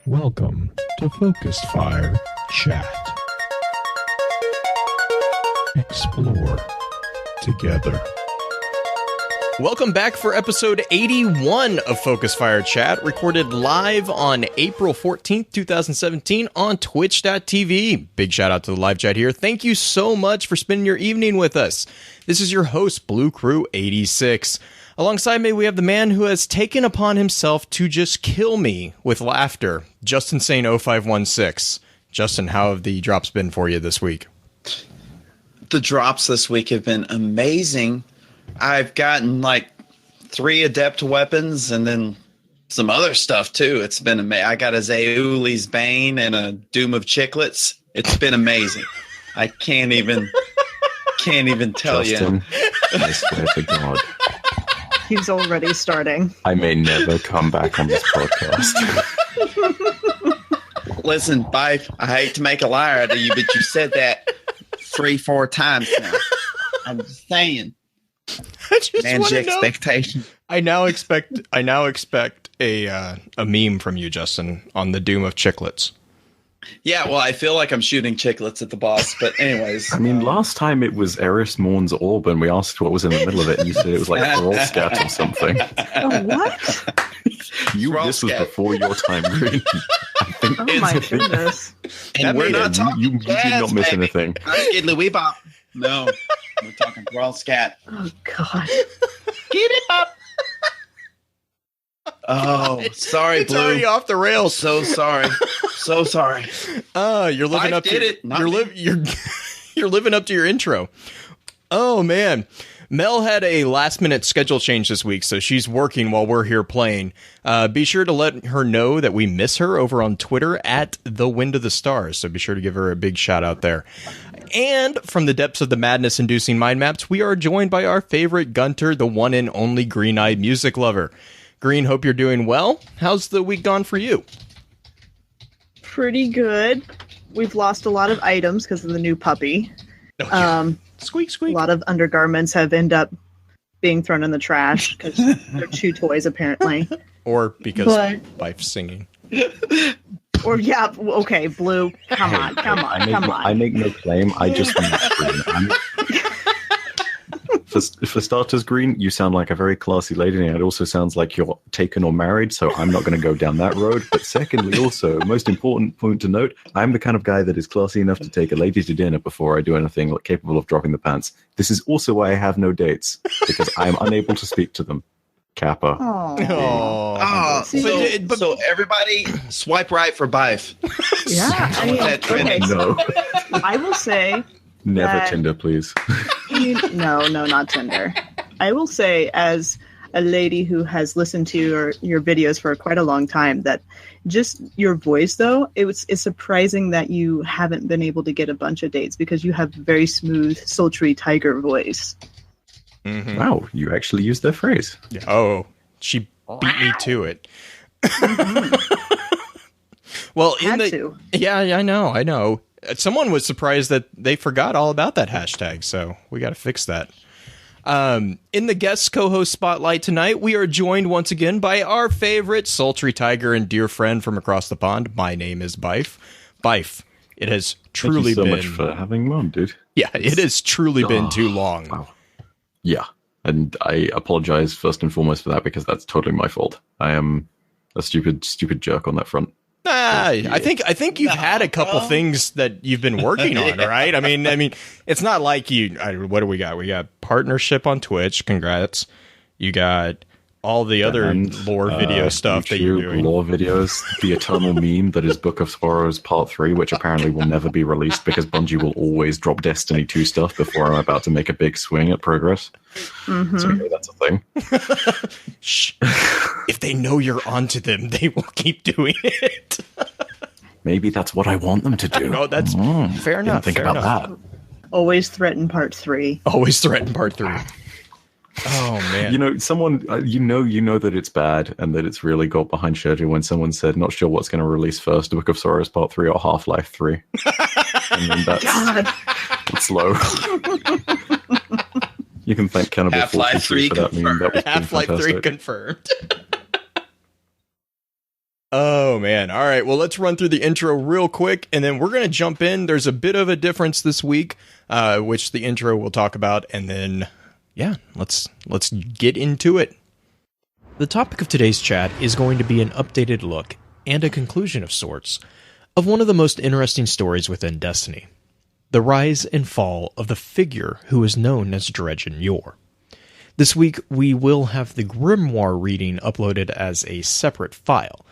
Welcome to Focused Fire Chat. Explore together. Welcome back for episode 81 of Focus Fire Chat, recorded live on April 14th, 2017 on twitch.tv. Big shout out to the live chat here. Thank you so much for spending your evening with us. This is your host, Blue Crew 86. Alongside me, we have the man who has taken upon himself to just kill me with laughter, Justin Sane 0516. Justin, how have the drops been for you this week? The drops this week have been amazing. I've gotten like 3 adept weapons and then some other stuff too. It's been amazing. I got a Zauli's Bane and a Doom of Chiclets. It's been amazing. I can't even tell Justin, I swear to God. He's already starting. I may never come back on this podcast. Listen, Byf, I hate to make a liar out of you, but you said that 3-4 times now. I'm just saying. I just Manage want to know. expectation. I now expect a meme from you, Justin, on the Doom of Chiclets. Yeah, well, I feel like I'm shooting chiclets at the boss, but anyways. I mean, last time it was Eris Morn's orb, and we asked what was in the middle of it, and you said it was like Brawl Scat or something. Oh, what? This was before your time, Green. Oh my goodness. And we're not talking you did not miss anything. Get Louis Bop. No, we're talking Brawl Scat. Oh, God. Get it up. Oh, sorry, It's Blue. already off the rails. So sorry. So sorry. You're living I up did to it, not me. you're living up to your intro. Oh man. Mel had a last minute schedule change this week, so she's working while we're here playing. Be sure to let her know that we miss her over on Twitter at The Wind of the Stars, so be sure to give her a big shout out there. And from the depths of the madness-inducing mind maps, we are joined by our favorite Gunter, the one and only green-eyed music lover. Green, hope you're doing well. How's the week gone for you? Pretty good. We've lost a lot of items because of the new puppy. Oh, yeah. Squeak, A squeak. lot of undergarments have ended up being thrown in the trash because they're chew toys, apparently. Or because Byf's singing. Or, yeah, okay, Blue, come on. I make no claim. I just want Green. For starters, Green, you sound like a very classy lady, and it also sounds like you're taken or married, so I'm not going to go down that road. But secondly, also, most important point to note, I'm the kind of guy that is classy enough to take a lady to dinner before I do anything like capable of dropping the pants. This is also why I have no dates, because I am unable to speak to them. Kappa. Aw. So everybody swipe right for Byf. Yeah, I mean, okay, No, I will say... never That- Tinder, please. No, not Tinder. I will say, as a lady who has listened to your videos for quite a long time, that just your voice, though, it's surprising that you haven't been able to get a bunch of dates because you have very smooth, sultry tiger voice. Mm-hmm. Wow, you actually used their phrase. Yeah. Oh, she beat me to it. Well, yeah, I know. Someone was surprised that they forgot all about that hashtag, so we got to fix that. In the guest co-host spotlight tonight, we are joined once again by our favorite sultry tiger and dear friend from across the pond. My name is Byf. Byf, it has truly Thank you so been much for having me on, dude. Yeah, it has truly been too long. Wow. Yeah, and I apologize first and foremost for that because that's totally my fault. I am a stupid jerk on that front. I think you've had a couple things that you've been working on, right? I mean, it's not like what do we got? We got partnership on Twitch. Congrats. You got all the other lore video stuff that you're doing. Lore videos, the eternal meme that is Book of Sorrows Part 3, which apparently will never be released because Bungie will always drop Destiny 2 stuff before I'm about to make a big swing at progress. Mm-hmm. So yeah, that's a thing. Shh. If they know you're onto them, they will keep doing it. Maybe that's what I want them to do. No, that's fair enough. Think about that. Always threaten part 3. Always threaten part 3. Oh man! You know, someone you know that it's bad and that it's really got behind schedule when someone said, "Not sure what's going to release first: Book of Sorrows Part 3 or Half-Life 3." And then that's low. You can thank Cannibal Half-Life 3 for that meme. That was Half-Life 3 fantastic. confirmed. Oh, man. All right. Well, let's run through the intro real quick, and then we're going to jump in. There's a bit of a difference this week, which the intro will talk about, and then, yeah, let's get into it. The topic of today's chat is going to be an updated look, and a conclusion of sorts, of one of the most interesting stories within Destiny. The rise and fall of the figure who is known as Derailed Yor. This week, we will have the Grimoire reading uploaded as a separate file.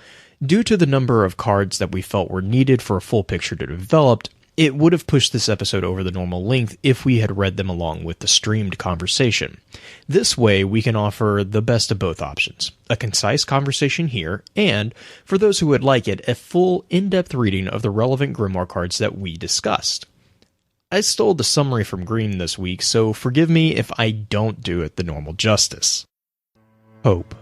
Due to the number of cards that we felt were needed for a full picture to develop, it would have pushed this episode over the normal length if we had read them along with the streamed conversation. This way, we can offer the best of both options, a concise conversation here, and, for those who would like it, a full in-depth reading of the relevant Grimoire cards that we discussed. I stole the summary from Green this week, so forgive me if I don't do it the normal justice. Hope.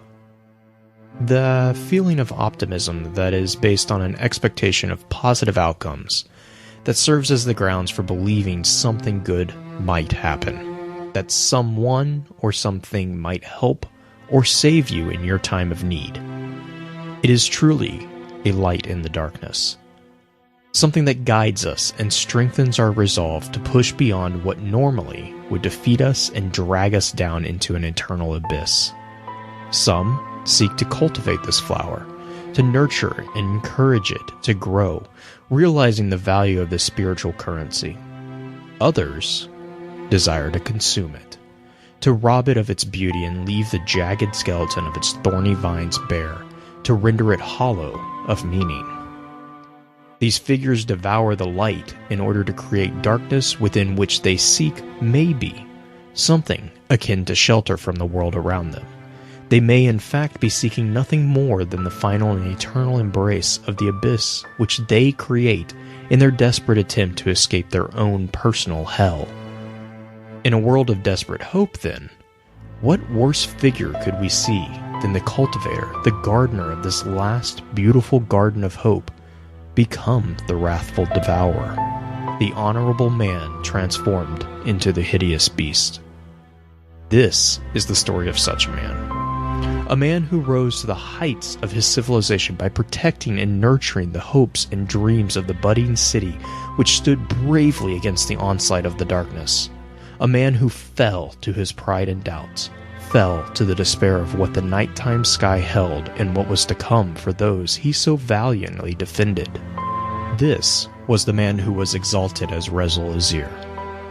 The feeling of optimism that is based on an expectation of positive outcomes that serves as the grounds for believing something good might happen, that someone or something might help or save you in your time of need. It is truly a light in the darkness, something that guides us and strengthens our resolve to push beyond what normally would defeat us and drag us down into an eternal abyss. Some seek to cultivate this flower, to nurture and encourage it to grow, realizing the value of this spiritual currency. Others desire to consume it, to rob it of its beauty and leave the jagged skeleton of its thorny vines bare, to render it hollow of meaning. These figures devour the light in order to create darkness within which they seek, maybe, something akin to shelter from the world around them. They may in fact be seeking nothing more than the final and eternal embrace of the abyss which they create in their desperate attempt to escape their own personal hell. In a world of desperate hope, then, what worse figure could we see than the cultivator, the gardener of this last beautiful garden of hope, become the wrathful devourer, the honorable man transformed into the hideous beast? This is the story of such a man. A man who rose to the heights of his civilization by protecting and nurturing the hopes and dreams of the budding city which stood bravely against the onslaught of the darkness. A man who fell to his pride and doubts, fell to the despair of what the nighttime sky held and what was to come for those he so valiantly defended. This was the man who was exalted as Rezel Azir,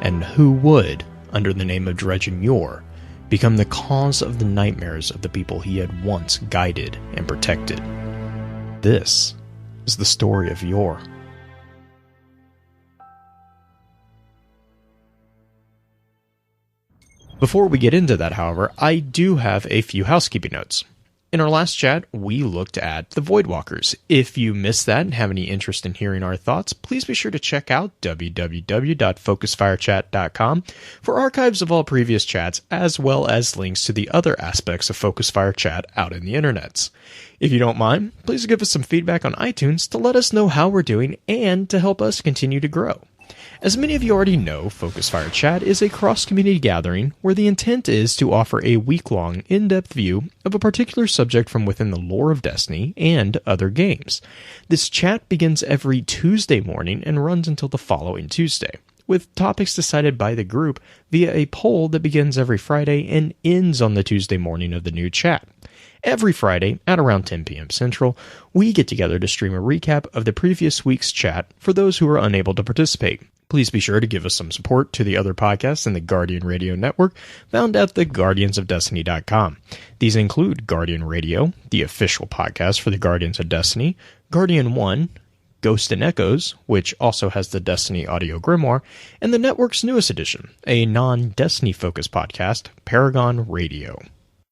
and who would, under the name of Derailed Yor, become the cause of the nightmares of the people he had once guided and protected. This is the story of Yor. Before we get into that, however, I do have a few housekeeping notes. In our last chat, we looked at the Voidwalkers. If you missed that and have any interest in hearing our thoughts, please be sure to check out www.focusfirechat.com for archives of all previous chats, as well as links to the other aspects of Focus Fire Chat out in the internets. If you don't mind, please give us some feedback on iTunes to let us know how we're doing and to help us continue to grow. As many of you already know, Focus Fire Chat is a cross-community gathering where the intent is to offer a week-long, in-depth view of a particular subject from within the lore of Destiny and other games. This chat begins every Tuesday morning and runs until the following Tuesday, with topics decided by the group via a poll that begins every Friday and ends on the Tuesday morning of the new chat. Every Friday, at around 10 p.m. Central, we get together to stream a recap of the previous week's chat for those who are unable to participate. Please be sure to give us some support to the other podcasts in the Guardian Radio Network, found at theguardiansofdestiny.com. These include Guardian Radio, the official podcast for the Guardians of Destiny, Guardian 1, Ghost and Echoes, which also has the Destiny audio grimoire, and the network's newest edition, a non-Destiny-focused podcast, Paragon Radio.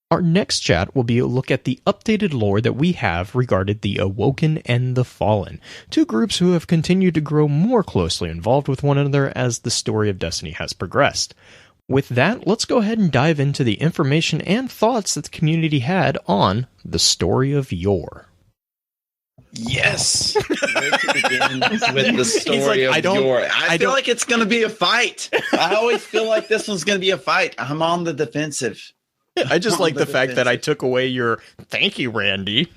Our next chat will be a look at the updated lore that we have regarding the Awoken and the Fallen, two groups who have continued to grow more closely involved with one another as the story of Destiny has progressed. With that, let's go ahead and dive into the information and thoughts that the community had on the Story of Yor. Yes. Where to begin with the story like, of Yor? I feel like it's going to be a fight. I always feel like this one's going to be a fight. I'm on the defensive. I just like the fact that I took away your thank you, Randy.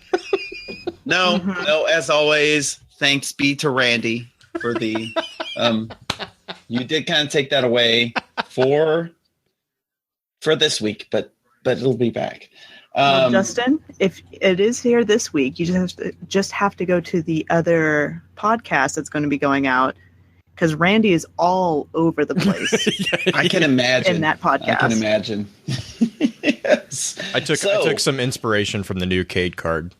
No. As always, thanks be to Randy for the. You did kind of take that away for this week, but it'll be back. Well, Justin, if it is here this week, you just have to go to the other podcast that's going to be going out, because Randy is all over the place. I can imagine in that podcast. I can imagine. Yes. I took some inspiration from the new Cade card.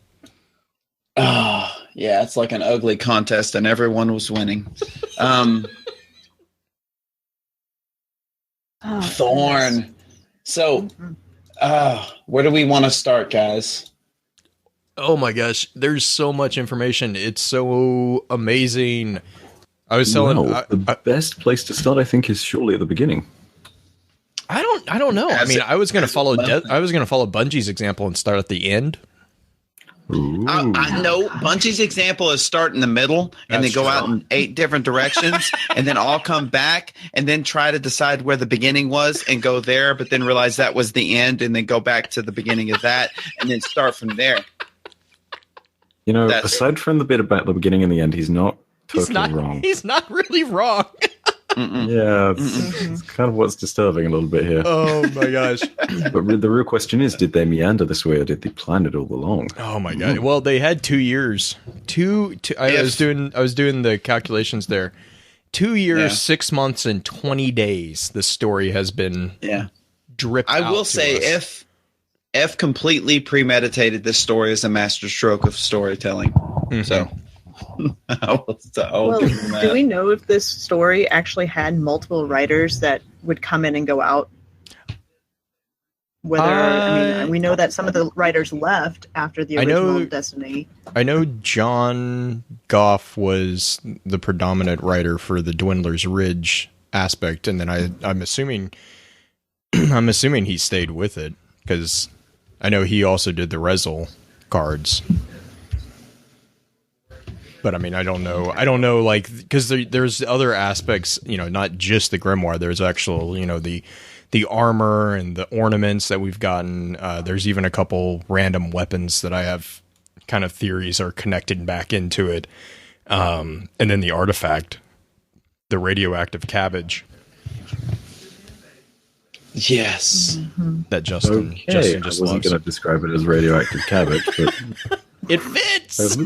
Oh, yeah, it's like an ugly contest, and everyone was winning. Thorn. Goodness. So, where do we want to start, guys? Oh my gosh, there's so much information. It's so amazing. I was telling the best place to start, I think, is surely at the beginning. I don't know. I mean, I was going to follow Bungie's example and start at the end. I know Bungie's example is start in the middle and then go out in 8 different directions and then all come back and then try to decide where the beginning was and go there, but then realize that was the end and then go back to the beginning of that and then start from there. You know, aside from the bit about the beginning and the end, he's not totally wrong. He's not really wrong. Yeah, it's kind of what's disturbing a little bit here. Oh my gosh! But the real question is, did they meander this way, or did they plan it all along? Oh my god! Well, they had 2 years. I was doing the calculations there. 2 years, 6 months, and 20 days. The story has been dripped. I will say, if completely premeditated, this story is a masterstroke of storytelling. Mm-hmm. So. Do we know if this story actually had multiple writers that would come in and go out? We know that some of the writers left after the original Destiny. I know John Goff was the predominant writer for the Dwindler's Ridge aspect, and then I'm assuming he stayed with it, because I know he also did the Rezel cards. But I mean, I don't know, like, because there's other aspects, not just the grimoire. There's actual, the armor and the ornaments that we've gotten. There's even a couple random weapons that I have kind of theories are connected back into it. And then the artifact, the radioactive cabbage. Yes. Mm-hmm. That Justin just I wasn't going to describe it as radioactive cabbage, but it fits.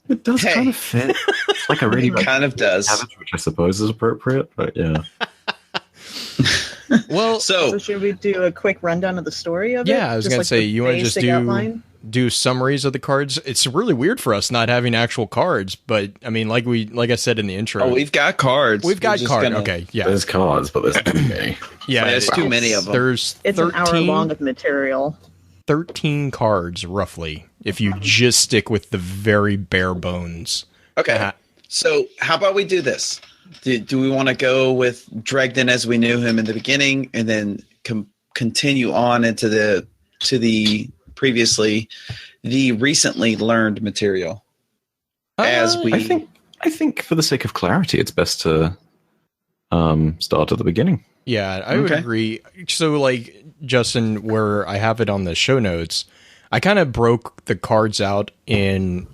It does kind of fit. It's like a radioactive kind of does, cabbage, which I suppose is appropriate, but yeah. Well, so should we do a quick rundown of the story of it? Yeah, I was going to say, you want to just do summaries of the cards? It's really weird for us not having actual cards, but I mean, like I said in the intro, we've got cards. We've got cards. Okay, yeah. There's cards, but there's too many. Yeah, there's too many of them. It's 13, an hour long of material. 13 cards, roughly, if you just stick with the very bare bones. Okay. So how about we do this? Do we want to go with Dregden as we knew him in the beginning, and then continue on into the recently learned material? I think for the sake of clarity, it's best to start at the beginning. Yeah, I would agree. So, like, Justin, where I have it on the show notes, I kind of broke the cards out in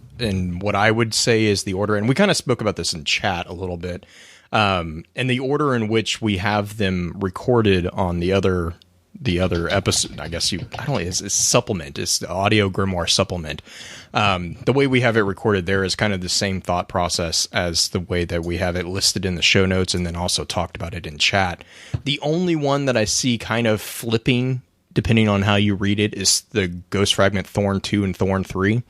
what I would say is the order, and we kind of spoke about this in chat a little bit, and the order in which we have them recorded on the other episode. I guess it's supplement. It's the audio Grimoire Supplement. The way we have it recorded there is kind of the same thought process as the way that we have it listed in the show notes, and then also talked about it in chat. The only one that I see kind of flipping, depending on how you read it, is the Ghost Fragment Thorn 2 and Thorn 3.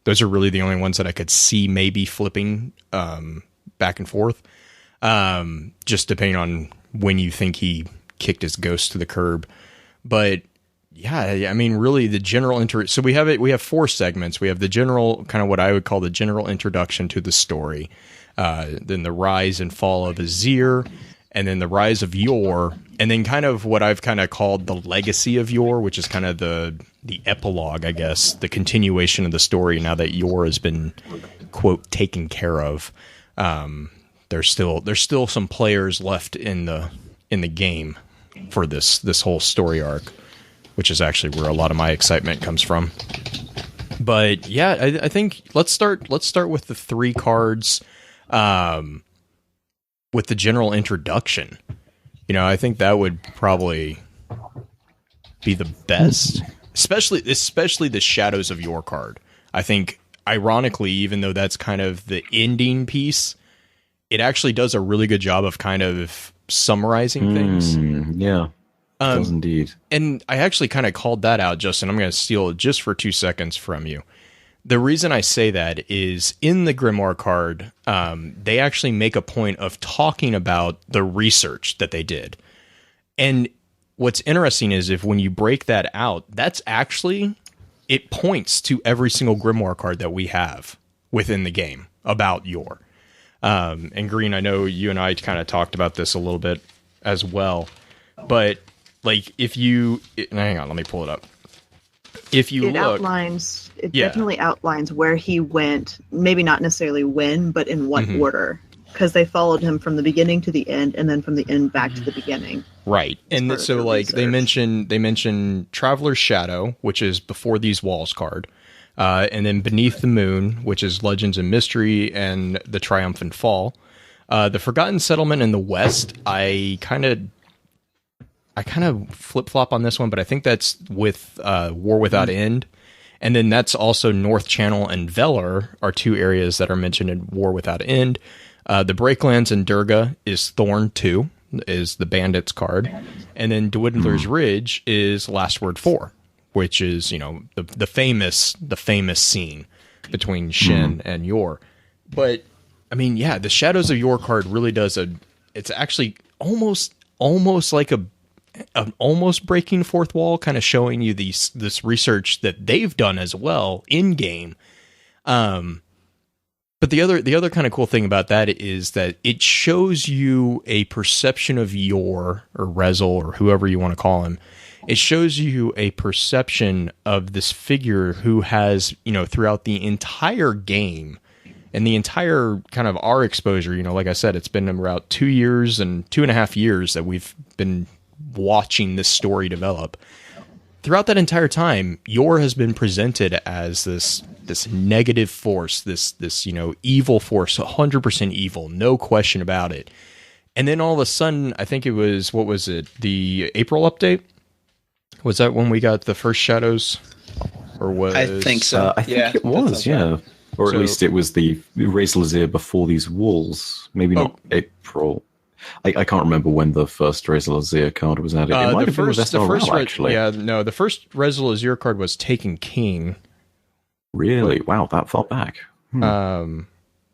Those are really the only ones that I could see maybe flipping back and forth, just depending on when you think he kicked his ghost to the curb. But yeah, I mean, really the general so we have 4 segments. We have the general, kind of what I would call the general introduction to the story, then the rise and fall of Azir, and then the rise of Yor, and then kind of what I've kind of called the legacy of Yor, which is kind of the epilogue, I guess, the continuation of the story now that Yor has been, quote, taken care of. There's still some players left in the game for this whole story arc, which is actually where a lot of my excitement comes from. But yeah, I think let's start with the 3 cards, with the general introduction. I think that would probably be the best, especially the Shadows of Yor card. I think, ironically, even though that's kind of the ending piece, it actually does a really good job of kind of summarizing things. Yeah, it does indeed. And I actually kind of called that out, Justin. I'm going to steal it just for 2 seconds from you. The reason I say that is in the Grimoire card, they actually make a point of talking about the research that they did. And what's interesting is when you break that out, that's actually, it points to every single Grimoire card that we have within the game about Yor. And Green, I know you and I kind of talked about this a little bit as well. But like hang on, let me pull it up. If you look, it definitely outlines where he went, maybe not necessarily when, but in what order, because they followed him from the beginning to the end, and then from the end back to the beginning. Right. And so like they mention Traveler's Shadow, which is Before These Walls card, and then Beneath the Moon, which is Legends and Mystery and the Triumphant Fall. The Forgotten Settlement in the West, I kind of flip-flop on this one, but I think that's with War Without End. And then that's also North Channel and Velar are 2 areas that are mentioned in War Without End. The Breaklands and Durga is Thorn 2, is the Bandits card. And then Dwindler's Ridge is Last Word 4, which is, the famous scene between Shin and Yor. But, I mean, yeah, the Shadows of Yor card really does it's actually almost like an almost breaking fourth wall, kind of showing you this research that they've done as well in game. But the other kind of cool thing about that is that it shows you a perception of Yor or Rezel or whoever you want to call him. It shows you a perception of this figure who has, throughout the entire game and the entire kind of our exposure, like I said, it's been about 2 years and 2.5 years that we've been watching this story develop. Throughout that entire time, Yor has been presented as this negative force, this evil force, 100% evil, no question about it. And then all of a sudden, I think it was, what was it, the April update? Was that when we got the first Shadows? Or was I think so. I think it was, yeah. Or at least it was the Razor Before These Walls. Maybe not April. I can't remember when the first Razor card was added. It might have been with SRL, actually. Yeah, no, the first Razor card was Taken King. Really? Wow, that far back. I'm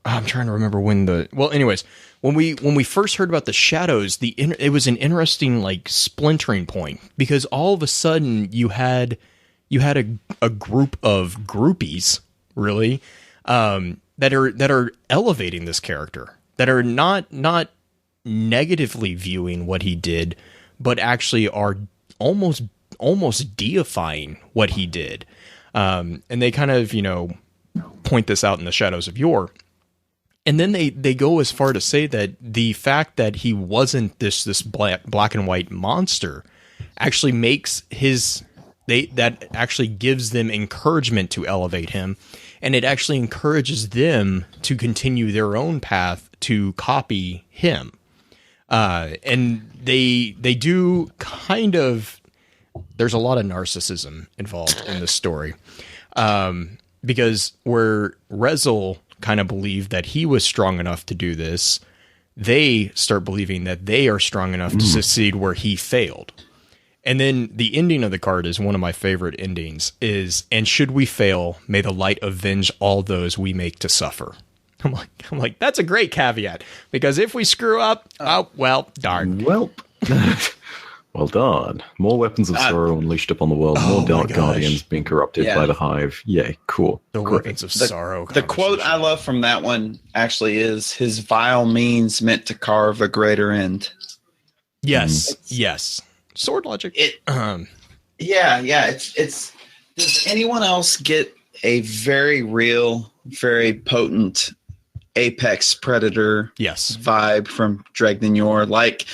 trying to remember when anyways, when we first heard about the Shadows, it was an interesting like splintering point, because all of a sudden you had a group of groupies, really, that are elevating this character, that are not negatively viewing what he did, but actually are almost deifying what he did. And they kind of, point this out in the Shadows of Yor. And then they go as far to say that the fact that he wasn't this black and white monster actually makes that actually gives them encouragement to elevate him. And it actually encourages them to continue their own path to copy him. And they do kind of, there's a lot of narcissism involved in this story. Because where Rezel kind of believed that he was strong enough to do this, they start believing that they are strong enough to succeed where he failed. And then the ending of the card is one of my favorite endings, is, and should we fail, may the light avenge all those we make to suffer. I'm like, that's a great caveat, because if we screw up, oh, well, darn. Well, well done. More weapons of sorrow unleashed upon the world. More dark guardians being corrupted by the hive. Yay, cool. Weapons of sorrow. The quote I love from that one actually is, his vile means meant to carve a greater end. Yes, yes. Sword logic. It's. Does anyone else get a very real, very potent apex predator vibe from Dregden Yor? Like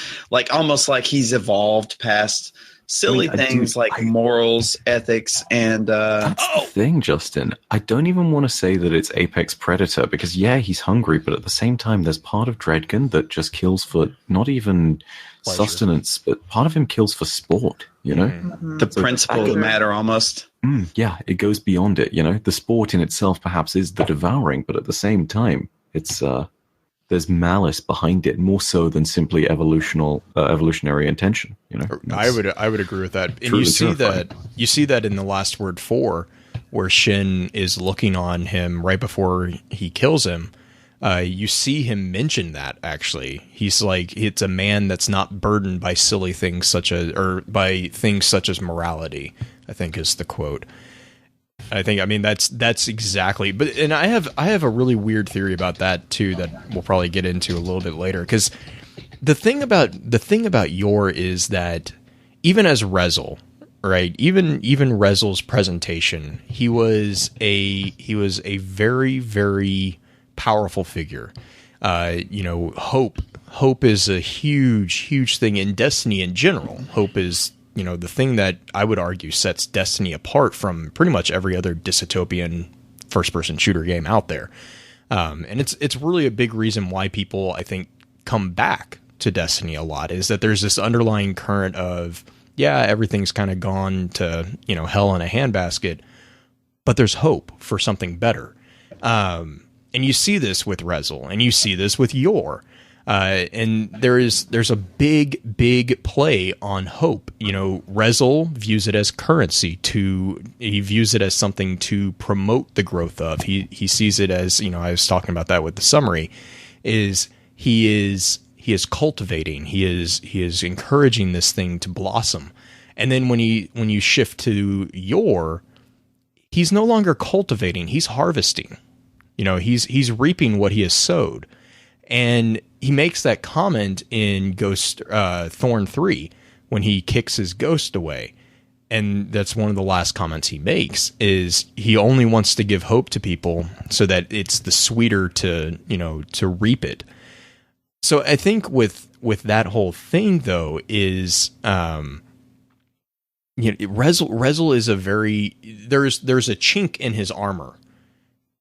almost like he's evolved past silly things like morals, ethics, and that's the thing, Justin. I don't even want to say that it's apex predator because he's hungry, but at the same time, there's part of Dredgen that just kills for not even pleasure. Sustenance, but part of him kills for sport. You know, the principle of the matter almost. It goes beyond it. You know, the sport in itself perhaps is the devouring, but at the same time, it's there's malice behind it more so than simply evolutionary intention. You know, I would agree with that. And you see that in the last word 4, where Shin is looking on him right before he kills him. You see him mention that actually. He's like, it's a man that's not burdened by silly things by things such as morality, I think is the quote. I mean that's exactly. But and I have a really weird theory about that too that we'll probably get into a little bit later, because the thing about Yor is that even as Rezel, right? Even Rezel's presentation, he was a very, very powerful figure. Hope is a huge thing in Destiny in general. Hope is, the thing that I would argue sets Destiny apart from pretty much every other dystopian first-person shooter game out there. And it's really a big reason why people, I think, come back to Destiny a lot, is that there's this underlying current of, everything's kind of gone to, hell in a handbasket, but there's hope for something better. And you see this with Rezel, and you see this with Yor. And there's a big play on hope. Rezel views it as currency he views it as something to promote the growth of. He sees it as, I was talking about that with the summary, he is cultivating, he is encouraging this thing to blossom. And then when you shift to Yor, he's no longer cultivating, he's harvesting. He's reaping what he has sowed. And he makes that comment in Thorn 3 when he kicks his ghost away. And that's one of the last comments he makes, is he only wants to give hope to people so that it's the sweeter to reap it. So I think with that whole thing though is, Rezel is there's a chink in his armor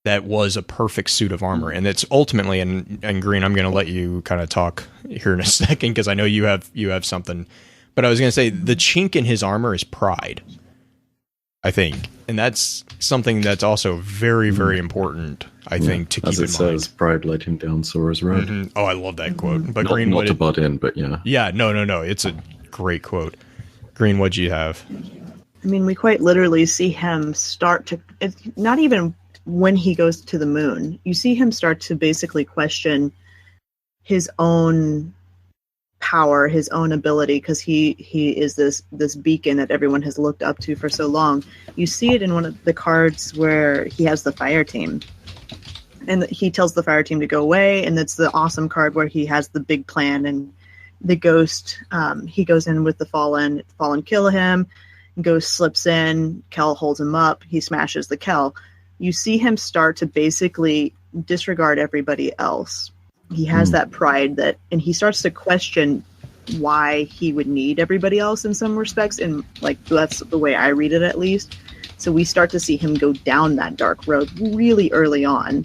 that was a perfect suit of armor, and it's ultimately, and Green, I'm going to let you kind of talk here in a second because I know you have something, but I was going to say the chink in his armor is pride, I think, and that's something that's also very, very important, I think, to keep in mind. As it says, pride led him down Sora's road. Mm-hmm. Oh, I love that quote. But not, Green, not to butt in, but yeah. Yeah, no, it's a great quote. Green, what'd you have? I mean, we quite literally see him start to, it's not even when he goes to the moon, you see him start to basically question his own power, his own ability, because he is this beacon that everyone has looked up to for so long. You see it in one of the cards where he has the fire team, and he tells the fire team to go away, and it's the awesome card where he has the big plan, and the ghost, he goes in with the fallen kill him, ghost slips in, Kel holds him up, he smashes the Kel. You see him start to basically disregard everybody else. He has that pride and he starts to question why he would need everybody else in some respects. And that's the way I read it, at least. So we start to see him go down that dark road really early on.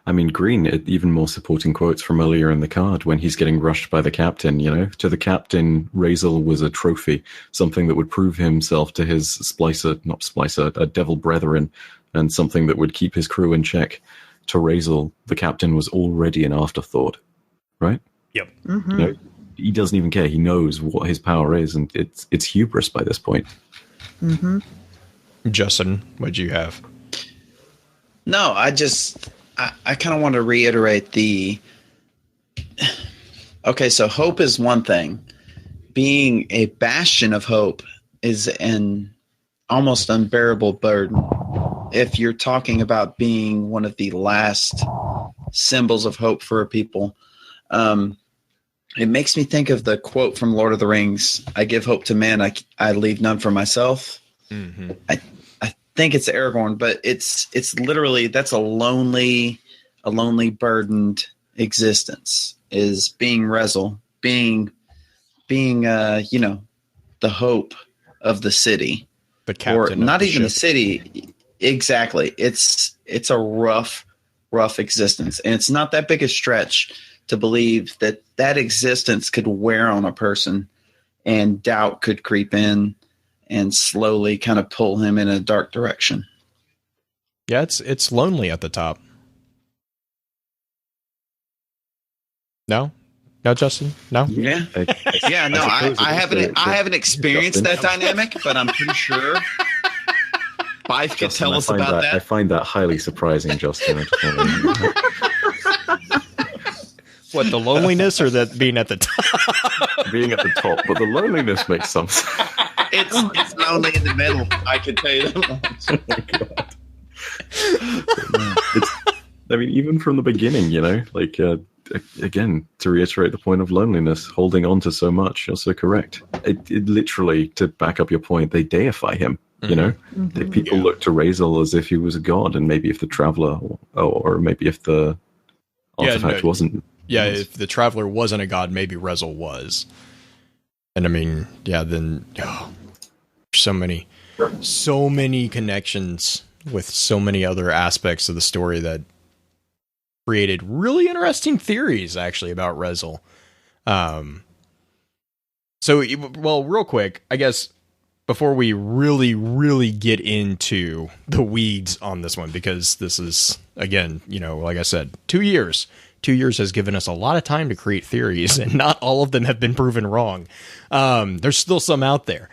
I mean, Green, even more supporting quotes from earlier in the card when he's getting rushed by the captain, to the captain, Rezel was a trophy, something that would prove himself to his devil brethren, and something that would keep his crew in check. To Rezel, the captain was already an afterthought, right? Yep. Mm-hmm. He doesn't even care. He knows what his power is, and it's hubris by this point. Mm-hmm. Justin, what'd you have? No, I kind of want to reiterate okay, so hope is one thing. Being a bastion of hope is an almost unbearable burden. If you're talking about being one of the last symbols of hope for a people, it makes me think of the quote from Lord of the Rings, I give hope to man, I leave none for myself. Mm-hmm. I think it's Aragorn, but it's literally, that's a lonely, burdened existence, is being Rezel, being the hope of the city, The captain, or not of the even the ship. city. Exactly. It's a rough existence, and it's not that big a stretch to believe that that existence could wear on a person, and doubt could creep in and slowly kind of pull him in a dark direction. Yeah, it's lonely at the top. No, Justin, no. Yeah. Yeah, no, suppose I it is I haven't experienced Justin. that dynamic, but I'm pretty sure Byf could Justin, tell I us find about I that. find that highly surprising, Justin. I just wanna- What, the loneliness or that being at the top? being at the top, but the loneliness makes some sense. It's lonely in the middle. I can tell you that much. I mean, even from the beginning, like, again, to reiterate the point of loneliness, holding on to so much, you're so correct. It literally, to back up your point, they deify him, Mhm. People look to Razel as if he was a god, and maybe if the traveler, or maybe if the artifact wasn't. Yeah, if the Traveler wasn't a god, maybe Rezel was. And I mean, yeah, then so many connections with so many other aspects of the story that created really interesting theories, actually, about Rezel. So, well, real quick, I guess, before we really, really get into the weeds on this one, because this is, again, like I said, 2 years. 2 years has given us a lot of time to create theories, and not all of them have been proven wrong. There's still some out there.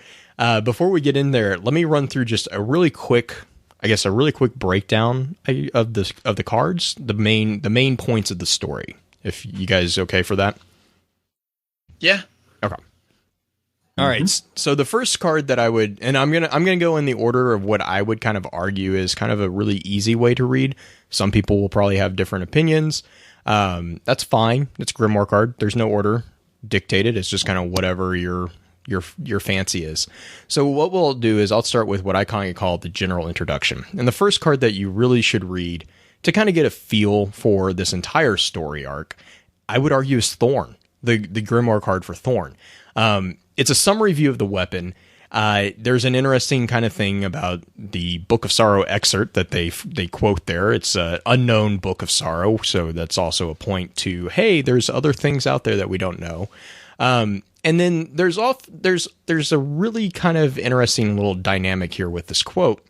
Before we get in there, let me run through just a really quick breakdown of the cards, the main points of the story. If you guys okay for that? Yeah. Okay. All right. So the first card that I would, and I'm gonna go in the order of what I would kind of argue is kind of a really easy way to read. Some people will probably have different opinions. That's fine. It's a Grimoire card. There's no order dictated. It's just kind of whatever your fancy is. So what we'll do is I'll start with what I kind of call the general introduction. And the first card that you really should read to kind of get a feel for this entire story arc, I would argue, is Thorn, the Grimoire card for Thorn. It's a summary view of the weapon. There's an interesting kind of thing about the Book of Sorrow excerpt that they quote there. It's an unknown Book of Sorrow, so that's also a point to, hey, there's other things out there that we don't know. And then there's a really kind of interesting little dynamic here with this quote,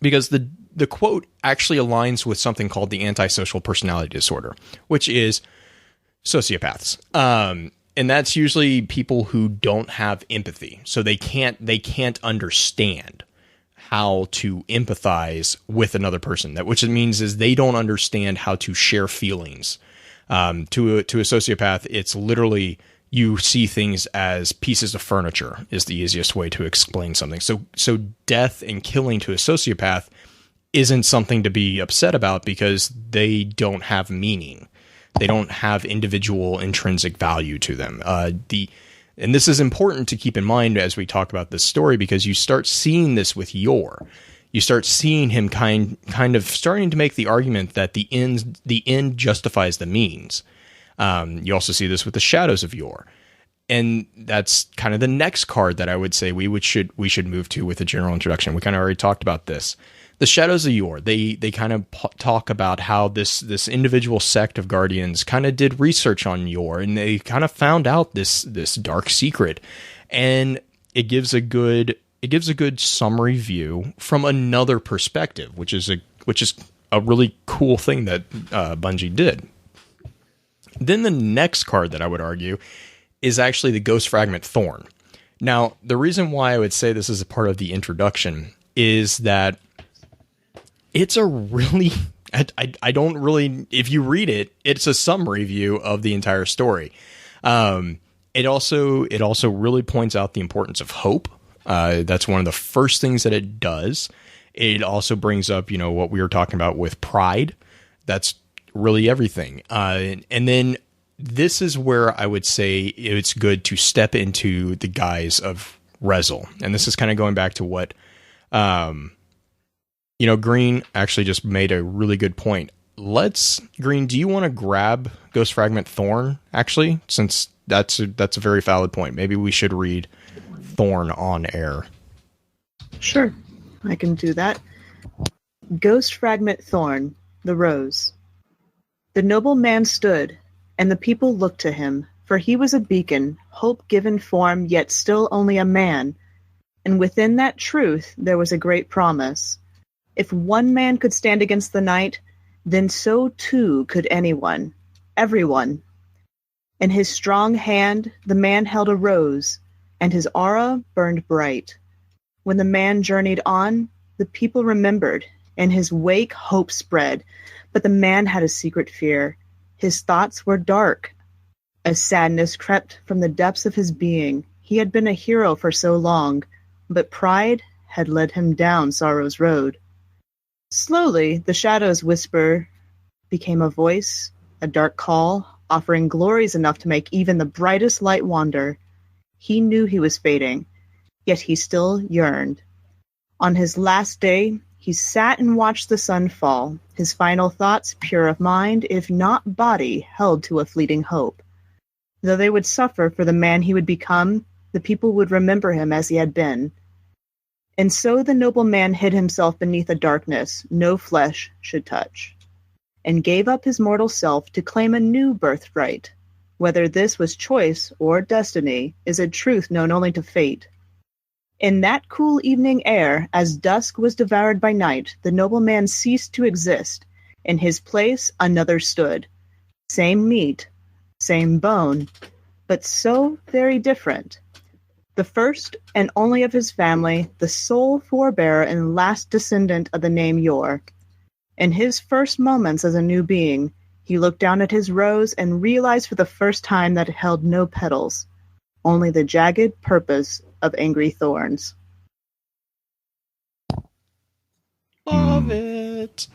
because the quote actually aligns with something called the antisocial personality disorder, which is sociopaths. And that's usually people who don't have empathy. So they can't understand how to empathize with another person. Which it means is they don't understand how to share feelings. To a sociopath, it's literally you see things as pieces of furniture is the easiest way to explain something. So death and killing to a sociopath isn't something to be upset about because they don't have meaning. They don't have individual intrinsic value to them. And this is important to keep in mind as we talk about this story, because you start seeing this with Yor. You start seeing him kind of starting to make the argument that the end justifies the means. You also see this with the Shadows of Yor. And that's kind of the next card that I would say we should move to with a general introduction. We kind of already talked about this. The Shadows of Yor, they kind of talk about how this individual sect of Guardians kind of did research on Yor, and they kind of found out this dark secret, and it gives a good summary view from another perspective, which is a really cool thing that Bungie did. Then the next card that I would argue is actually the Ghost Fragment Thorn. Now, the reason why I would say this is a part of the introduction is that it's a really, I don't really, if you read it, it's a summary view of the entire story. It also really points out the importance of hope. That's one of the first things that it does. It also brings up, what we were talking about with pride. That's really everything. And then this is where I would say it's good to step into the guise of Rezel. And this is kind of going back to what, Green actually just made a really good point. Green, do you want to grab Ghost Fragment Thorn, actually? Since that's a very valid point. Maybe we should read Thorn on air. Sure, I can do that. Ghost Fragment Thorn, the Rose. The noble man stood, and the people looked to him, for he was a beacon, hope-given form, yet still only a man. And within that truth there was a great promise. If one man could stand against the night, then so too could anyone, everyone. In his strong hand the man held a rose, and his aura burned bright. When the man journeyed on, the people remembered. In his wake hope spread, but the man had a secret fear. His thoughts were dark. A sadness crept from the depths of his being. He had been a hero for so long, but pride had led him down sorrow's road. Slowly, the shadow's whisper became a voice, a dark call, offering glories enough to make even the brightest light wander. He knew he was fading, yet he still yearned. On his last day, he sat and watched the sun fall, his final thoughts pure of mind, if not body, held to a fleeting hope. Though they would suffer for the man he would become, the people would remember him as he had been. And so the noble man hid himself beneath a darkness no flesh should touch, and gave up his mortal self to claim a new birthright. Whether this was choice or destiny is a truth known only to fate. In that cool evening air, as dusk was devoured by night, the noble man ceased to exist. In his place another stood. Same meat, same bone, but so very different. The first and only of his family, the sole forebearer and last descendant of the name Yor. In his first moments as a new being, he looked down at his rose and realized for the first time that it held no petals, only the jagged purpose of angry thorns. Love it.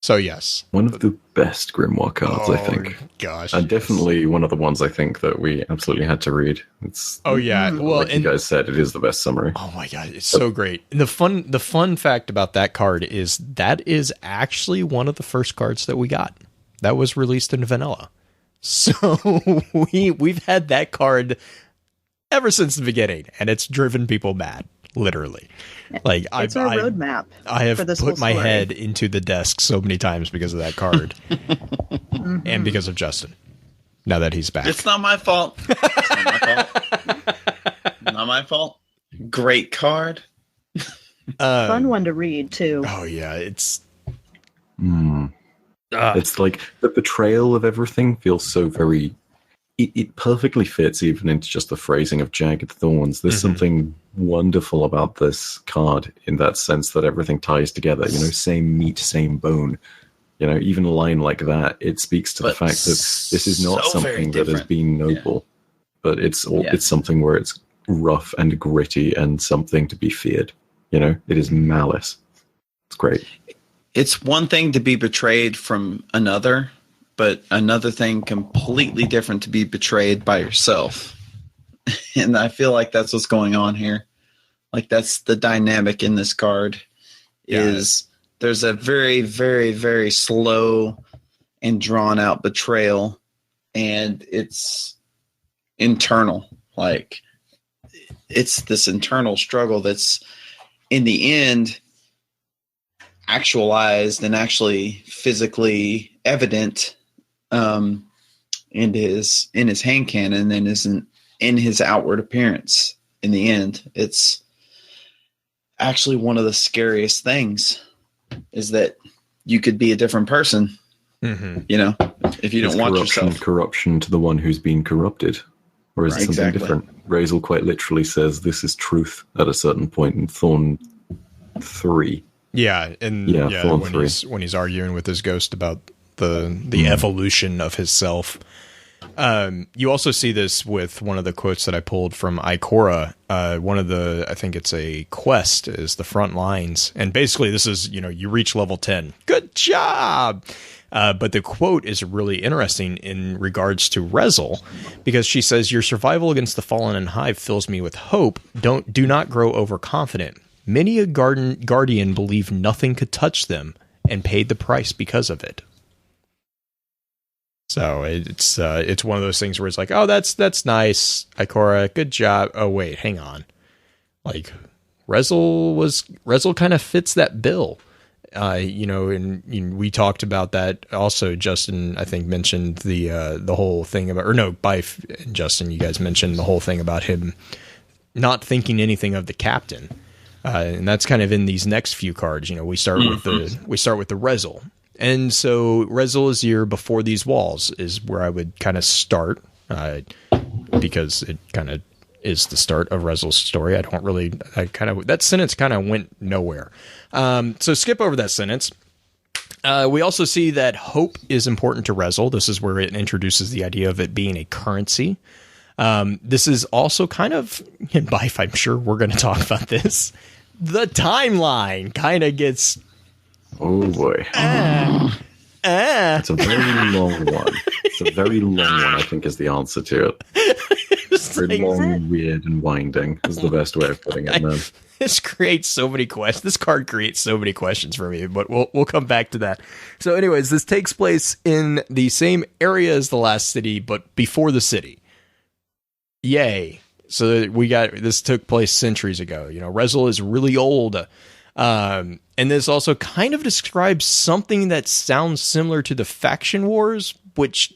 So yes, One of the best Grimoire cards, I think. Gosh, And yes. definitely one of the ones I think that we absolutely had to read. It's Oh yeah, well, like you guys said, it is the best summary. oh my god, it's so great. And the fun fact about that card is that is actually one of the first cards that we got. That was released in vanilla. So we've had that card ever since the beginning, and it's driven people mad, literally. Like It's our roadmap. I have for this put whole my story. head into the desk so many times because of that card, and because of Justin. Now that he's back, It's not my fault. It's not my fault. Not my fault. Great card. Fun one to read, too. Oh yeah, it's It's like the betrayal of everything feels so very. It perfectly fits even into just the phrasing of jagged thorns. There's something wonderful about this card in that sense that everything ties together. You know, same meat, same bone. You know, even a line like that, it speaks to the But fact that this is not so very something that has different. been noble, but it's something where it's rough and gritty and something to be feared. You know, it is malice. It's great. It's one thing to be betrayed from another, but another thing completely different to be betrayed by yourself. And I feel like that's what's going on here. Like that's the dynamic in this card is there's a very, very, very slow and drawn out betrayal, and it's internal. Like it's this internal struggle that's in the end actualized and actually physically evident in his hand cannon and isn't in his outward appearance. In the end, it's actually one of the scariest things is that you could be a different person, you know, if you don't watch yourself. Corruption to the one who's been corrupted. Or is it something Exactly. different? Razel quite literally says this is truth at a certain point in Thorn 3. yeah, and Yeah, Thorn 3. when he's arguing with his ghost about the evolution of his self. You also see this with one of the quotes that I pulled from Ikora. One of the, I think it's a quest, is the front lines. And basically this is, you know, you reach level 10. Good job! But the quote is really interesting in regards to Rezel, because she says, your survival against the fallen and hive fills me with hope. Do not grow overconfident. Many a guardian believed nothing could touch them and paid the price because of it. So it's one of those things where it's like, oh, that's nice, Ikora, good job. Oh wait, hang on, like Rezel kind of fits that bill. And we talked about that also. Justin, I think, mentioned the whole thing about, or no, Byf and Justin, you guys mentioned the whole thing about him not thinking anything of the captain, and that's kind of in these next few cards. We start with the Rezel, and so Rezel is here before these walls is where I would kind of start, because it kind of is the start of Rezel's story. That sentence kind of went nowhere. So skip over that sentence. We also see that hope is important to Rezel. This is where it introduces the idea of it being a currency. This is also kind of, in Byf, I'm sure we're going to talk about this. The timeline kind of gets... Oh, boy. It's a very long one. It's a very long one, I think, is the answer to it. Very long, weird, and winding is the best way of putting it, man. This creates so many questions. This card creates so many questions for me, but we'll come back to that. So anyways, this takes place in the same area as the last city, but before the city. Yay. So this took place centuries ago. Rezel is really old. And this also kind of describes something that sounds similar to the faction wars, which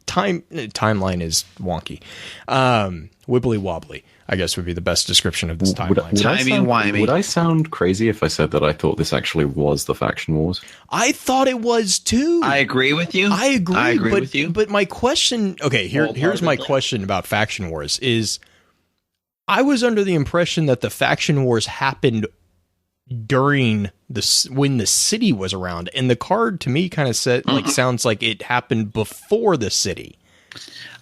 timeline is wonky. Wibbly wobbly, I guess, would be the best description of this timeline. Timey-wimey. Would I sound crazy if I said that I thought this actually was the faction wars? I thought it was too. I agree with you. I agree with you. But my question, here's my question about faction wars is, I was under the impression that the faction wars happened during when the city was around, and the card to me kind of sounds like it happened before the city.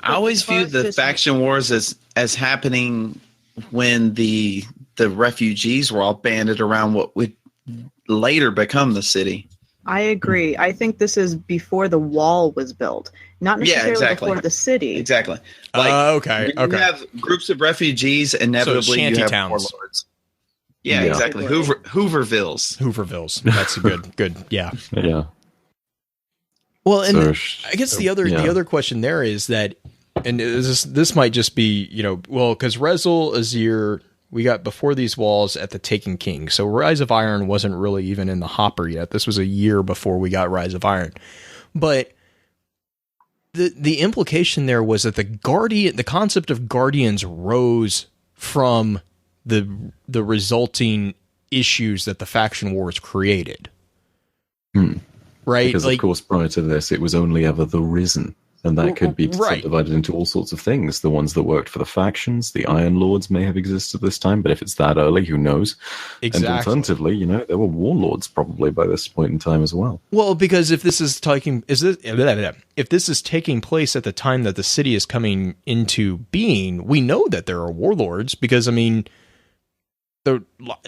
I always viewed the faction wars as happening when the refugees were all banded around what would later become the city. I agree. I think this is before the wall was built, not necessarily before the city. Exactly. Okay. You have groups of refugees, inevitably you have towns. warlords. Yeah, exactly. Hoovervilles. That's a good. Yeah. Yeah. Well, and I guess the other question there is that, and this might just be, because Rezel is we got before these walls at the Taken King. So Rise of Iron wasn't really even in the hopper yet. This was a year before we got Rise of Iron. But the implication there was that the concept of guardians rose from the resulting issues that the faction wars created. Right? Because, of course, prior to this, it was only ever the Risen. And that could be subdivided into all sorts of things. The ones that worked for the factions, the Iron Lords may have existed this time, but if it's that early, who knows? Exactly. And alternatively, there were warlords probably by this point in time as well. Well, because if this is taking place at the time that the city is coming into being, we know that there are warlords because, the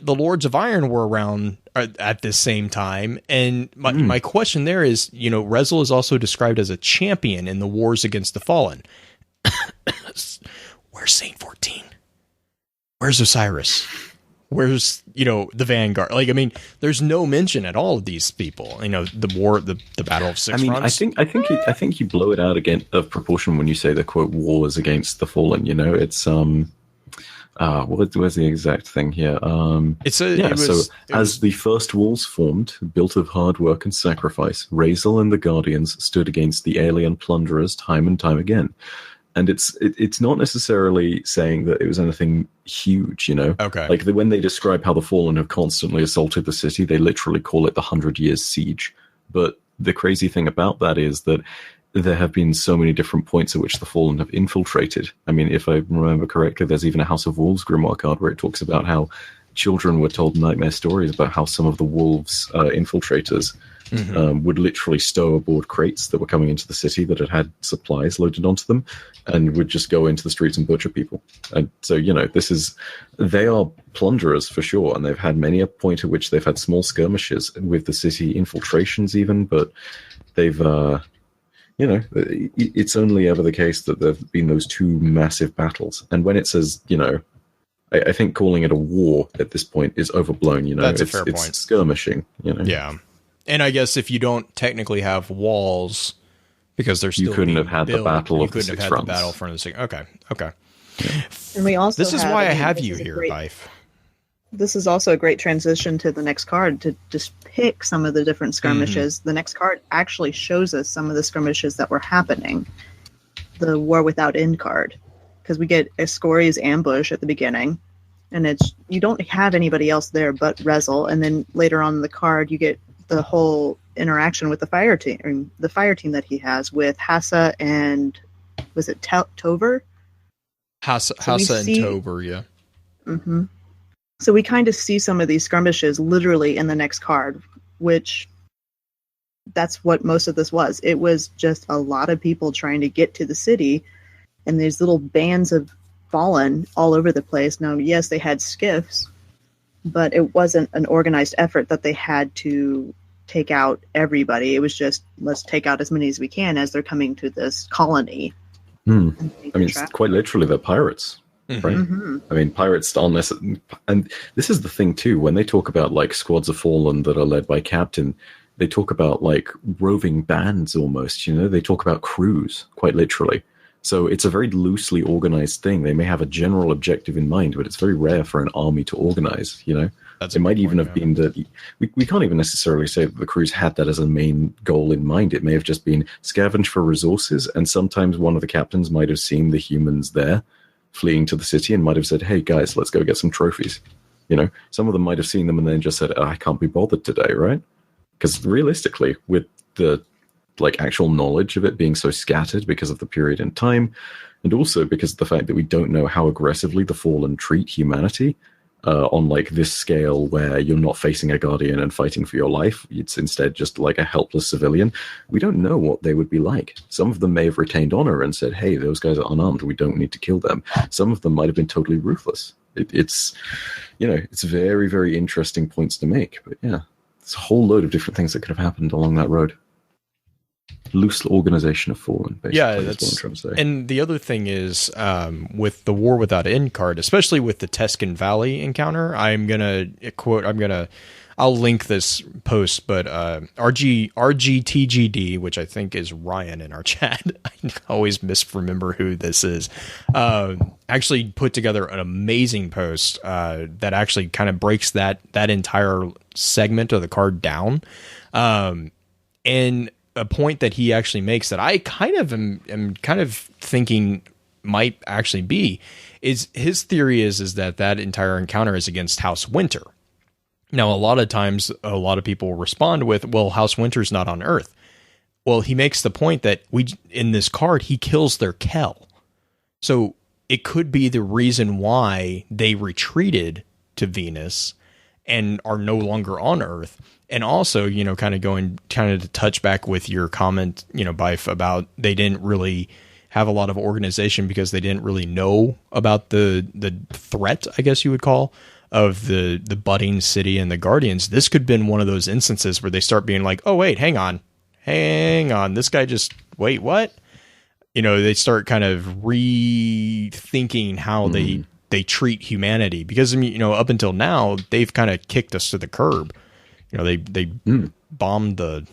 Lords of Iron were around at the same time, and my question there is, Rezel is also described as a champion in the wars against the fallen. Where's Saint 14? Where's Osiris? Where's the Vanguard? There's no mention at all of these people. The Battle of Six Fronts. I think you blow it out again of proportion when you say the quote wars against the fallen. It's where's the exact thing here? As the first walls formed, built of hard work and sacrifice, Rezel and the Guardians stood against the alien plunderers time and time again. And it's not necessarily saying that it was anything huge, Okay. When they describe how the Fallen have constantly assaulted the city, they literally call it the 100 Years Siege. But the crazy thing about that is that there have been so many different points at which the Fallen have infiltrated. If I remember correctly, there's even a House of Wolves grimoire card where it talks about how children were told nightmare stories about how some of the wolves infiltrators would literally stow aboard crates that were coming into the city that had supplies loaded onto them and would just go into the streets and butcher people. And so, they are plunderers for sure. And they've had many a point at which they've had small skirmishes with the city infiltrations even, but they've... it's only ever the case that there have been those two massive battles. And when it says, I think calling it a war at this point is overblown. That's a fair point. It's skirmishing. Yeah. And I guess if you don't technically have walls, Because they're still You couldn't being have had the built. battle You of the couldn't have six had fronts. the battle front of the six. Okay. And we also This is why I again, have this you is a here, great- Byf. This is also a great transition to the next card to just pick some of the different skirmishes. The next card actually shows us some of the skirmishes that were happening. The War Without End card, because we get Ascori's ambush at the beginning, and it's you don't have anybody else there but Rezel, and then later on in the card you get the whole interaction with the fire team that he has with Hassa and was it Tover? Hassa and see- Tober, yeah. Mm-hmm. So we kind of see some of these skirmishes literally in the next card, which that's what most of this was. It was just a lot of people trying to get to the city, and these little bands of fallen all over the place. Now, yes, they had skiffs, but it wasn't an organized effort that they had to take out everybody. It was just, let's take out as many as we can as they're coming to this colony. Hmm. And I mean, it's quite literally, they're pirates. Right? Mm-hmm. I mean, pirates aren't necessarily... And this is the thing, too. When they talk about, like, squads of fallen that are led by captain, they talk about, like, roving bands almost, you know? They talk about crews, quite literally. So it's a very loosely organized thing. They may have a general objective in mind, but it's very rare for an army to organize, you know? It might even have been that... We can't even necessarily say that the crews had that as a main goal in mind. It may have just been scavenge for resources, and sometimes one of the captains might have seen the humans there, fleeing to the city, and might have said, hey guys, let's go get some trophies. You know, some of them might have seen them and then just said, I can't be bothered today, right? Because realistically, with the like actual knowledge of it being so scattered because of the period in time, and also because of the fact that we don't know how aggressively the Fallen treat humanity on like this scale where you're not facing a guardian and fighting for your life, it's instead just like a helpless civilian. We don't know what they would be like. Some of them may have retained honor and said, hey, those guys are unarmed, we don't need to kill them. Some of them might have been totally ruthless. It's, you know, it's very, very interesting points to make. But yeah, there's a whole load of different things that could have happened along that road. Loose organization of Fallen, basically. Yeah, that's what I'm trying to say. And the other thing is, with the War Without End card, especially with the Tescan Valley encounter, I'll link this post, but RGTGD, which I think is Ryan in our chat, I always misremember who this is, actually put together an amazing post that actually kind of breaks that entire segment of the card down. And a point that he actually makes that I kind of am kind of thinking might actually be is his theory is that entire encounter is against House Winter. Now, a lot of times, a lot of people respond with, well, House Winter's not on Earth. Well, he makes the point that in this card, he kills their Kell. So it could be the reason why they retreated to Venus and are no longer on Earth. And also, you know, kind of to touch back with your comment, you know, Byf, about they didn't really have a lot of organization because they didn't really know about the threat, I guess you would call, of the budding city and the Guardians. This could have been one of those instances where they start being like, oh, wait, hang on. This guy just, wait, what? You know, they start kind of rethinking how they treat humanity. Because, you know, up until now, they've kind of kicked us to the curb. You know, they bombed the...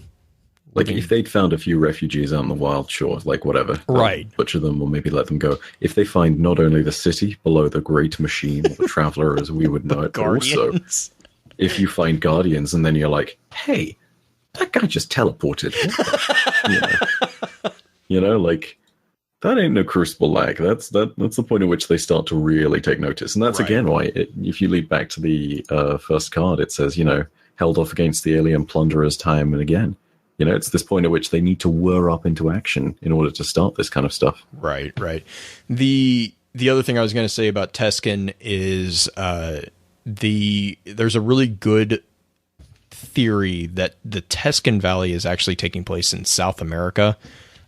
Like, if they'd found a few refugees out in the wild, sure, like, whatever. Right. Butcher them or maybe let them go. If they find not only the city below the Great Machine, or the Traveler as we would know it, but also if you find Guardians and then you're like, hey, that guy just teleported. You know, like, that ain't no Crucible lag. That's the point at which they start to really take notice. And that's, again, why, if you lead back to the first card, it says, you know, held off against the alien plunderers time and again. You know, it's this point at which they need to whir up into action in order to start this kind of stuff. Right. The other thing I was going to say about Tescan is there's a really good theory that the Tescan Valley is actually taking place in South America.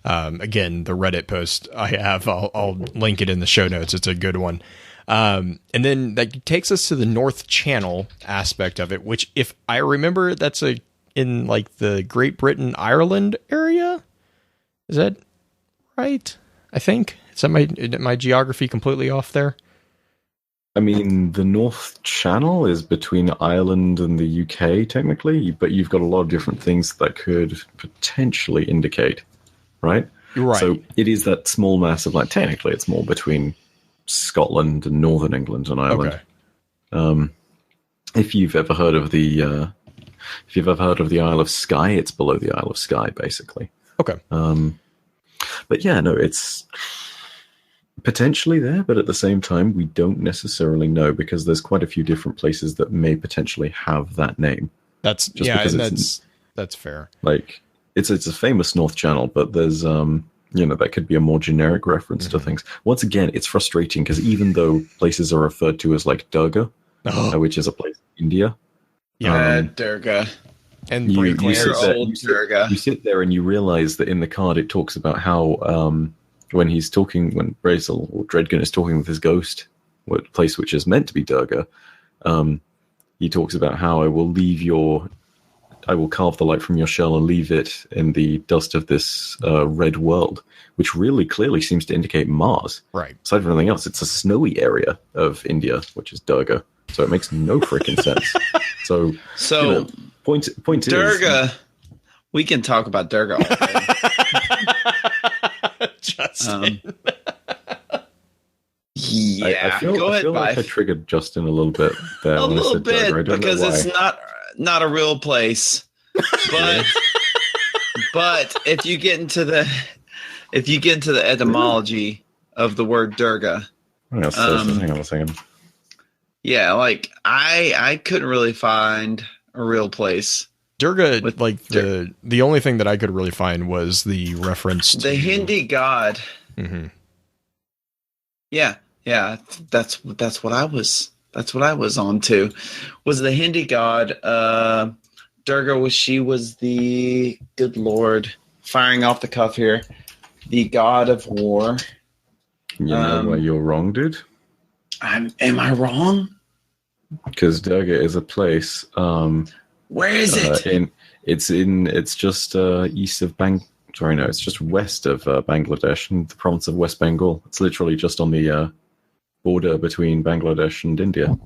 Again, the Reddit post I have, I'll link it in the show notes. It's a good one. And then that takes us to the North Channel aspect of it, which, if I remember, that's in like the Great Britain, Ireland area. Is that right? I think. Is that my geography completely off there? I mean, the North Channel is between Ireland and the UK, technically, but you've got a lot of different things that could potentially indicate. right? Right. So it is that small mass of like, technically it's more between Scotland and Northern England and Ireland. Okay. If you've ever heard of the Isle of Skye, it's below the Isle of Skye, basically. Okay. But yeah, no, it's potentially there, but at the same time, we don't necessarily know because there's quite a few different places that may potentially have that name. That's Just yeah, because and that's fair. Like it's a famous North Channel, but there's that could be a more generic reference to things. Once again, it's frustrating because even though places are referred to as like Durga, which is a place in India, Durga. And you Durga. sit there and you realize that in the card it talks about how when Brazel or Dredgen is talking with his ghost, what place which is meant to be Durga, he talks about how I will carve the light from your shell and leave it in the dust of this red world, which really clearly seems to indicate Mars. Right. Aside from anything else, it's a snowy area of India, which is Durga. So it makes no freaking sense. So point Durga. is, We can talk about Durga all day. Justin. Yeah, I feel like I triggered Justin a little bit there. A little bit because it's not a real place. But but if you get into the etymology of the word Durga, hang on a second. Yeah, like I couldn't really find a real place. Durga, the only thing that I could really find was the reference to the Hindi god. Mm-hmm. Yeah, that's what I was on to. Was the Hindi god Durga? She was the good Lord, firing off the cuff here, the god of war. You know why you're wrong, dude? Am I wrong? Because Durga is a place. Where is it? It's just east of it's just west of Bangladesh and the province of West Bengal. It's literally just on the border between Bangladesh and India.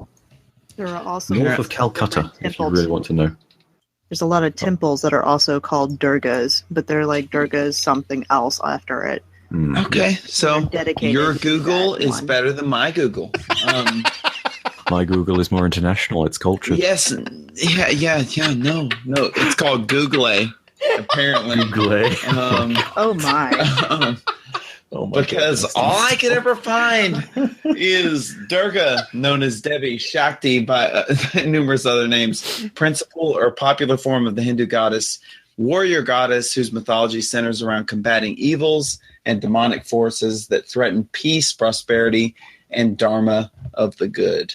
There are also North of Calcutta, if you really want to know. There's a lot of temples that are also called Durgas, but they're like Durgas something else after it. Okay, so your to Google that is one. better than my Google. My Google is more international. It's cultured. Yes, yeah. No. It's called Google. Apparently, Google. Oh my! Because all I could ever find is Durga, known as Devi, Shakti by numerous other names, principal or popular form of the Hindu goddess, warrior goddess whose mythology centers around combating evils and demonic forces that threaten peace, prosperity, and dharma of the good.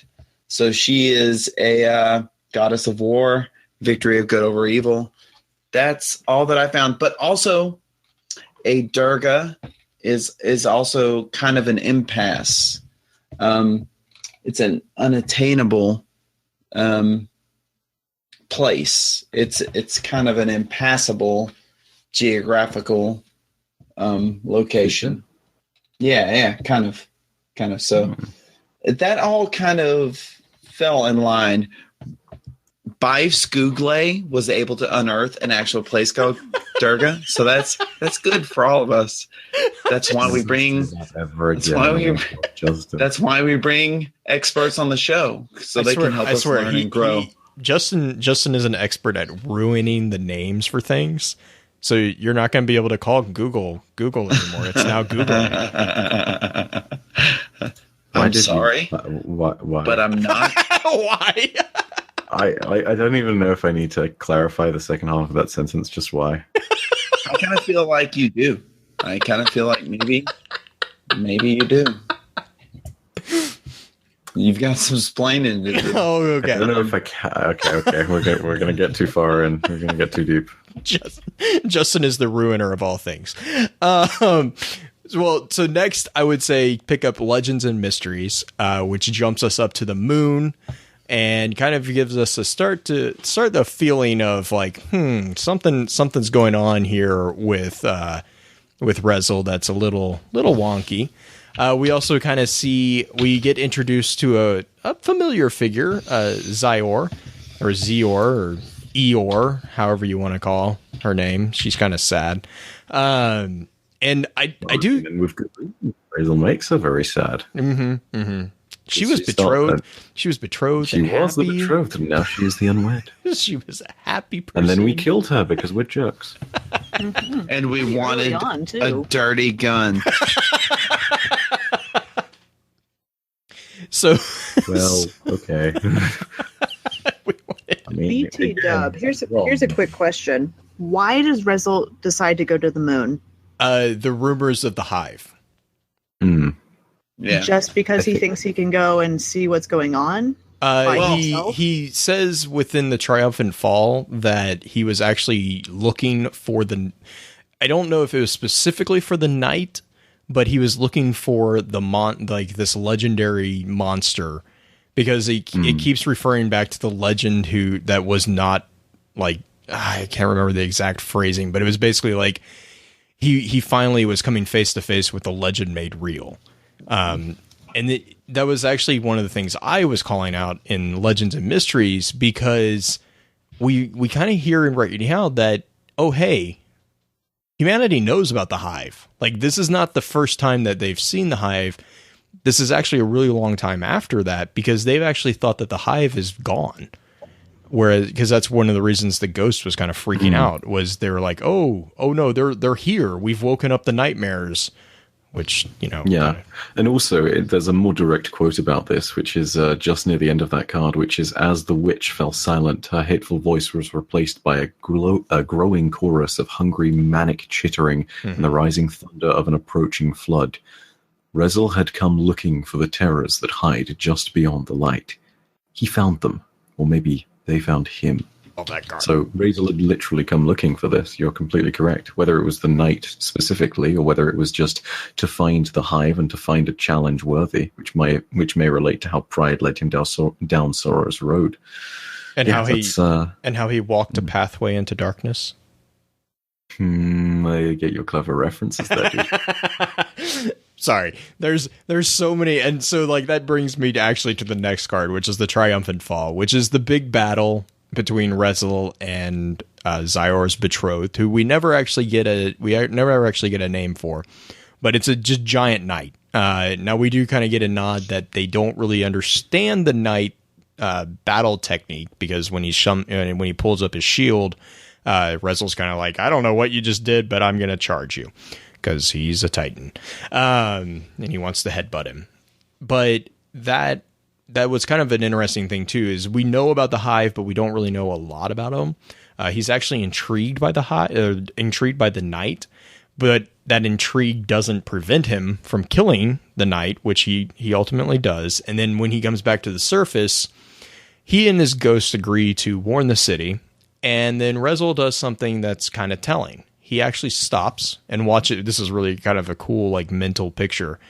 So she is a goddess of war, victory of good over evil. That's all that I found. But also, a Durga is also kind of an impasse. It's an unattainable place. It's kind of an impassable geographical location. Yeah, kind of. So that all kind of fell in line. Byf's Google was able to unearth an actual place called Durga, so that's good for all of us. That's why we bring that's why we bring experts on the show, so they can help us learn and grow. Justin is an expert at ruining the names for things, so you're not going to be able to call Google anymore. It's now Google. I'm sorry, why? but I'm not. Why? I don't even know if I need to clarify the second half of that sentence. Just why? I kind of feel like you do. I kind of feel like maybe you do. You've got some explaining to do. Oh, okay. I don't know if I can. Okay. We're gonna get too far and we're gonna get too deep. Justin is the ruiner of all things. Well, so next I would say pick up Legends and Mysteries, which jumps us up to the moon and kind of gives us a start the feeling of like, something's going on here with Rezel that's a little wonky. We also kind of we get introduced to a familiar figure, Zior or Eeyore, however you want to call her name. She's kind of sad. And I do. And with good reason. Razel makes her very sad. She was betrothed. She was betrothed. She was the betrothed, and now she is the unwed. She was a happy person. And then we killed her because we're jerks. And we wanted a dirty gun. So, well, okay. I mean, BT Dub. Here's a quick question. Why does Rezel decide to go to the moon? The rumors of the hive. Yeah. Just because he thinks he can go and see what's going on? He says within the Triumphant Fall that he was actually looking for I don't know if it was specifically for the night, but he was looking for this legendary monster, because it keeps referring back to the legend that was not like, I can't remember the exact phrasing, but it was basically like he finally was coming face to face with the legend made real. And that was actually one of the things I was calling out in Legends and Mysteries, because we kind of hear right now that, oh, hey, humanity knows about the hive. Like, this is not the first time that they've seen the hive. This is actually a really long time after that, because they've actually thought that the hive is gone. Whereas, because that's one of the reasons the ghost was kind of freaking out, was they were like, oh no, they're here. We've woken up the nightmares. Which, yeah. And also, there's a more direct quote about this, which is just near the end of that card, which is, as the witch fell silent, her hateful voice was replaced by a growing chorus of hungry, manic chittering and the rising thunder of an approaching flood. Rezel had come looking for the terrors that hide just beyond the light. He found them, or maybe they found him. That card. So Rezel had literally come looking for this. You're completely correct. Whether it was the night specifically, or whether it was just to find the hive and to find a challenge worthy, which may relate to how pride led him down Sorrow's road, and how he walked a pathway into darkness. I get your clever references there, dude. Sorry, there's so many, and so like that brings me to the next card, which is the Triumphant Fall, which is the big battle between Rezel and Xior's betrothed, who we never actually get a name for, but it's a just giant knight. Now we do kind of get a nod that they don't really understand the knight battle technique, because when he pulls up his shield, Rezel's kind of like, I don't know what you just did, but I'm going to charge you, because he's a Titan, and he wants to headbutt him. But that was kind of an interesting thing too, is we know about the hive, but we don't really know a lot about him. He's actually intrigued by intrigued by the knight, but that intrigue doesn't prevent him from killing the knight, which he ultimately does. And then when he comes back to the surface, he and his ghost agree to warn the city. And then Rezel does something that's kind of telling. He actually stops and watches. This is really kind of a cool, like, mental picture.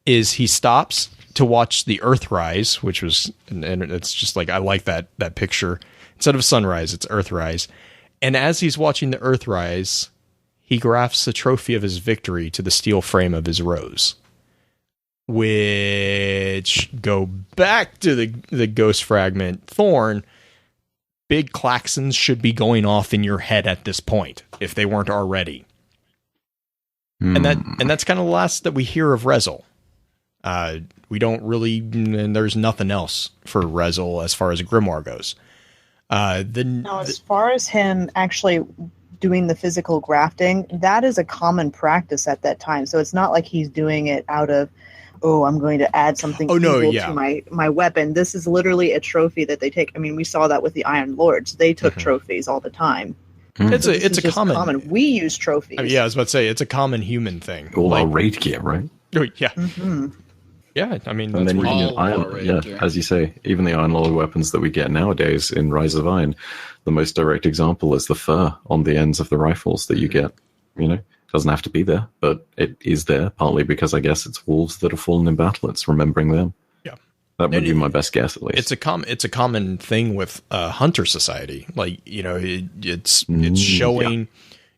Is he stops to watch the earth rise, which was, and it's just like, I like that picture. Instead of sunrise, it's earth rise. And as he's watching the earth rise, he grafts the trophy of his victory to the steel frame of his rose, which go back to the ghost fragment Thorn. Big klaxons should be going off in your head at this point, if they weren't already. And that's kind of the last that we hear of Rezel. We don't really, and there's nothing else for Rezel as far as Grimoire goes. As far as him actually doing the physical grafting, that is a common practice at that time. So it's not like he's doing it out of, I'm going to add something to my weapon. This is literally a trophy that they take. I mean, we saw that with the Iron Lords. They took trophies all the time. It's a common. We use trophies. I was about to say, it's a common human thing. All our raid gear, right? Oh, yeah. Yeah, I mean, and that's then as you say, even the Iron Lord weapons that we get nowadays in Rise of Iron, the most direct example is the fur on the ends of the rifles that you get. It doesn't have to be there, but it is there, partly because I guess it's wolves that have fallen in battle. It's remembering them. Yeah, that would be my best guess, at least. It's a common thing with Hunter Society. Like, it's showing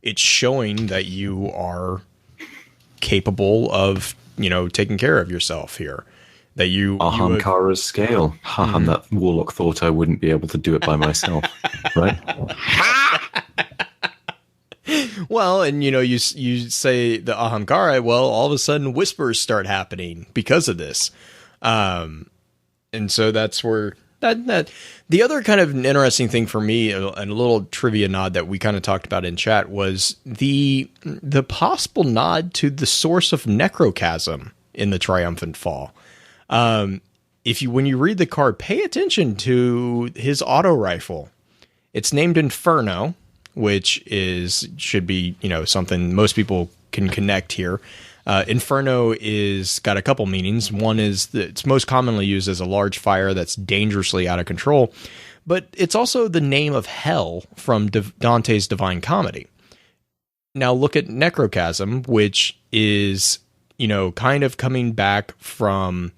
that you are capable of taking care of yourself here. That you Ahamkara's scale. And that warlock thought I wouldn't be able to do it by myself, right? Well, and you say the Ahamkara, well, all of a sudden whispers start happening because of this. And so that's where that the other kind of interesting thing for me, and a little trivia nod that we kind of talked about in chat, was the possible nod to the source of Necrochasm in the Triumphant Fall. When you read the card, pay attention to his auto rifle. It's named Inferno, which should be something most people can connect here. Inferno is got a couple meanings. One is that it's most commonly used as a large fire that's dangerously out of control, but it's also the name of hell from Dante's Divine Comedy. Now look at Necrochasm, which is kind of coming back from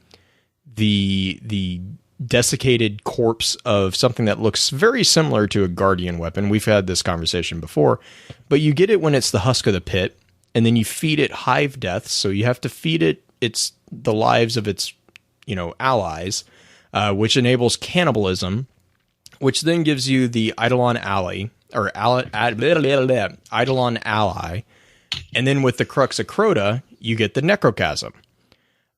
the desiccated corpse of something that looks very similar to a guardian weapon. We've had this conversation before, but you get it when it's the husk of the pit. And then you feed it hive deaths, so you have to feed it the lives of its allies, which enables cannibalism, which then gives you the Eidolon Ally, Eidolon Ally, and then with the Crux of Crota, you get the Necrochasm.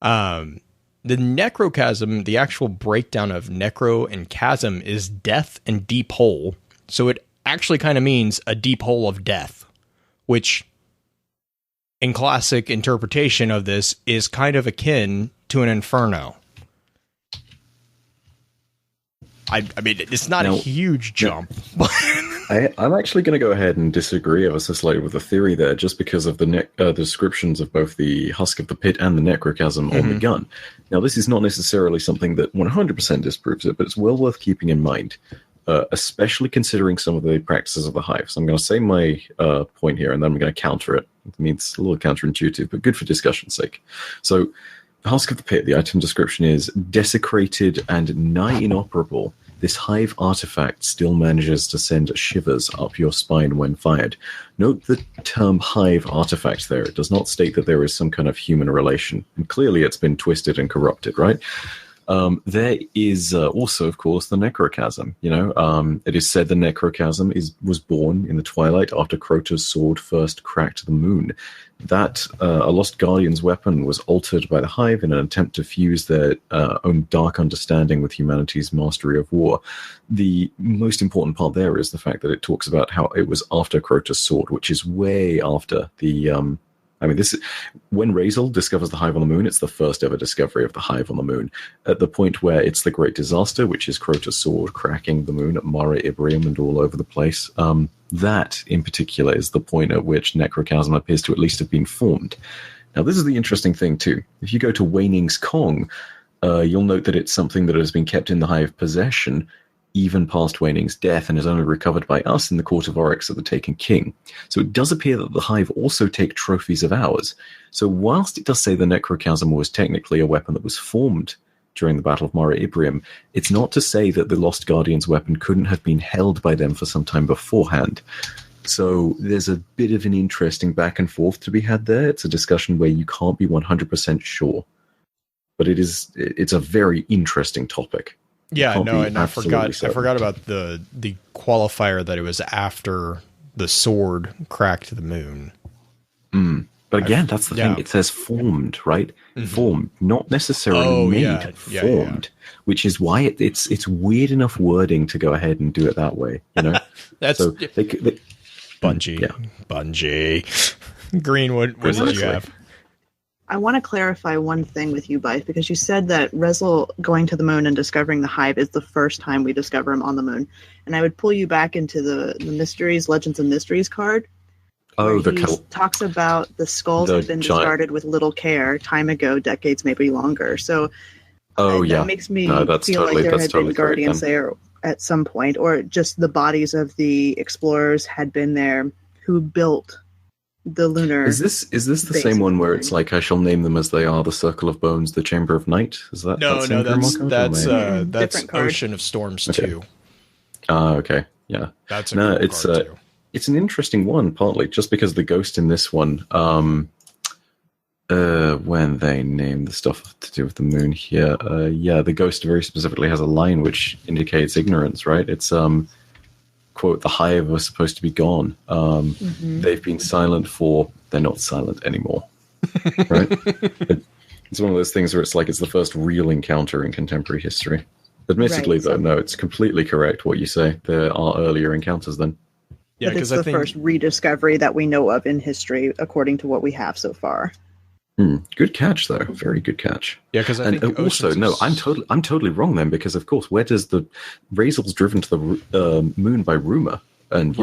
The Necrochasm, the actual breakdown of Necro and Chasm, is death and deep hole, so it actually kind of means a deep hole of death, which in classic interpretation of this is kind of akin to an inferno. I mean, it's not a huge jump. But I'm actually going to go ahead and disagree ever so slightly with the theory there, just because of the descriptions of both the Husk of the Pit and the Necrochasm on the gun. Now, this is not necessarily something that 100% disproves it, but it's well worth keeping in mind. Especially considering some of the practices of the hive. So I'm going to say my point here, and then I'm going to counter it. I mean, it's a little counterintuitive, but good for discussion's sake. So, Husk of the Pit, the item description is desecrated and nigh inoperable. This hive artifact still manages to send shivers up your spine when fired. Note the term hive artifact there. It does not state that there is some kind of human relation. And clearly it's been twisted and corrupted, right? There is also, of course, the Necrochasm. It is said the Necrochasm was born in the twilight after Crota's sword first cracked the moon. That a Lost Guardian's weapon was altered by the Hive in an attempt to fuse their own dark understanding with humanity's mastery of war. The most important part there is the fact that it talks about how it was after Crota's sword, which is way after the... this is when Razel discovers the Hive on the Moon. It's the first ever discovery of the Hive on the Moon. At the point where it's the Great Disaster, which is Crota's sword cracking the moon at Mare Ibrium and all over the place. That, in particular, is the point at which Necrochasm appears to at least have been formed. Now, this is the interesting thing, too. If you go to Waning's Kong, you'll note that it's something that has been kept in the Hive possession even past Waning's death, and is only recovered by us in the Court of Oryx at the Taken King. So it does appear that the Hive also take trophies of ours. So whilst it does say the Necrochasm was technically a weapon that was formed during the Battle of Mare Ibrium, it's not to say that the Lost Guardian's weapon couldn't have been held by them for some time beforehand. So there's a bit of an interesting back and forth to be had there. It's a discussion where you can't be 100% sure. But it's a very interesting topic. Yeah, no, and I forgot about the qualifier that it was after the sword cracked the moon. But again, that's the thing. It says formed, right? Mm-hmm. Formed, not necessarily made. Formed, which is why it's weird enough wording to go ahead and do it that way. That's so Bungie. Yeah. Bungie. Green, what did you have? I want to clarify one thing with you, Byf, because you said that Rezel going to the moon and discovering the Hive is the first time we discover him on the moon. And I would pull you back into the Mysteries, Legends and Mysteries card. Oh, talks about the skulls have been discarded with little care time ago, decades, maybe longer. So that makes me feel like there had been guardians there at some point, or just the bodies of the explorers had been there who built the lunar. Is this the same one where it's like, I shall name them as they are, the Circle of Bones, the Chamber of Night? Is that that's Ocean of Storms 2. Okay, yeah. That's too. It's an interesting one, partly just because the ghost in this one, when they name the stuff to do with the moon here, the ghost very specifically has a line which indicates ignorance, right? It's quote, the hive was supposed to be gone. They've been silent they're not silent anymore. Right? It's one of those things where it's like it's the first real encounter in contemporary history. Admittedly, though, no, it's completely correct what you say. There are earlier encounters then. Yeah, but it's because the first rediscovery that we know of in history, according to what we have so far. Good catch, though. Very good catch. Yeah, because I think also, no, I'm totally wrong then, because of course, where does the Razel's driven to the moon by rumor and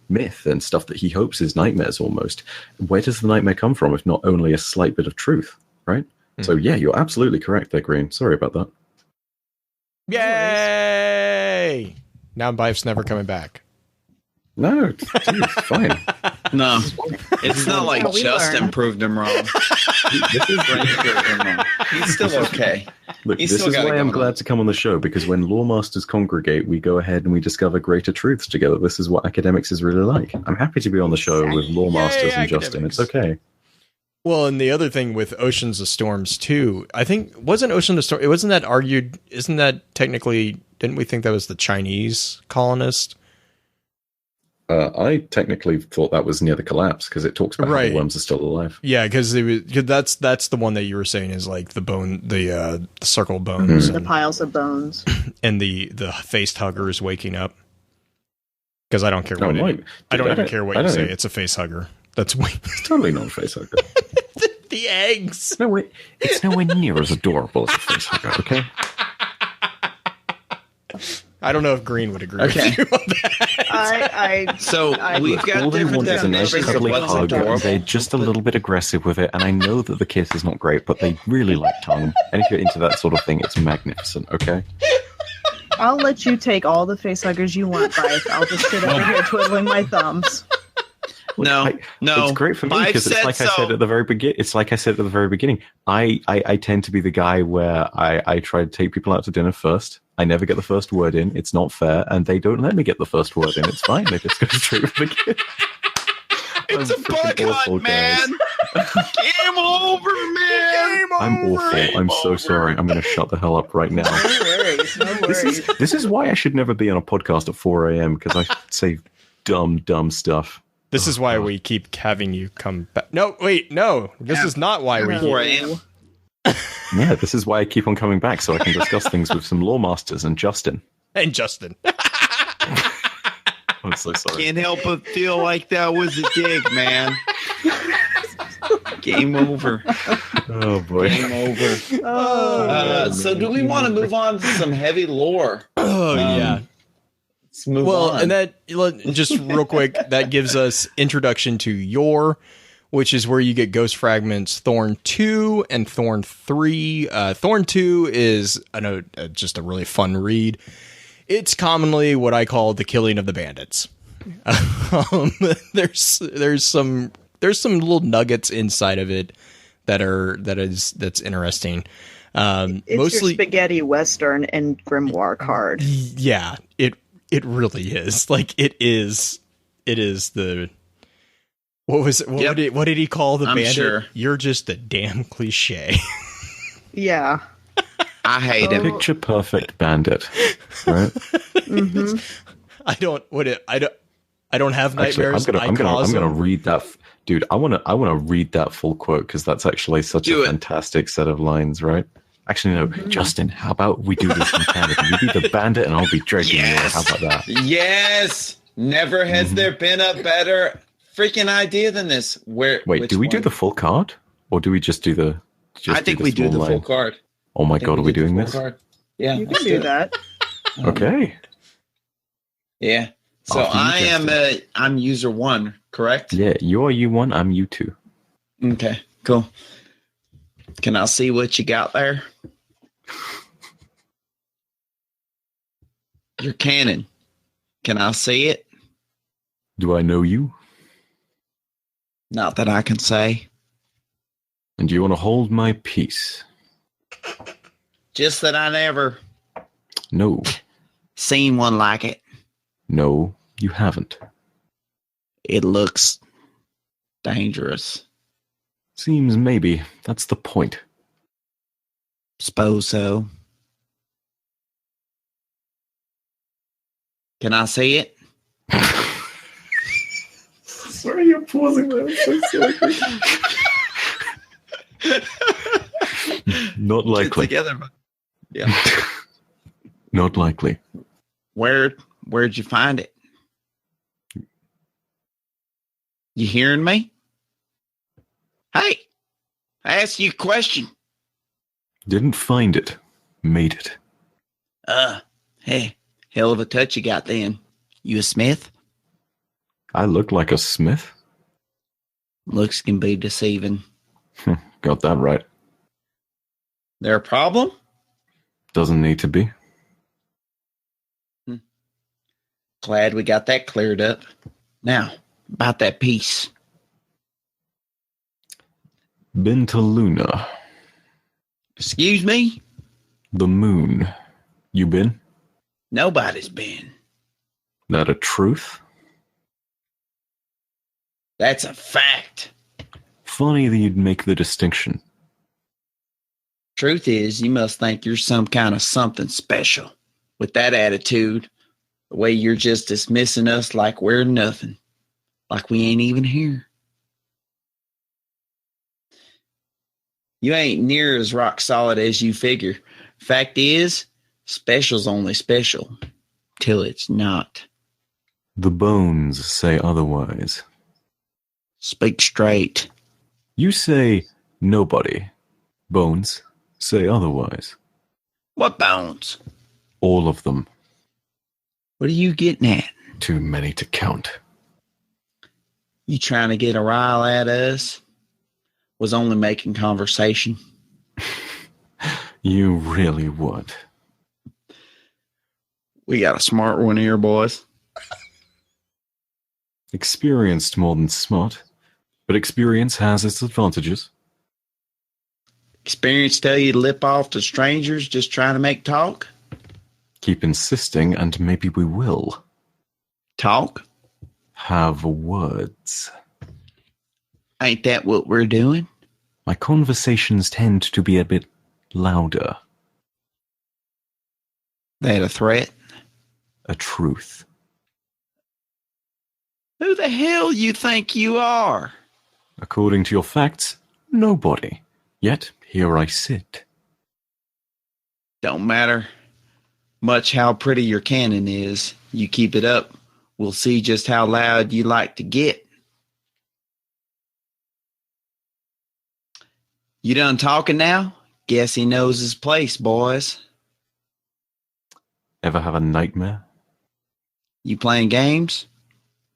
myth and stuff that he hopes is nightmares almost? Where does the nightmare come from if not only a slight bit of truth, right? So yeah, you're absolutely correct there, Green. Sorry about that. Yay! Now Byf's never coming back. No, it's fine. No, it's not like Justin proved him wrong. This is Brent proved him wrong. He's still okay. Look, He's this still is got it why I'm going glad on. to come on the show, because when law masters congregate, we go ahead and we discover greater truths together. This is what academics is really like. I'm happy to be on the show with law masters and Justin. Academics. It's okay. Well, and the other thing with Oceans of Storms too, I think wasn't Ocean of Storms. It wasn't that argued. Isn't that technically? Didn't we think that was the Chinese colonist? I technically thought that was near the collapse because it talks about how Right. the worms are still alive. Yeah, because that's the one that you were saying is like the bone, the circle of bones, The piles of bones. and the faced huggers waking up. Because I don't care what I don't even care what you say. It's a face hugger. That's It's totally not a face hugger. the eggs. No way. It's nowhere near as adorable as a face hugger. Okay. I don't know if Green would agree Okay. with you on that. So we've got All they different want is a nice definitions of cuddly what's hug. adorable. They're just a little bit aggressive with it, and I know that the kiss is not great, but they really like tongue. And if you're into that sort of thing, it's magnificent. Okay. I'll let you take all the face huggers you want, Byf. I'll just sit over here twiddling my thumbs. No. It's great for me Byf because it's said like I so. said at the very beginning. It's like I said at the very beginning. I tend to be the guy where I try to take people out to dinner first. I never get the first word in. It's not fair, and they don't let me get the first word in. It's fine. They just go straight with the kid. It's a bug hunt, man. Game over, man. I'm awful. I'm so sorry. I'm going to shut the hell up right now. No worries. No worries. This is why I should never be on a podcast at 4 a.m. because I say dumb stuff. This is why we keep having you come back. No, wait, no. This is not why we 4 keep. a.m. Yeah, this is why I keep on coming back so I can discuss things with some law masters and Justin. And Justin. I'm so sorry. Can't help but feel like that was a dig, man. Game over. Oh boy. Game over. So do we want to move on to some heavy lore? Oh, yeah. Let's move Well, on. and that, just real quick, that gives us Introduction to Yor, which is where you get Ghost Fragments Thorn 2 and Thorn 3. Thorn 2 is just a really fun read. It's commonly what I call the killing of the bandits. There's some little nuggets inside of it that's interesting. It's Mostly, your spaghetti western and grimoire card. yeah, it really is. Like it is the. What was it? What did he call the I'm bandit? sure. You're just a damn cliche. Yeah. I hate him. Picture perfect bandit, right? I don't have Actually, nightmares. I'm gonna read that, dude. I wanna read that full quote because that's actually such Do a it. fantastic set of lines, right? Actually, no, Justin. How about we do this in Canada? You be the bandit, and I'll be Drake. Yes. How about that? Yes. Never has there been a better freaking idea than this. Wait, which do we do one? the full card, or do we just do the? I think we do the small full line? card. Oh my I think god, are we do the doing full this? card. Yeah, You let's can do it. that. Okay. Yeah. So After you, I am Justin. I'm user 1, correct? Yeah, you're U1. I'm U2. Okay, cool. Can I see what you got there? Your cannon. Can I see it? Do I know you? Not that I can say. And do you want to hold my peace? Just that I never No, seen one like it. no, you haven't. It looks dangerous. Seems maybe that's the point. Suppose so. Can I see it? Sorry, you're pausing there. I'm so sorry. Not likely. Get together. Yeah. Not likely. Where'd you find it? You hearing me? Hey, I asked you a question. Didn't find it. Made it. Hey, hell of a touch you got then. You a smith? I look like a smith? Looks can be deceiving. Got that right. There a problem? Doesn't need to be. Glad we got that cleared up. Now, about that piece. Been to Luna. Excuse me? The moon. You been? Nobody's been. That a truth? That's a fact. Funny that you'd make the distinction. Truth is, you must think you're some kind of something special. With that attitude, the way you're just dismissing us like we're nothing. Like we ain't even here. You ain't near as rock solid as you figure. Fact is, special's only special till it's not. The bones say otherwise. Speak straight. You say nobody. Bones say otherwise. What bones? All of them. What are you getting at? Too many to count. You trying to get a rile at us? Was only making conversation. You really would. We got a smart one here, boys. Experienced more than smart, but experience has its advantages. Experience tell you to lip off to strangers just trying to make talk? Keep insisting, and maybe we will. Talk? Have words. Ain't that what we're doing? My conversations tend to be a bit louder. That a threat? A truth. Who the hell you think you are? According to your facts, nobody. Yet, here I sit. Don't matter much how pretty your cannon is. You keep it up, we'll see just how loud you like to get. You done talking now? Guess he knows his place, boys. Ever have a nightmare? You playing games?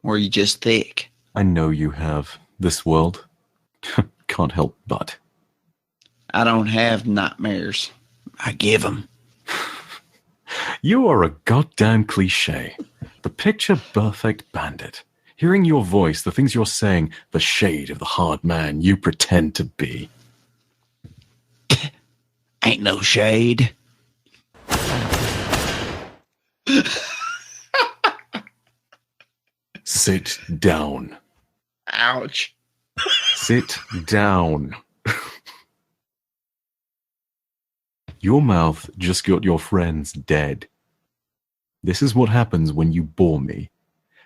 Or you just thick? I know you have. This world. Can't help but. I don't have nightmares. I give them. You are a goddamn cliche. The picture-perfect bandit. Hearing your voice, the things you're saying, the shade of the hard man you pretend to be. Ain't no shade. Sit down. Ouch. Sit down. Your mouth just got your friends dead. This is what happens when you bore me.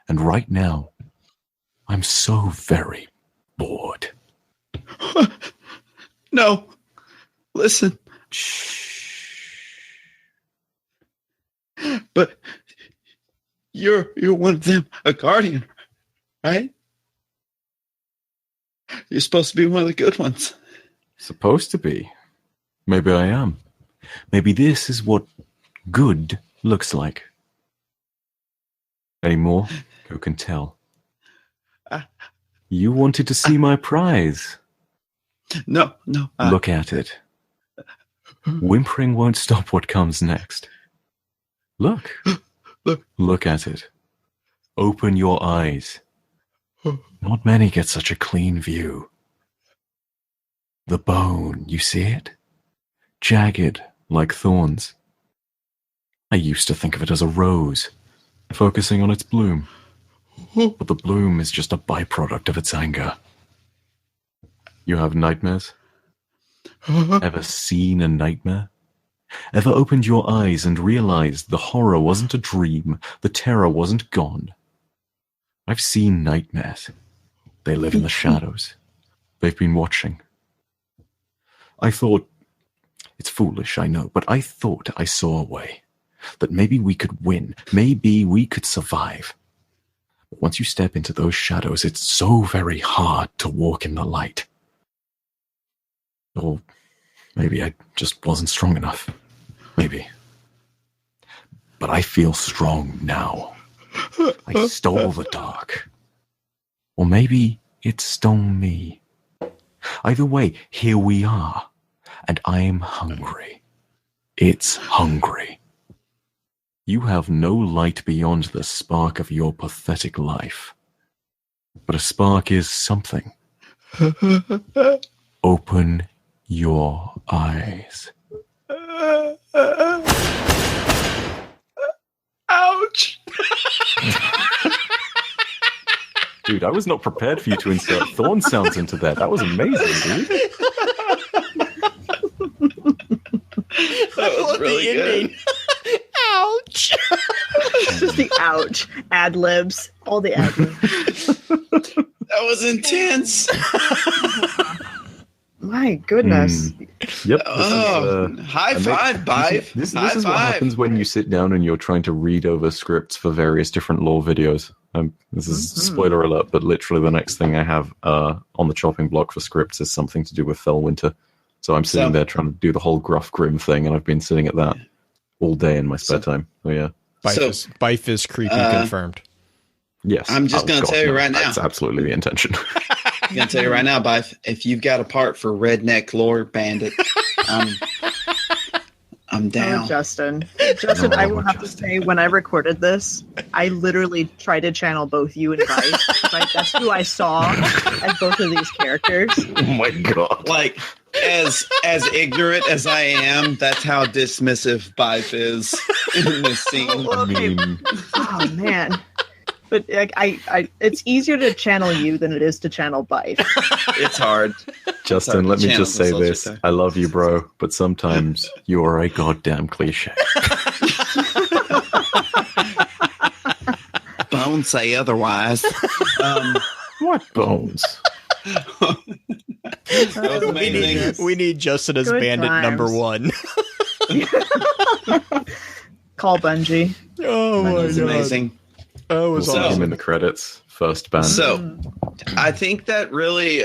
And right now, I'm so very bored. No. Listen. But you're one of them, a guardian, right? You're supposed to be one of the good ones. Supposed to be. Maybe I am. Maybe this is what good looks like. Any more? Who can tell? You wanted to see my prize. No. Look at it. Whimpering won't stop what comes next. Look. Look at it. Open your eyes. Not many get such a clean view. The bone, you see it? Jagged, like thorns. I used to think of it as a rose, focusing on its bloom. But the bloom is just a byproduct of its anger. You have nightmares? Ever seen a nightmare? Ever opened your eyes and realized the horror wasn't a dream, the terror wasn't gone? I've seen nightmares. They live in the shadows. They've been watching. I thought, it's foolish, I know, but I thought I saw a way. That maybe we could win. Maybe we could survive. But once you step into those shadows, it's so very hard to walk in the light. Or maybe I just wasn't strong enough. Maybe. But I feel strong now. I stole the dark. Or maybe it stole me. Either way, here we are. And I'm hungry. It's hungry. You have no light beyond the spark of your pathetic life. But a spark is something. Open your eyes. Ouch! Dude, I was not prepared for you to insert thorn sounds into that. That was amazing, dude. That was really good. Ouch! Just the ouch. Ad libs. All the ad libs. That was intense. My goodness. Yep. High five, Byf. This High is what five. happens when you sit down and you're trying to read over scripts for various different lore videos. This is spoiler alert, but literally the next thing I have on the chopping block for scripts is something to do with Fellwinter. So I'm sitting there trying to do the whole gruff grim thing, and I've been sitting at that all day in my spare time. So yeah. Byf is creepy confirmed. Yes. I'm just going to tell you right now. That's absolutely the intention. I'm going to tell you right now, Byf, if you've got a part for Redneck Lore Bandit, I'm down. Oh, Justin, I will have to say, when I recorded this, I literally tried to channel both you and Byf. Like, that's who I saw as both of these characters. Oh my god! Like, as ignorant as I am, that's how dismissive Byf is in this scene. Well, okay. Oh man. But like, it's easier to channel you than it is to channel Byf. It's hard. Justin, let me just say this. I love you, bro, but sometimes you are a goddamn cliche. Bones say otherwise. What bones? That was amazing. We need Justin as Good bandit times. number 1. Call Bungie. Oh my That was amazing. That was So- Him awesome. in the credits, first band. So, I think that really,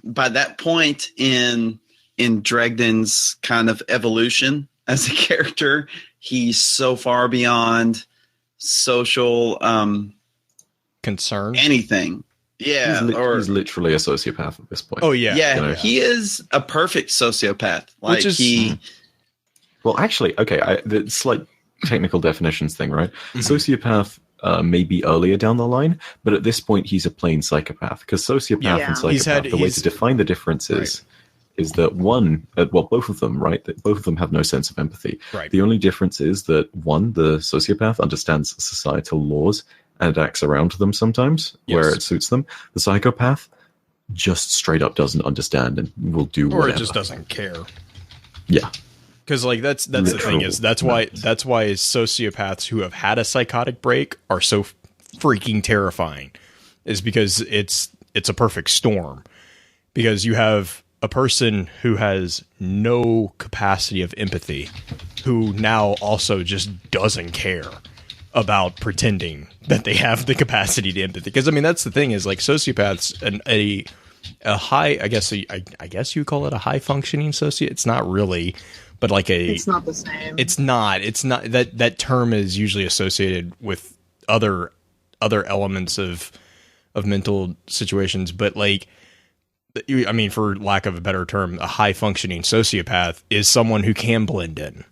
by that point in Dregden's kind of evolution as a character, he's so far beyond social Concern. anything. Yeah, he's literally a sociopath at this point. Oh yeah. yeah, you know. he is a perfect sociopath. Like Which is- Well, actually, okay, the slight technical definitions thing, right? Sociopath may be earlier down the line, but at this point, he's a plain psychopath. Because sociopath Yeah. and psychopath, the way to define the difference is that one, both of them, right? That both of them have no sense of empathy. Right. The only difference is that one, the sociopath understands societal laws and acts around them sometimes where it suits them. The psychopath just straight up doesn't understand and will do Or whatever. it just doesn't care. Yeah. Because like that's the thing is that's why sociopaths who have had a psychotic break are so freaking terrifying, is because it's a perfect storm. Because you have a person who has no capacity of empathy, who now also just doesn't care about pretending that they have the capacity to empathy. Because I mean that's the thing is like sociopaths and a high I guess you call it a high functioning sociopath. It's not really. But like It's not the same. It's not that term is usually associated with other elements of mental situations. But like, I mean, for lack of a better term, a high functioning sociopath is someone who can blend in,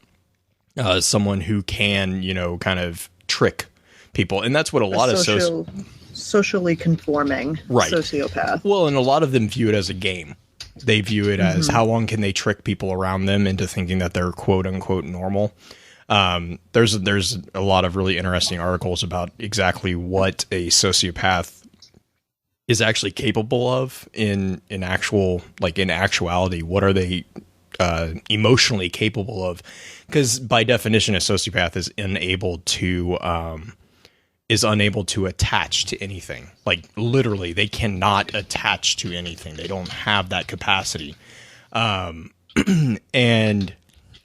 someone who can, kind of trick people. And that's what a lot of socially conforming sociopath. Well, and a lot of them view it as a game. They view it as how long can they trick people around them into thinking that they're quote unquote normal. There's a lot of really interesting articles about exactly what a sociopath is actually capable of in actuality. What are they emotionally capable of? Because by definition, a sociopath is unable to is unable to attach to anything. Like literally, they cannot attach to anything. They don't have that capacity. And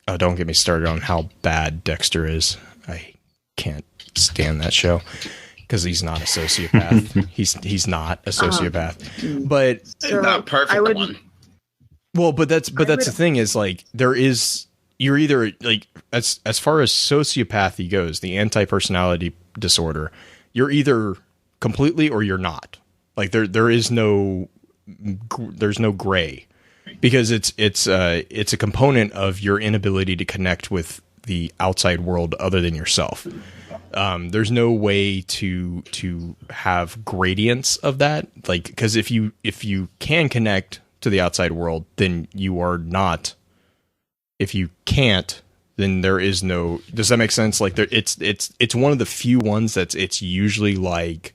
don't get me started on how bad Dexter is. I can't stand that show because he's not a sociopath. he's not a sociopath, but So Not perfect I would. one. well, but that's the thing is like you're either like as far as sociopathy goes, the anti-personality disorder, you're either completely or you're not. Like there's no gray, because it's a component of your inability to connect with the outside world other than yourself. There's no way to have gradients of that, like, because if you can connect to the outside world, then you are not. If you can't, then there is no. Does that make sense? Like it's one of the few ones it's usually like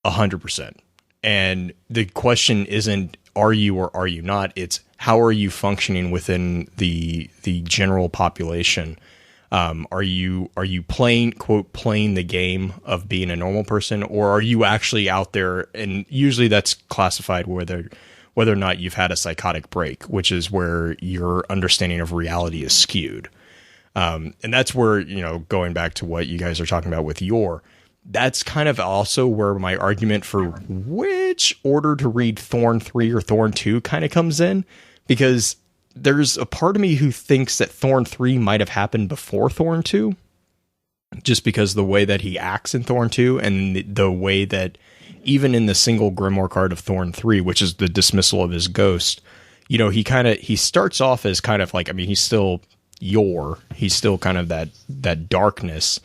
100%. And the question isn't are you or are you not? It's how are you functioning within the general population? Are you playing the game of being a normal person, or are you actually out there? And usually that's classified whether or not you've had a psychotic break, which is where your understanding of reality is skewed. And that's where, going back to what you guys are talking about with Yor, that's kind of also where my argument for which order to read Thorn 3 or Thorn 2 kind of comes in, because there's a part of me who thinks that Thorn 3 might have happened before Thorn 2, just because the way that he acts in Thorn 2 and the way that even in the single Grimoire card of Thorn 3, which is the dismissal of his ghost, he starts off as kind of like, he's still Yor, he's still kind of that darkness,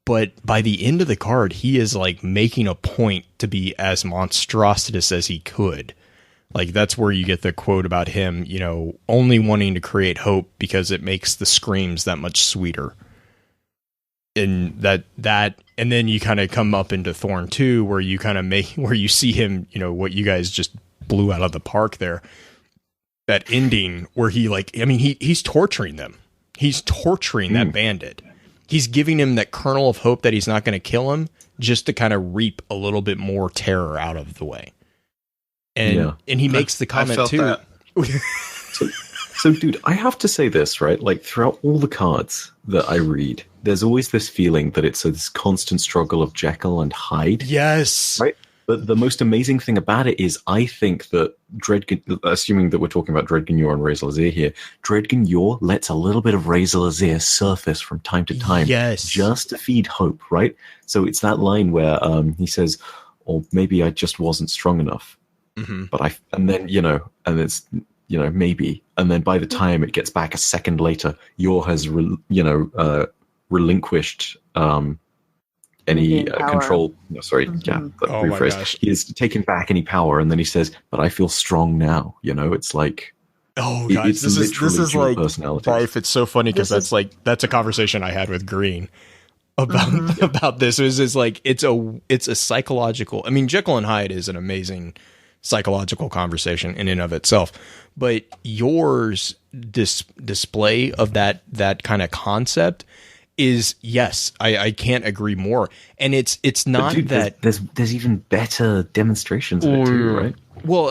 but by the end of the card, he is like making a point to be as monstrous as he could. Like that's where you get the quote about him, only wanting to create hope because it makes the screams that much sweeter. And and then you kind of come up into Thorn 2 where you kind of where you see him, what you guys just blew out of the park there. That ending where he's torturing them. He's torturing that bandit. He's giving him that kernel of hope that he's not going to kill him, just to kind of reap a little bit more terror out of the way. And he makes the comment too. So, dude, I have to say this, right? Like, throughout all the cards that I read, there's always this feeling that it's this constant struggle of Jekyll and Hyde. Yes. Right? But the most amazing thing about it is I think that assuming that we're talking about Dredgen Yor and Razor Azir here, Dredgen Yor lets a little bit of Razor Azir surface from time to time. Yes. Just to feed hope, right? So it's that line where he says, or maybe I just wasn't strong enough. Mm-hmm. And it's, maybe. And then by the time it gets back a second later, Yor has, relinquished any control. No, sorry. Mm-hmm. Yeah. My gosh. He has taken back any power. And then he says, but I feel strong now. It's like, oh guys, this is like personality. life. It's so funny because that's a conversation I had with Green about this. It's like, it's a psychological, Jekyll and Hyde is an amazing psychological conversation in and of itself, but Yor's display of that kind of concept is, yes, I can't agree more. And it's not that there's even better demonstrations of it too, right? Well,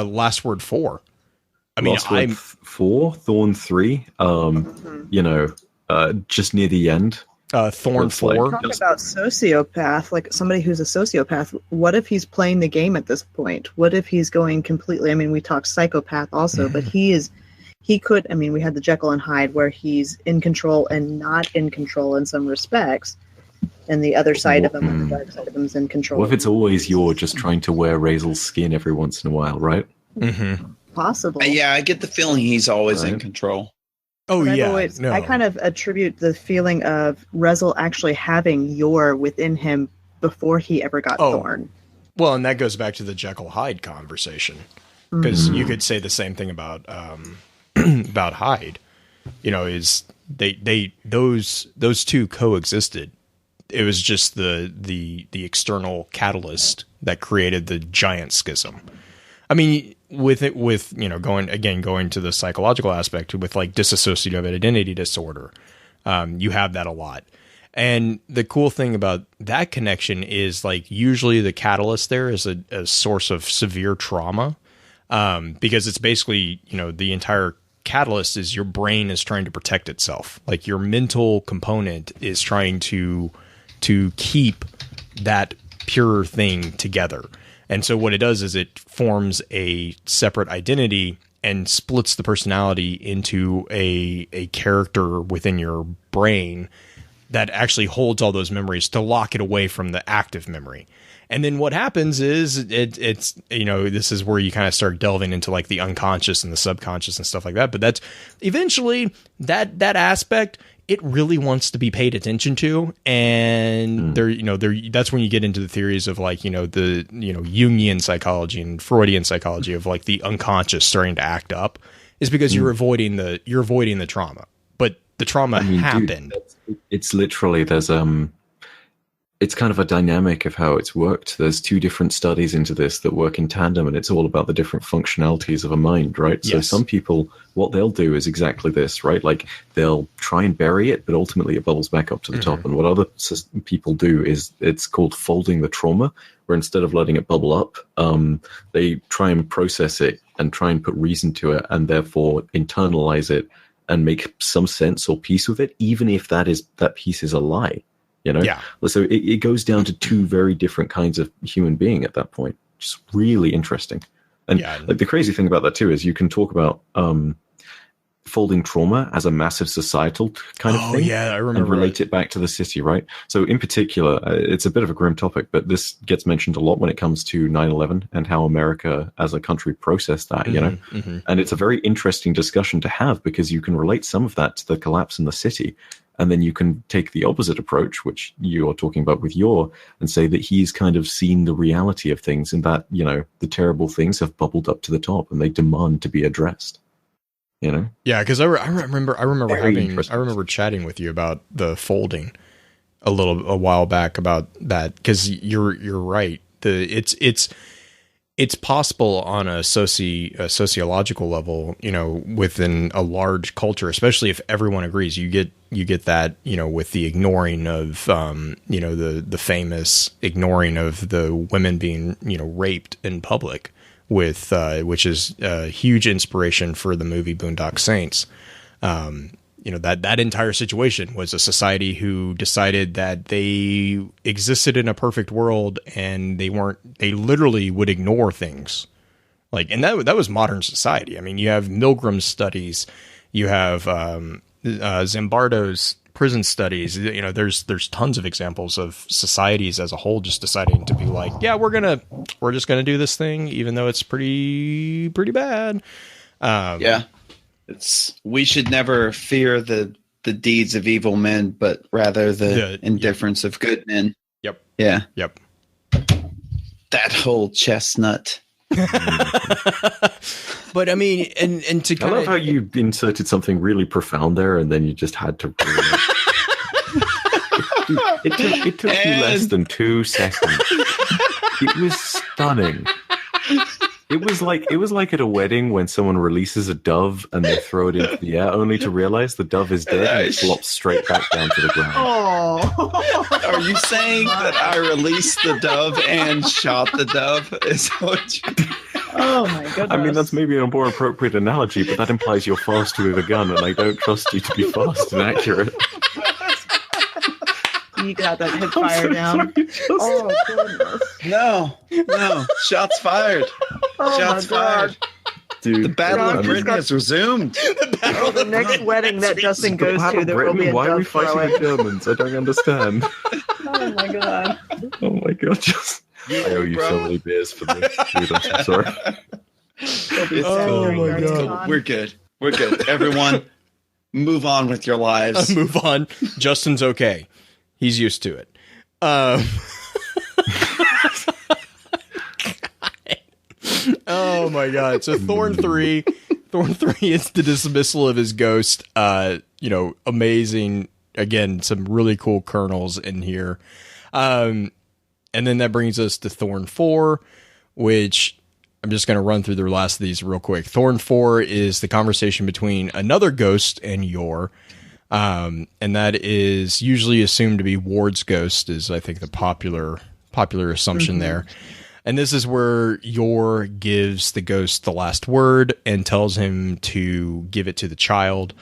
Last Word 4. Last Word 4, Thorn 3, just near the end. Thorn 4. Talk about sociopath, like somebody who's a sociopath. What if he's playing the game at this point? What if he's going completely? We talk psychopath also, but he could. We had the Jekyll and Hyde where he's in control and not in control in some respects, and the other side of him, the dark side of him, is in control. What if it's always Yor just trying to wear Razel's skin every once in a while, right? Mm-hmm. Possible. Yeah, I get the feeling he's always in control. Oh, but yeah. I kind of attribute the feeling of Rezel actually having Yor within him before he ever got Thorn. Well, and that goes back to the Jekyll Hyde conversation, because you could say the same thing about Hyde. Is those two coexisted. It was just the external catalyst that created the giant schism. Going to the psychological aspect with like dissociative identity disorder, you have that a lot. And the cool thing about that connection is like usually the catalyst there is a source of severe trauma, because it's basically, the entire catalyst is your brain is trying to protect itself. Like your mental component is trying to keep that pure thing together. And so what it does is it forms a separate identity and splits the personality into a character within your brain that actually holds all those memories to lock it away from the active memory. And then what happens is it's this is where you kind of start delving into like the unconscious and the subconscious and stuff like that. But that's eventually that aspect, it really wants to be paid attention to. And that's when you get into the theories of like, the Jungian psychology and Freudian psychology of like the unconscious starting to act up, is because you're avoiding the trauma. But the trauma happened. Dude, it's literally, it's kind of a dynamic of how it's worked. There's two different studies into this that work in tandem, and it's all about the different functionalities of a mind, right? Yes. So some people, what they'll do is exactly this, right? Like they'll try and bury it, but ultimately it bubbles back up to the top. And what other people do is it's called folding the trauma, where instead of letting it bubble up, they try and process it and try and put reason to it, and therefore internalize it and make some sense or peace with it, even if that piece is a lie. Yeah. So it goes down to two very different kinds of human being at that point. Just really interesting. And like the crazy thing about that too is you can talk about folding trauma as a massive societal kind of thing. Oh yeah, I remember. And relate it back to the city, right? So in particular, it's a bit of a grim topic, but this gets mentioned a lot when it comes to 9/11 and how America as a country processed that, And it's a very interesting discussion to have, because you can relate some of that to the collapse in the city. And then you can take the opposite approach, which you're talking about with Yor, and say that he's kind of seen the reality of things, and that, the terrible things have bubbled up to the top and they demand to be addressed. Yeah, because I remember chatting with you about the folding a while back about that, because you're right. It's possible on a sociological level, within a large culture, especially if everyone agrees. You get that, with the ignoring of, the famous ignoring of the women being, raped in public, with which is a huge inspiration for the movie Boondock Saints. That entire situation was a society who decided that they existed in a perfect world, and they literally would ignore things. Like, and that was modern society. I mean, you have Milgram's studies, you have Zimbardo's prison studies. There's tons of examples of societies as a whole just deciding to be like, yeah, we're just gonna do this thing, even though it's pretty bad. We should never fear the deeds of evil men, but rather the indifference of good men. Yep. Yeah. Yep. That whole chestnut. But I mean, and to kind I love how you inserted something really profound there, and then you just had to. It took you less than 2 seconds. It was stunning. It was like at a wedding when someone releases a dove and they throw it into the air, only to realize the dove is dead and it flops straight back down to the ground. Oh, are you saying that I released the dove and shot the dove? Is what Oh my goodness. I mean, that's maybe a more appropriate analogy, but that implies you're fast with a gun, and I don't trust you to be fast and accurate. You got that hip fire down. Oh goodness. No. Shots fired. Shots fired. Dude, the Battle of Britain has resumed. The next wedding that Justin goes to, there will be a Why are we dove fighting throwing. the Germans? I don't understand. Oh my god. Oh my god, just... I owe you so many beers for this. Dude, I'm so sorry. Oh my god. We're good. Everyone, move on with your lives. Move on. Justin's okay. He's used to it. Oh my god. So Thorn 3 is the dismissal of his ghost. Amazing. Again, some really cool kernels in here. And then that brings us to Thorn 4, which I'm just going to run through the last of these real quick. Thorn 4 is the conversation between another ghost and Yor. And that is usually assumed to be Ward's ghost, is I think the popular assumption there. And this is where Yor gives the ghost the last word and tells him to give it to the child,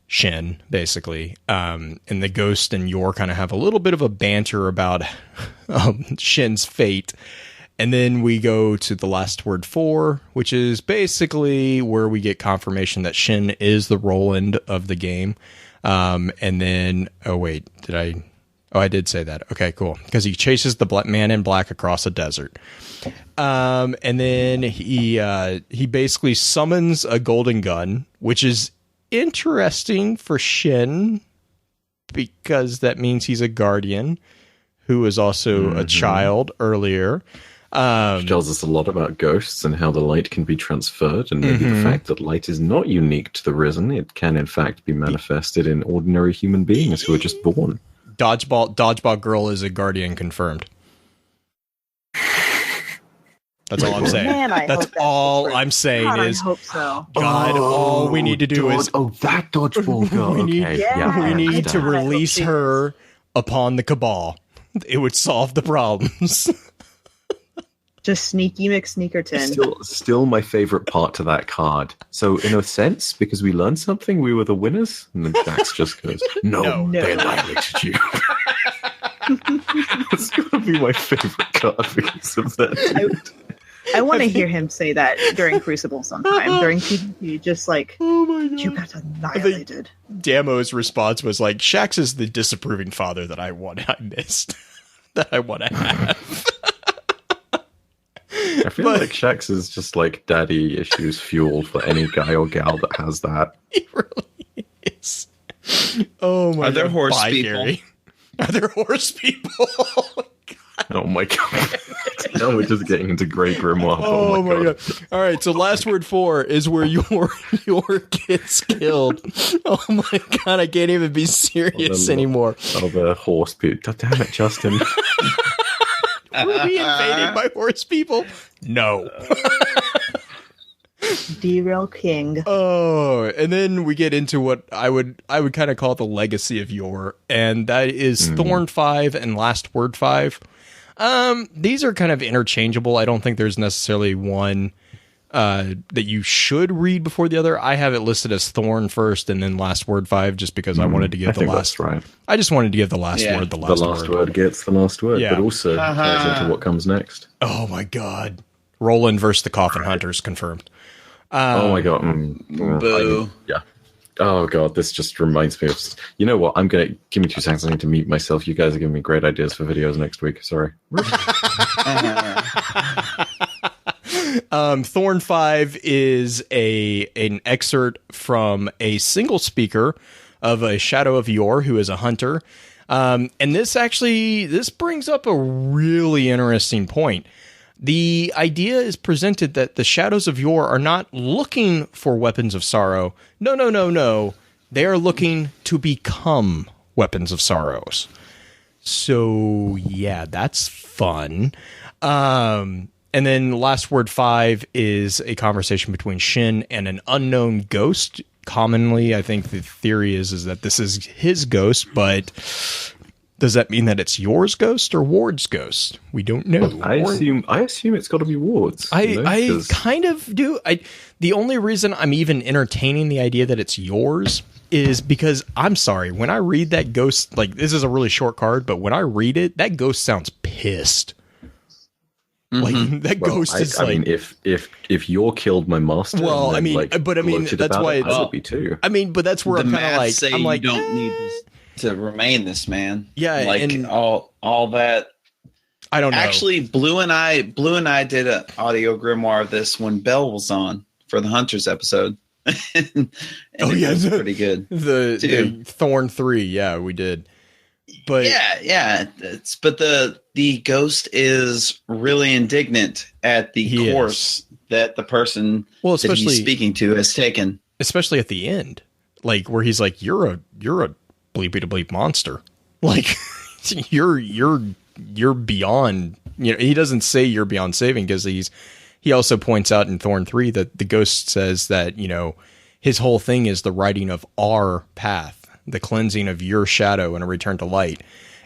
Shin, basically. And the ghost and Yor kind of have a little bit of a banter about Shin's fate. And then we go to the last word 4, which is basically where we get confirmation that Shin is the Roland of the game. And then, I did say that. Okay, cool. Because he chases the man in black across a desert. And then he basically summons a golden gun, which is interesting for Shin because that means he's a guardian who was also a child earlier. Which tells us a lot about ghosts and how the light can be transferred, and maybe the fact that light is not unique to the Risen. It can, in fact, be manifested in ordinary human beings who are just born. Dodgeball Girl is a guardian confirmed. That's all I'm saying. Man, that's all I'm saying God, is, I hope so. God, all we need to do is... Oh, that dodgeball girl. we need, we need to God, release her upon the Cabal. It would solve the problems. Just Sneaky McSneakerton. Still my favorite part to that card. So, in a sense, because we learned something, we were the winners. And then Jax just goes, no, they annihilated you. It's going to be my favorite card because of that. I want to hear him say that during Crucible sometime. During PvP, just like, Oh my God. you got annihilated. Damo's response was like, Shax is the disapproving father that I missed. That I want to have. I feel like Shax is just like daddy issues fuel for any guy or gal that has that. He really is. Oh my God. Are there horse Bye, people? Gary. Are there horse people? Oh my God. Now we're just getting into Grey Grimoire. Oh my God. All right, so last word 4 is where your gets killed. Oh my God, I can't even be serious anymore. Oh, the horse people. Damn it, Justin. Were we invaded by horse people? No. Derail King. Oh, and then we get into what I would kind of call the legacy of Yor, and that is Thorn 5 and Last Word 5. These are kind of interchangeable. I don't think there's necessarily one that you should read before the other. I have it listed as Thorn first and then Last Word 5 just because I wanted to give the last. That's right. I just wanted to give the last word the last, the last word gets the last word, Yeah. but also ties into what comes next. Oh my God. Roland versus the Coffin Hunters confirmed. Oh my God. Boo. Yeah. Oh God, this just reminds me of... You know what? Give me 2 seconds. I need to mute myself. You guys are giving me great ideas for videos next week. Sorry. Thorn 5 is an excerpt from a single speaker of a Shadow of Yor, who is a hunter. And this brings up a really interesting point. The idea is presented that the Shadows of Yor are not looking for weapons of sorrow. No. They are looking to become weapons of sorrows. So, yeah, that's fun. And then Last Word 5 is a conversation between Shin and an unknown ghost. Commonly, I think the theory is that this is his ghost, but does that mean that it's Yor's ghost or Ward's ghost? We don't know. I assume it's got to be Ward's. I kind of do. The only reason I'm even entertaining the idea that it's yours is because, I'm sorry, when I read that ghost, like, this is a really short card, but when I read it, that ghost sounds pissed. Like, that ghost is I mean, if Yor killed my master, well, and then, that's why I would be too. I mean, but that's where The I'm kind of math like, say I'm like, you don't need this to remain this man. Yeah, like and all that. I don't know. Actually, Blue and I did an audio grimoire of this when Belle was on for the Hunters episode. and it was pretty good. The Thorn 3, yeah, we did. But yeah. But the ghost is really indignant at the course that the person that he's speaking to has taken. Especially at the end, like where he's like, "You're a bleepy to bleep monster." Like you're beyond. You know, he doesn't say you're beyond saving because he also points out in Thorn 3 that the ghost says that, you know, his whole thing is the writing of our path, the cleansing of your shadow and a return to light.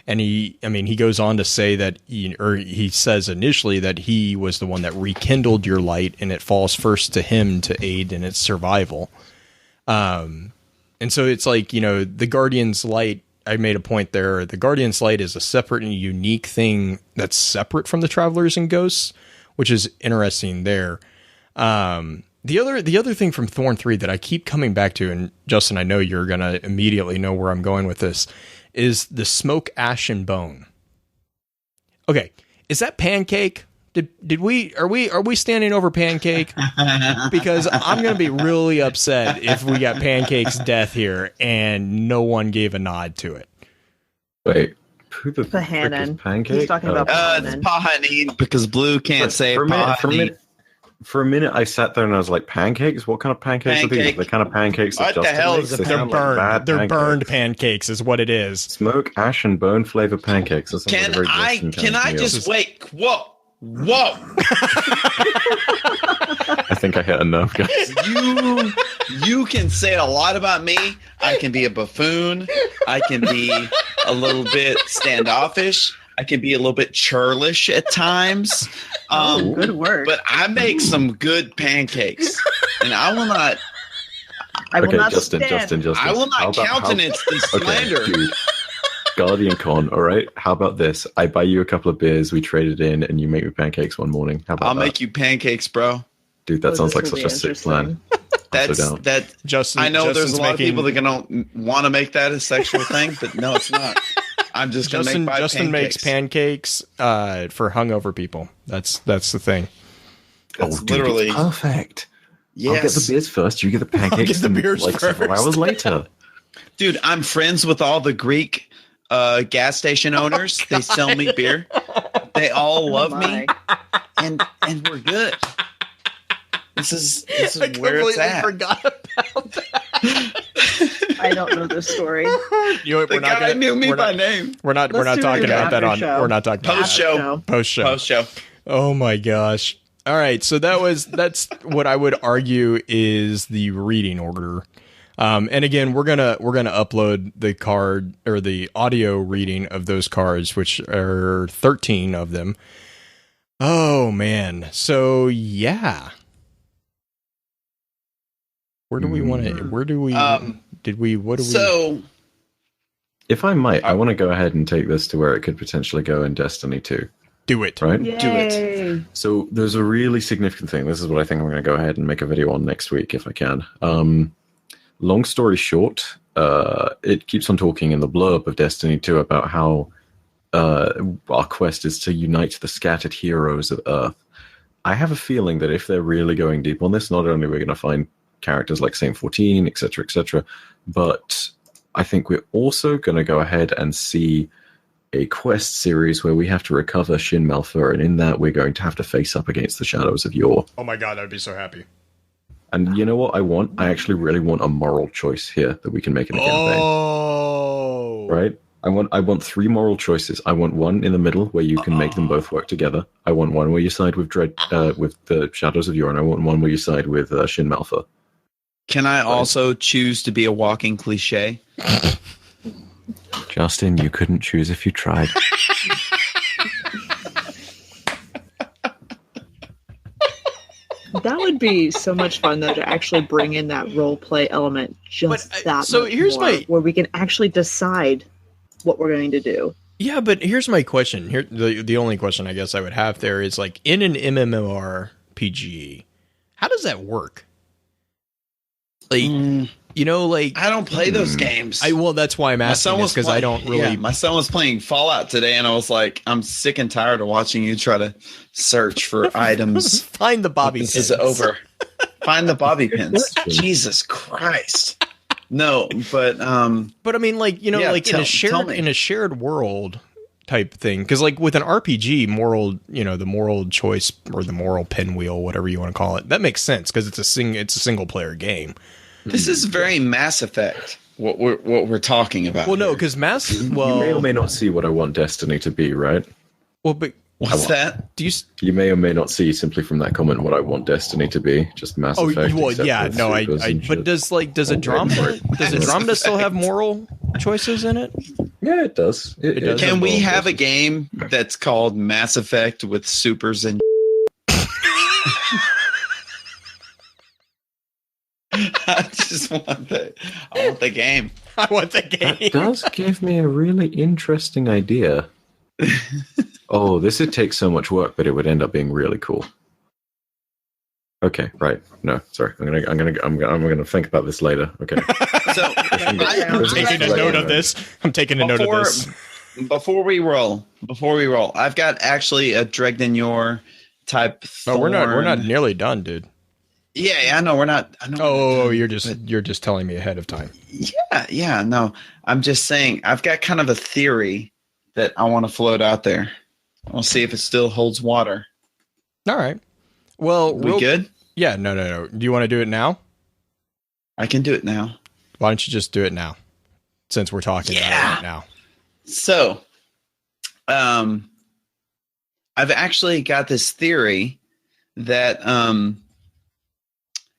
And he goes on to say that, he says initially that he was the one that rekindled your light, and it falls first to him to aid in its survival. And so it's like, the Guardian's light, I made a point there, the Guardian's light is a separate and unique thing that's separate from the Travelers and Ghosts, which is interesting there. The other thing from Thorn 3 that I keep coming back to, and Justin, I know you're going to immediately know where I'm going with this, is the smoke, ash, and bone. Okay, is that Pancake? Are we standing over Pancake? Because I'm going to be really upset if we got Pancake's death here and no one gave a nod to it. Wait, who the frick is Pahanin. Pancake? He's talking about It's Pahanin because Blue can't say Pahanin. For a minute, I sat there and I was like, pancakes? What kind of pancakes are these? Pancake. The kind of pancakes that What the Justin hell makes? is They a sound They're like burned. bad They're pancakes. burned pancakes is what it is. Smoke, ash, and bone flavored pancakes. That sounds like a very Justin Can kind of I meal. just wait? Whoa. I think I hit a nerve, guys. You can say a lot about me. I can be a buffoon. I can be a little bit standoffish. I can be a little bit churlish at times. good word. But I make some good pancakes, and I will not. I will not Justin. I will How not about- countenance the slander. Okay, dude. Guardian Con, all right? How about this? I buy you a couple of beers, we trade it in, and you make me pancakes one morning. How about I'll that? make you pancakes, bro. Dude, that sounds this like will such be a sick plan. That's down. that. Justin, I know there's Justin's a lot of people making- that don't want to make that a sexual thing, but no, it's not. I'm just gonna make my Justin makes pancakes for hungover people. That's the thing. That's dude, literally it's perfect. I'll get yes, the beers first, you get the pancakes get the beers like several first. hours later. dude. I'm friends with all the Greek gas station owners. They sell me beer. They all love me, and we're good. This is where it's at. forgot about that. I don't know this story. The guy knew me by name. We're not Let's do talking it about that after on. show. We're not talking about Post show. post show. Post show. Oh my gosh. All right, so that's what I would argue is the reading order. And again, we're gonna upload the card or the audio reading of those cards, which are 13 of them. Oh man. So yeah. Where do we want to? Where do we? Did we? What do we? So If I might, I want to go ahead and take this to where it could potentially go in Destiny 2, do it. right? Yay. So there's a really significant thing. This is what I think I'm going to go ahead and make a video on next week if I can. Long story short, it keeps on talking in the blurb of Destiny 2 about how our quest is to unite the scattered heroes of Earth. I have a feeling that if they're really going deep on this, not only are we going to find characters like Saint 14, etc., but I think we're also going to go ahead and see a quest series where we have to recover Shin Malphur, and in that we're going to have to face up against the Shadows of Yor. Oh my god, I'd be so happy. And you know what I want? I actually really want a moral choice here that we can make in the campaign. Oh, Right? I want 3 moral choices. I want one in the middle where you can make them both work together. I want one where you side with with the Shadows of Yor, and I want one where you side with Shin Malphur. can I also choose to be a walking cliche? Justin, you couldn't choose if you tried. That would be so much fun, though, to actually bring in that role play element just But, that so much here's more, my- where we can actually decide what we're going to do. Yeah, but here's my question. Here, the only question I guess I would have there is like in an MMORPG, how does that work? Like, you know, like I don't play those games. well, that's why I'm asking this because I don't really. Yeah, my son was playing Fallout today, and I was like, I'm sick and tired of watching you try to search for items. Find the bobby This pins. is over. Find the bobby pins. Jesus Christ. No, but But I mean, like, you know, Yeah, like tell me. in a shared world type thing, because like with an RPG, the moral choice or the moral pinwheel, whatever you want to call it, that makes sense because it's a single player game. this is very Mass Effect. What we're talking about. Well, no, here. because You may or may not see what I want Destiny to be, right? well, but What's that? Do you? You may or may not see simply from that comment what I want Destiny to be. Just Mass Effect. well, except yeah, with no, supers and but shit. does Andromeda still have moral choices in it? Yeah, it does. It does. Can we moral have a choices. game that's called Mass Effect with supers and? I just want the. I want the game. I want the That game. does give me a really interesting idea. Oh, this would take so much work, but it would end up being really cool. Okay, right. No, sorry. I'm gonna think about this later. Okay. So I'm taking a note of this. I'm taking a note of this. Before we roll, I've got actually a Dregden Yor type. No, we're not thorn. nearly done, dude. Yeah, I know we're not. I know. Oh, you're just telling me ahead of time. Yeah. No, I'm just saying. I've got kind of a theory that I want to float out there. We'll see if it still holds water. All right. Well, We good? Yeah. No. Do you want to do it now? I can do it now. Why don't you just do it now? Since we're talking about it right now. So, I've actually got this theory that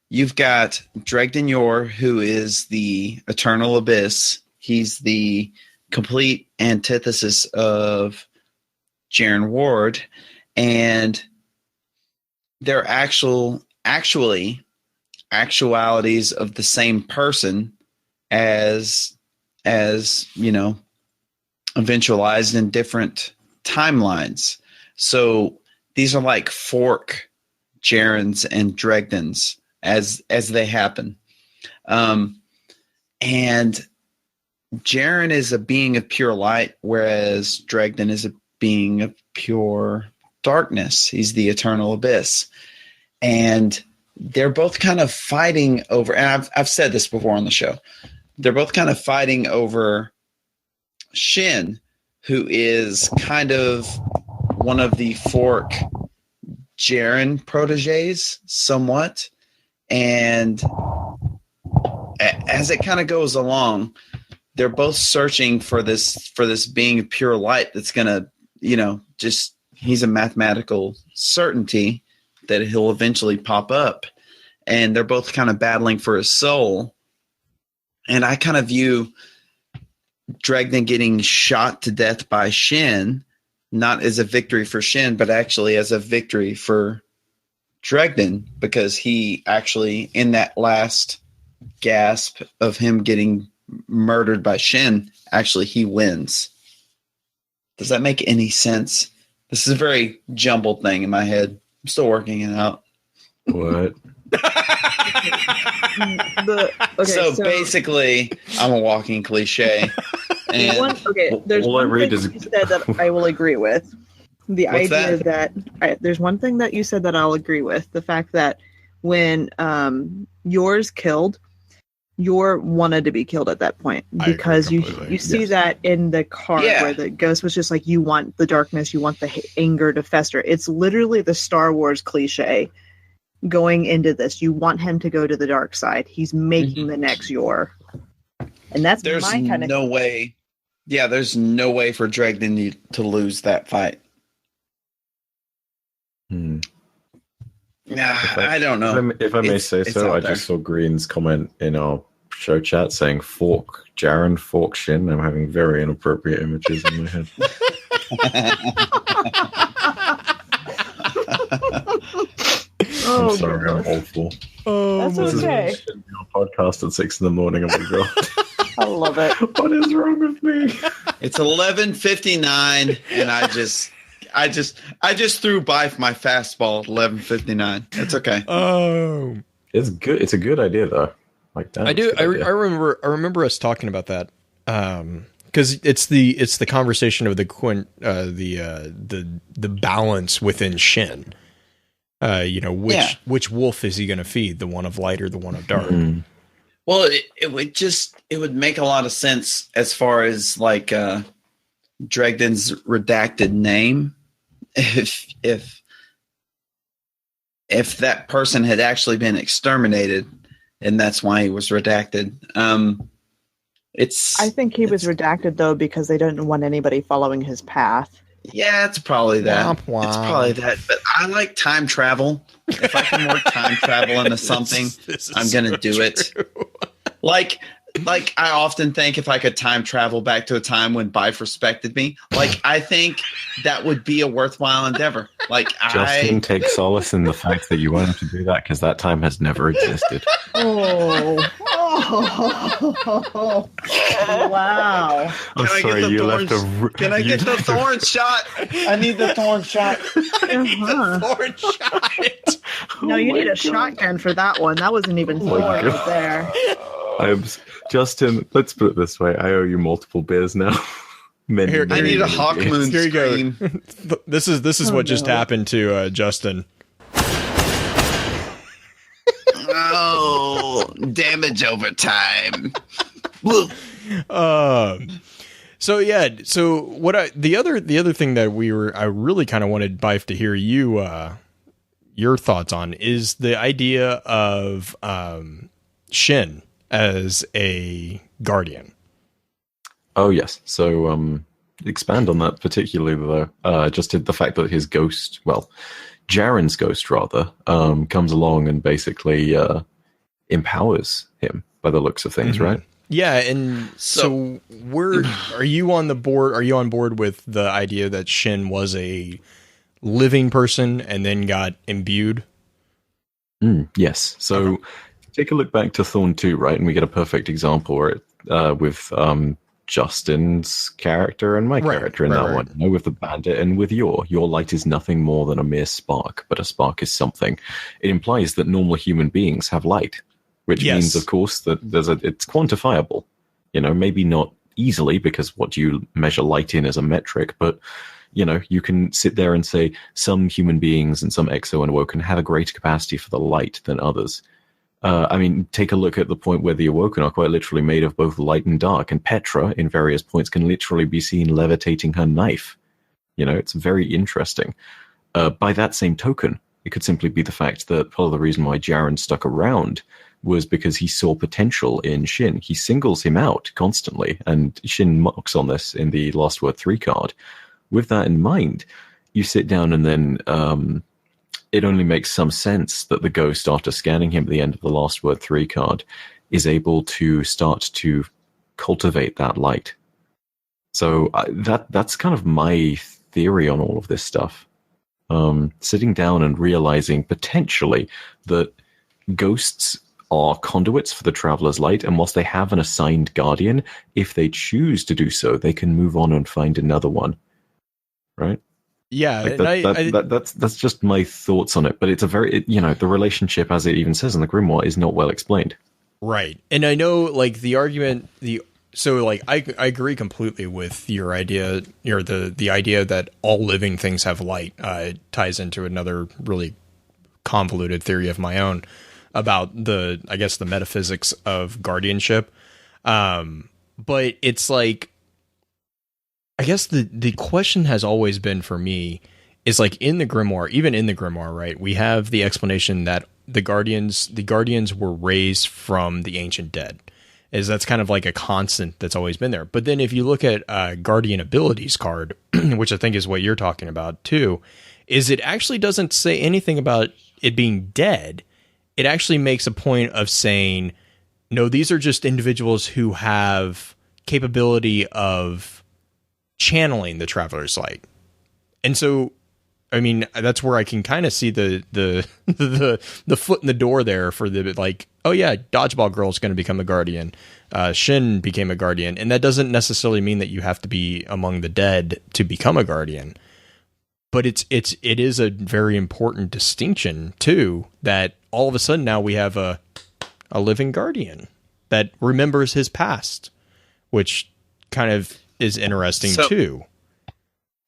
you've got Dregden Yor, who is the Eternal Abyss. He's the complete antithesis of Jaren Ward, and they're actually actualities of the same person as eventualized in different timelines. So these are like fork Jarens and Dregdens as they happen. And Jaren is a being of pure light, whereas Dregden is a being of pure darkness. He's the eternal abyss. And they're both kind of fighting over, and I've said this before on the show, they're both kind of fighting over Shin, who is kind of one of the fork Jaren proteges somewhat. And as it kind of goes along, they're both searching for this being of pure light that's going to, he's a mathematical certainty that he'll eventually pop up. And they're both kind of battling for his soul. And I kind of view Dregden getting shot to death by Shin not as a victory for Shin, but actually as a victory for Dregden, because he actually, in that last gasp of him getting murdered by Shin, actually he wins. Does that make any sense? This is a very jumbled thing in my head. I'm still working it out. What? So basically, I'm a walking cliche. And there's all I one read thing is- you said that I will agree with. The What's idea that? that there's one thing that you said that I'll agree with. The fact that when Yor's killed, Yor wanted to be killed at that point, because you see that in the card where the ghost was just like, you want the darkness, you want the anger to fester. It's literally the Star Wars cliche going into this. You want him to go to the dark side. He's making the next Yor. And that's there's my kind of no way. Yeah, there's no way for Dregden to lose that fight. Nah, I don't know. If I may It's- say it's so, out I there. just saw Green's comment in our show chat saying fork Jaren, fork Shin. I'm having very inappropriate images in my head. I'm sorry, I'm awful. That's okay. Your podcast at 6 a.m. Oh my god. I love it. What is wrong with me? It's 11:59, and I just threw Byf my fastball at 11:59. It's okay. Oh, It's good. It's a good idea though. Like that. I do. I remember us talking about that. Because it's the conversation of the balance within Shin. Which wolf is he going to feed? The one of light or the one of dark? Mm. Well, it would make a lot of sense as far as like Dregden's redacted name. If that person had actually been exterminated, and that's why he was redacted. I think he was redacted though because they didn't want anybody following his path. Yeah, it's probably that. Womp womp. It's probably that. But I like time travel. If I can work time travel into something, This is I'm gonna so do it. true. Like I often think if I could time travel back to a time when Byf respected me, like I think that would be a worthwhile endeavor. Like Justin, take solace in the fact that you won't have to do that because that time has never existed. Wow. I'm Can I get sorry, the you left thorns? Can I get the thorn shot? I need the thorn shot. Uh-huh. Thorn shot. No, you need a shotgun for that one. That wasn't even Thor my right there. Justin, let's put it this way. I owe you multiple beers now. Here, I need a many Hawk beers. Moon Here you go. scream. This is Oh, what just no. happened to Justin. Oh, damage over time. So yeah, so what the other thing that I really kind of wanted Byf to hear your thoughts on is the idea of Shin as a guardian. Oh yes. So expand on that particularly though. Just the fact that his ghost, well, Jaren's ghost rather, comes along and basically empowers him by the looks of things, Mhm. right? Yeah, and so are you on board with the idea that Shin was a living person and then got imbued? Yes. So take a look back to Thorn 2, right? And we get a perfect example where with Justin's character and my character in that one. You know, with the bandit and with your light is nothing more than a mere spark, but a spark is something. It implies that normal human beings have light, which means, of course, that it's quantifiable. You know, maybe not easily because what you measure light in is a metric, but you know, you can sit there and say some human beings and some exo and awoken have a greater capacity for the light than others. I mean, take a look at the point where the Awoken are quite literally made of both light and dark, and Petra, in various points, can literally be seen levitating her knife. You know, it's very interesting. By that same token, it could simply be the fact that part of the reason why Jaren stuck around was because he saw potential in Shin. He singles him out constantly, and Shin mocks on this in the Last Word 3 card. With that in mind, you sit down and then it only makes some sense that the ghost, after scanning him at the end of the Last Word 3 card, is able to start to cultivate that light. So that's kind of my theory on all of this stuff. Sitting down and realizing potentially that ghosts are conduits for the traveler's light, and whilst they have an assigned guardian, if they choose to do so, they can move on and find another one. Right? Yeah, like that's just my thoughts on it. But it's a very, the relationship, as it even says in the Grimoire, is not well explained. Right. And I know, like, the argument, I agree completely with your idea, the idea that all living things have light. It ties into another really convoluted theory of my own about the metaphysics of guardianship. But it's like, I guess the question has always been for me is like in the Grimoire, right? We have the explanation that the guardians were raised from the ancient dead. That's kind of like a constant that's always been there. But then if you look at Guardian Abilities card, which I think is what you're talking about too, is it actually doesn't say anything about it being dead. It actually makes a point of saying, no, these are just individuals who have capability of channeling the traveler's light. And so, I mean, that's where I can kind of see the foot in the door there for the, like, oh yeah, Dodgeball Girl is going to become a guardian. Shin became a guardian. And that doesn't necessarily mean that you have to be among the dead to become a guardian. But it is a very important distinction too, that all of a sudden now we have a living guardian that remembers his past, which kind of is interesting too.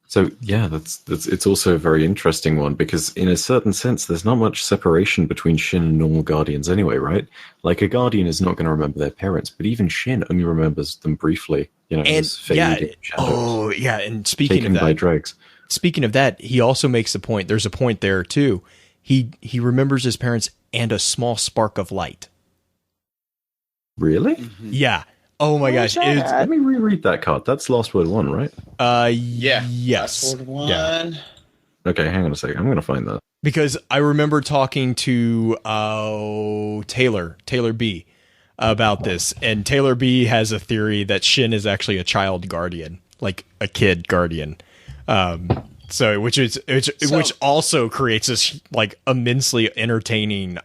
So yeah, it's also a very interesting one because in a certain sense, there's not much separation between Shin and normal guardians anyway, right? Like a guardian is not going to remember their parents, but even Shin only remembers them briefly. And as fading shadows. And speaking of that, by dregs. Speaking of that, he also makes the point. There's a point there too. He remembers his parents and a small spark of light. Really? Mm-hmm. Yeah. Oh my gosh. It's, Let me reread that card. That's Last Word 1, right? Yeah. Yes. Last Word 1. Yeah. Okay, hang on a second. I'm going to find that. Because I remember talking to Taylor B, about this, and Taylor B has a theory that Shin is actually a child guardian, like a kid guardian. Which also creates this like immensely entertaining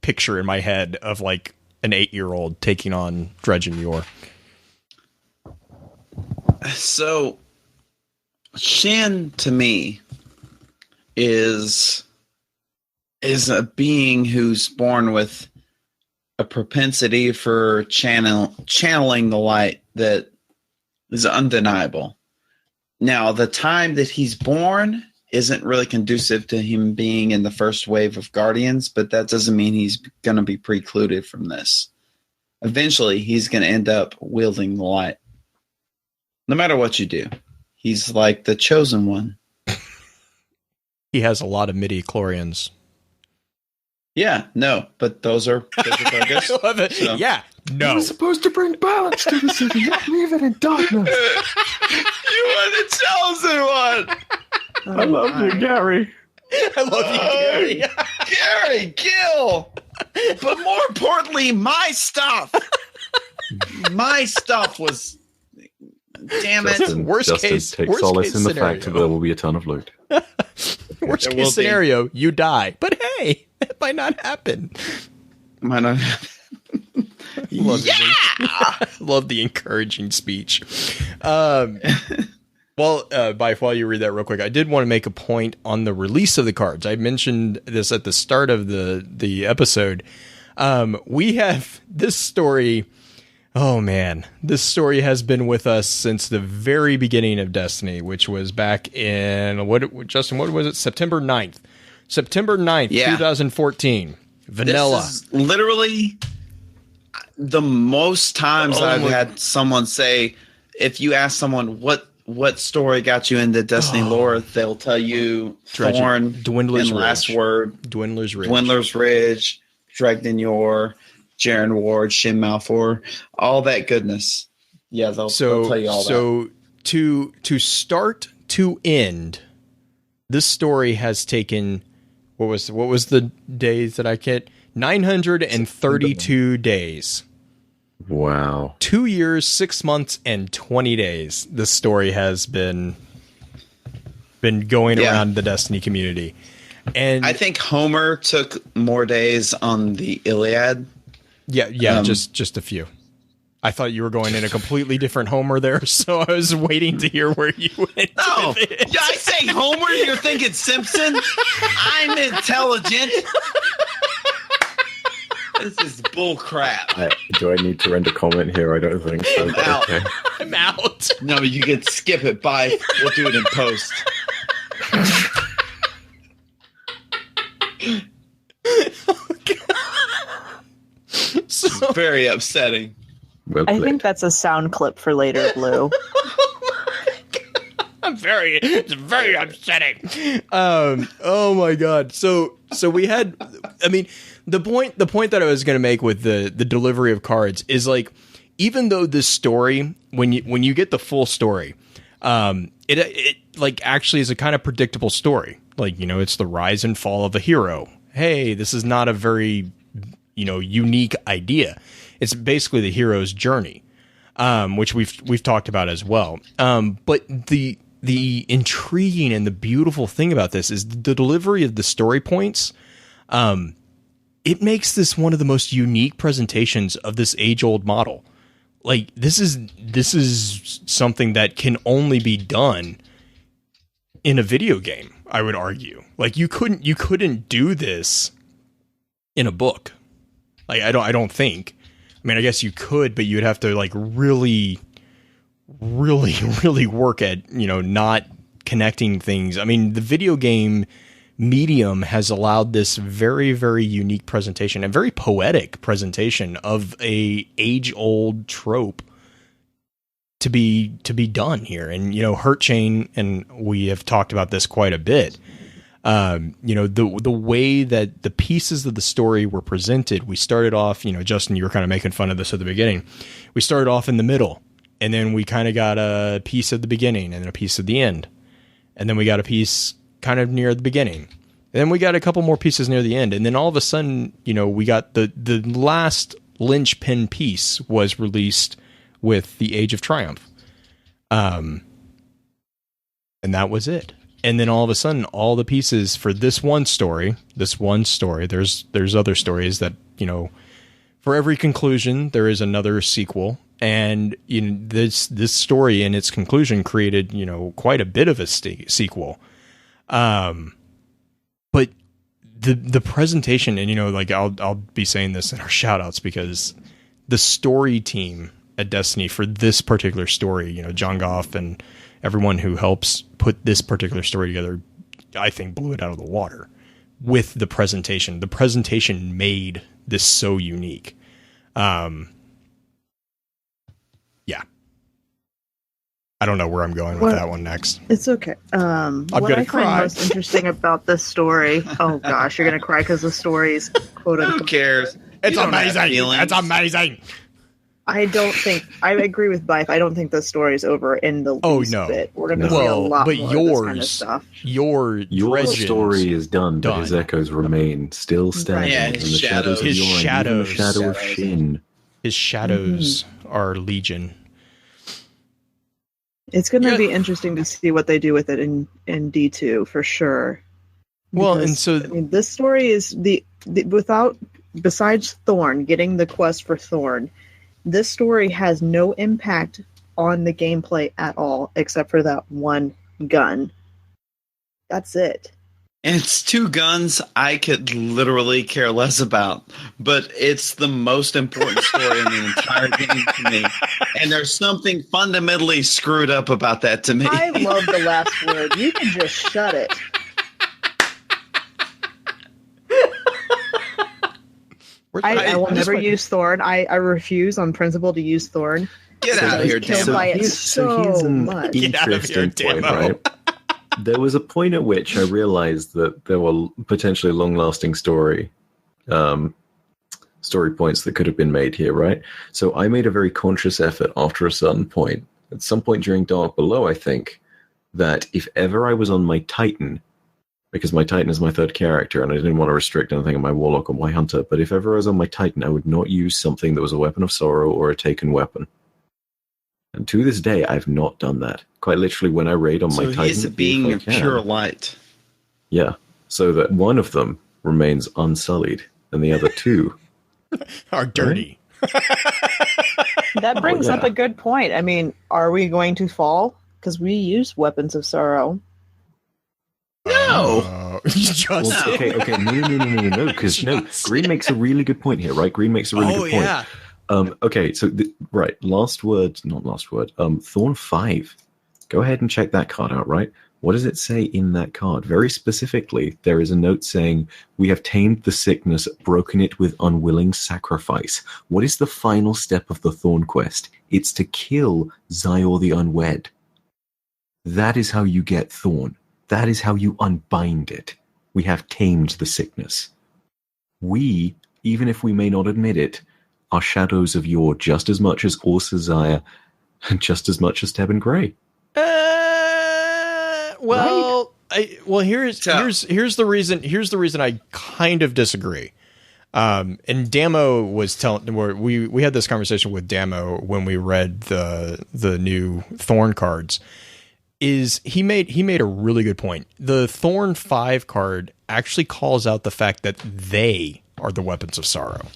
picture in my head of like an 8-year-old taking on Dredge and Yor. So Shin to me is a being who's born with a propensity for channeling the light that is undeniable. Now, the time that he's born isn't really conducive to him being in the first wave of Guardians, but that doesn't mean he's going to be precluded from this. Eventually, he's going to end up wielding the light. No matter what you do, he's like the chosen one. He has a lot of midi-chlorians. Yeah, no, but those are bogus. I love it. So. Yeah, no. You're supposed to bring balance to the city, not leave it in darkness. You were the chosen one. I love you, Gary. I love you, Gary. Gary, kill. But more importantly, my stuff. My stuff was. Damn it. Justin, Worst Justin, case- take worst solace case in the scenario. fact that there will be a ton of loot. Worst There will case be. scenario, you die. But hey, it might not happen. Might not. Love love the encouraging speech. Well, Byf, while you read that real quick, I did want to make a point on the release of the cards. I mentioned this at the start of the episode. We have this story. Oh man, this story has been with us since the very beginning of Destiny, which was back in Justin, what was it? September 9th. September 9th, Yeah. 2014. Vanilla. This is literally the most times Oh I've my- had someone say, if you ask someone what story got you into Destiny lore, they'll tell you Dredge- Thorn, Dwindler's and Last Ridge. Word, Dwindler's Ridge. Dwindler's Ridge, Dragged in Yor, Jaren Ward, Shin Malfour, all that goodness. Yeah, they'll tell you all that. So to start to end, this story has taken what was the days that I get? 932 days. Wow. 2 years, 6 months, and 20 days. This story has been going Yeah. around the Destiny community. And I think Homer took more days on the Iliad. yeah, just a few. I thought you were going in a completely different Homer there, so I was waiting to hear where you went. No, with it. yeah, I say Homer, you're thinking Simpson. I'm intelligent. This is bull crap. Do I need to render comment here? I don't think so. but Out. Okay. I'm out. No, you can skip it. Bye. We'll do it in post. So, Very upsetting. Well I played. think that's a sound clip for later, Blue. it's very upsetting. Oh my god. So we had, I mean, the point that I was going to make with the delivery of cards is like, even though this story, when you get the full story, it like actually is a kind of predictable story. Like, you know, it's the rise and fall of a hero. Hey, this is not a very, you know, unique idea. It's basically the hero's journey, which we've talked about as well. But the intriguing and the beautiful thing about this is the delivery of the story points. It makes this one of the most unique presentations of this age-old model. Like, this is something that can only be done in a video game, I would argue. Like, you couldn't do this in a book. Like, I don't think. I mean, I guess you could, but you'd have to like really work at, you know, not connecting things. I mean, the video game medium has allowed this very, very unique presentation and very poetic presentation of a age-old trope to be done here. And, you know, Hurt Chain, and we have talked about this quite a bit, The way that the pieces of the story were presented, we started off, Justin, you were kind of making fun of this at the beginning. We started off in the middle, and then we kind of got a piece at the beginning and then a piece at the end. And then we got a piece kind of near the beginning. And then we got a couple more pieces near the end. And then all of a sudden, we got the last linchpin piece was released with the Age of Triumph. And that was it. And then all of a sudden, all the pieces for this one story, there's other stories that, for every conclusion, there is another sequel. And this story and its conclusion created, quite a bit of a sequel. But the presentation, and, I'll be saying this in our shout outs, because the story team at Destiny for this particular story, John Goff and everyone who helps put this particular story together, I think blew it out of the water with the presentation. The presentation made this so unique. Yeah. I don't know where I'm going with that one next. It's okay. What I find most interesting about this story, oh gosh, you're going to cry because the story's quote unquote. Who cares? It's amazing. It's amazing. I agree with Byf. I don't think the story's over in the least bit. We're going to see a lot more of this kind of stuff. Your story is done, but his echoes remain still standing. Yeah, in the shadows of Yor, even the shadow of Shin. His shadows are legion. It's going to be interesting to see what they do with it in D2 for sure. Well, because, and so this story is besides Thorn getting the quest for Thorn, this story has no impact on the gameplay at all, except for that one gun. That's it. And it's two guns I could literally care less about, but it's the most important story in the entire game to me. And there's something fundamentally screwed up about that to me. I love the last word. You can just shut it. I will never use Thorn. I refuse on principle to use Thorn. Get out of here, killed Damo. by it Here's an much. Get out of here, interesting point, Damo. right? There was a point at which I realized that there were potentially long-lasting story points that could have been made here, right? So I made a very conscious effort after a certain point, at some point during Dark Below, I think, that if ever I was on my Titan, because my Titan is my third character, and I didn't want to restrict anything on my Warlock or my Hunter, but if ever I was on my Titan, I would not use something that was a weapon of sorrow or a taken weapon. And to this day, I've not done that. Quite literally, when I raid on my Titan... So he's being a pure light. Yeah, so that one of them remains unsullied, and the other two... are dirty. That brings up a good point. I mean, are we going to fall? Because we use weapons of sorrow. No! Okay, no, because Green makes a really good point here, right? Green makes a really good point. Yeah. Okay, so, Thorn 5. Go ahead and check that card out, right? What does it say in that card? Very specifically, there is a note saying, we have tamed the sickness, broken it with unwilling sacrifice. What is the final step of the Thorn quest? It's to kill Xior the Unwed. That is how you get Thorn. That is how you unbind it. We have tamed the sickness. We, even if we may not admit it, are shadows of Yor just as much as Orsa Zaya and just as much as Tebben Grey. Here's the reason I kind of disagree. And Damo was telling, we had this conversation with Damo when we read the new Thorn cards. Is he made a really good point. The Thorn 5 card actually calls out the fact that they are the weapons of sorrow,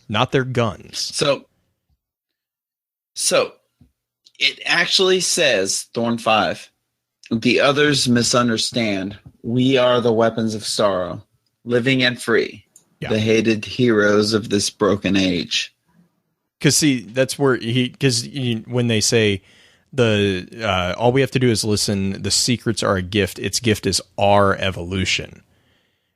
not their guns. So it actually says, Thorn 5, the others misunderstand. We are the weapons of sorrow, living and free, the hated heroes of this broken age. Because see, that's where when they say all we have to do is listen, the secrets are a gift, its gift is our evolution.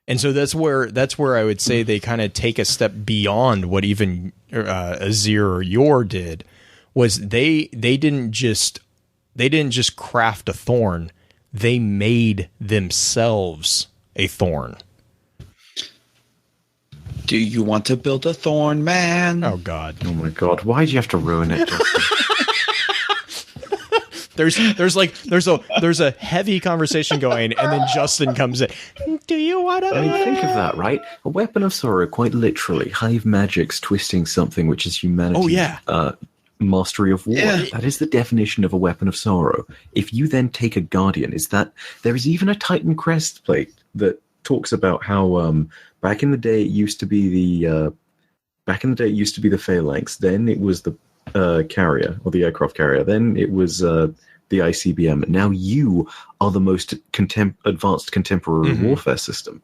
And so that's where I would say they kind of take a step beyond what even Azir or Yor did. Was they didn't just craft a thorn, they made themselves a thorn. Do you want to build a thorn, man? Oh God. Oh my God. Why do you have to ruin it, Justin? There's a heavy conversation going, and then Justin comes in. Do you want to? I mean, think of that, right? A weapon of sorrow, quite literally. Hive magic's twisting something which is humanity. Oh, yeah. Mastery of war. Yeah. That is the definition of a weapon of sorrow. If you then take a guardian, there is even a Titan crest plate that talks about how back in the day it used to be the phalanx. Then it was the carrier or the aircraft carrier. Then it was the ICBM. Now you are the most advanced contemporary warfare system.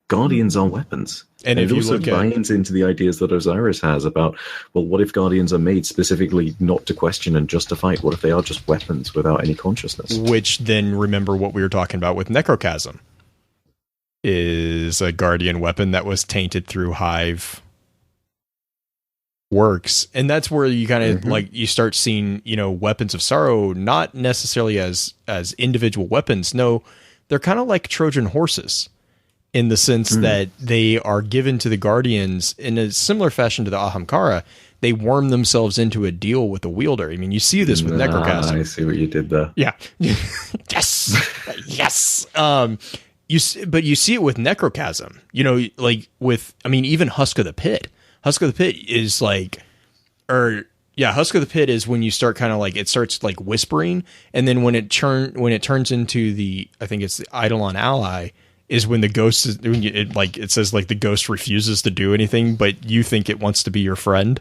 Guardians are weapons. And it if you also look at binds into the ideas that Osiris has about, well, what if Guardians are made specifically not to question and just to fight? What if they are just weapons without any consciousness? which then remember what we were talking about with Necrochasm is a guardian weapon that was tainted through Hive works, and that's where you kind of like you start seeing weapons of sorrow not necessarily as individual weapons. No, they're kind of like Trojan horses in the sense that they are given to the guardians in a similar fashion to the Ahamkara. They worm themselves into a deal with the wielder. I mean, you see this with Necrochasm. I see what you did there. Yeah. Yes. Yes. But you see it with Necrochasm, even Husk of the Pit. Husk of the Pit is Husk of the Pit is when you start kind of it starts whispering, and then when it turns into I think it's the Eidolon Ally, is when the ghost is it says the ghost refuses to do anything, but you think it wants to be your friend.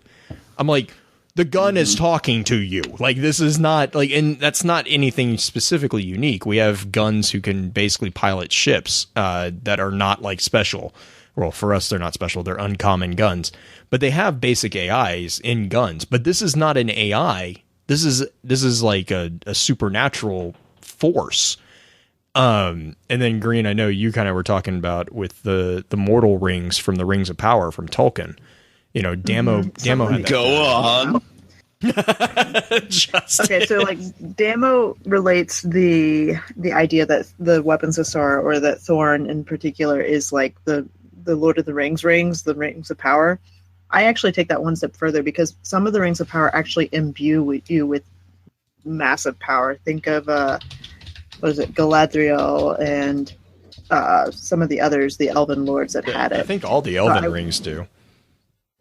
I'm like, the gun is talking to you. This is not and that's not anything specifically unique. We have guns who can basically pilot ships that are not special. Well, for us, they're not special. They're uncommon guns, but they have basic AIs in guns. But this is not an AI. This is like a supernatural force. And then Green, I know you kind of were talking about with the mortal rings from the Rings of Power from Tolkien. Damo had that. Go on. Okay, so Damo relates the idea that the weapons of sorrow, or that Thorn in particular, is the Lord of the Rings rings, the Rings of Power. I actually take that one step further, because some of the Rings of Power actually imbue you with massive power. Think of Galadriel and some of the others, the Elven Lords that had it. I think all the Elven rings do.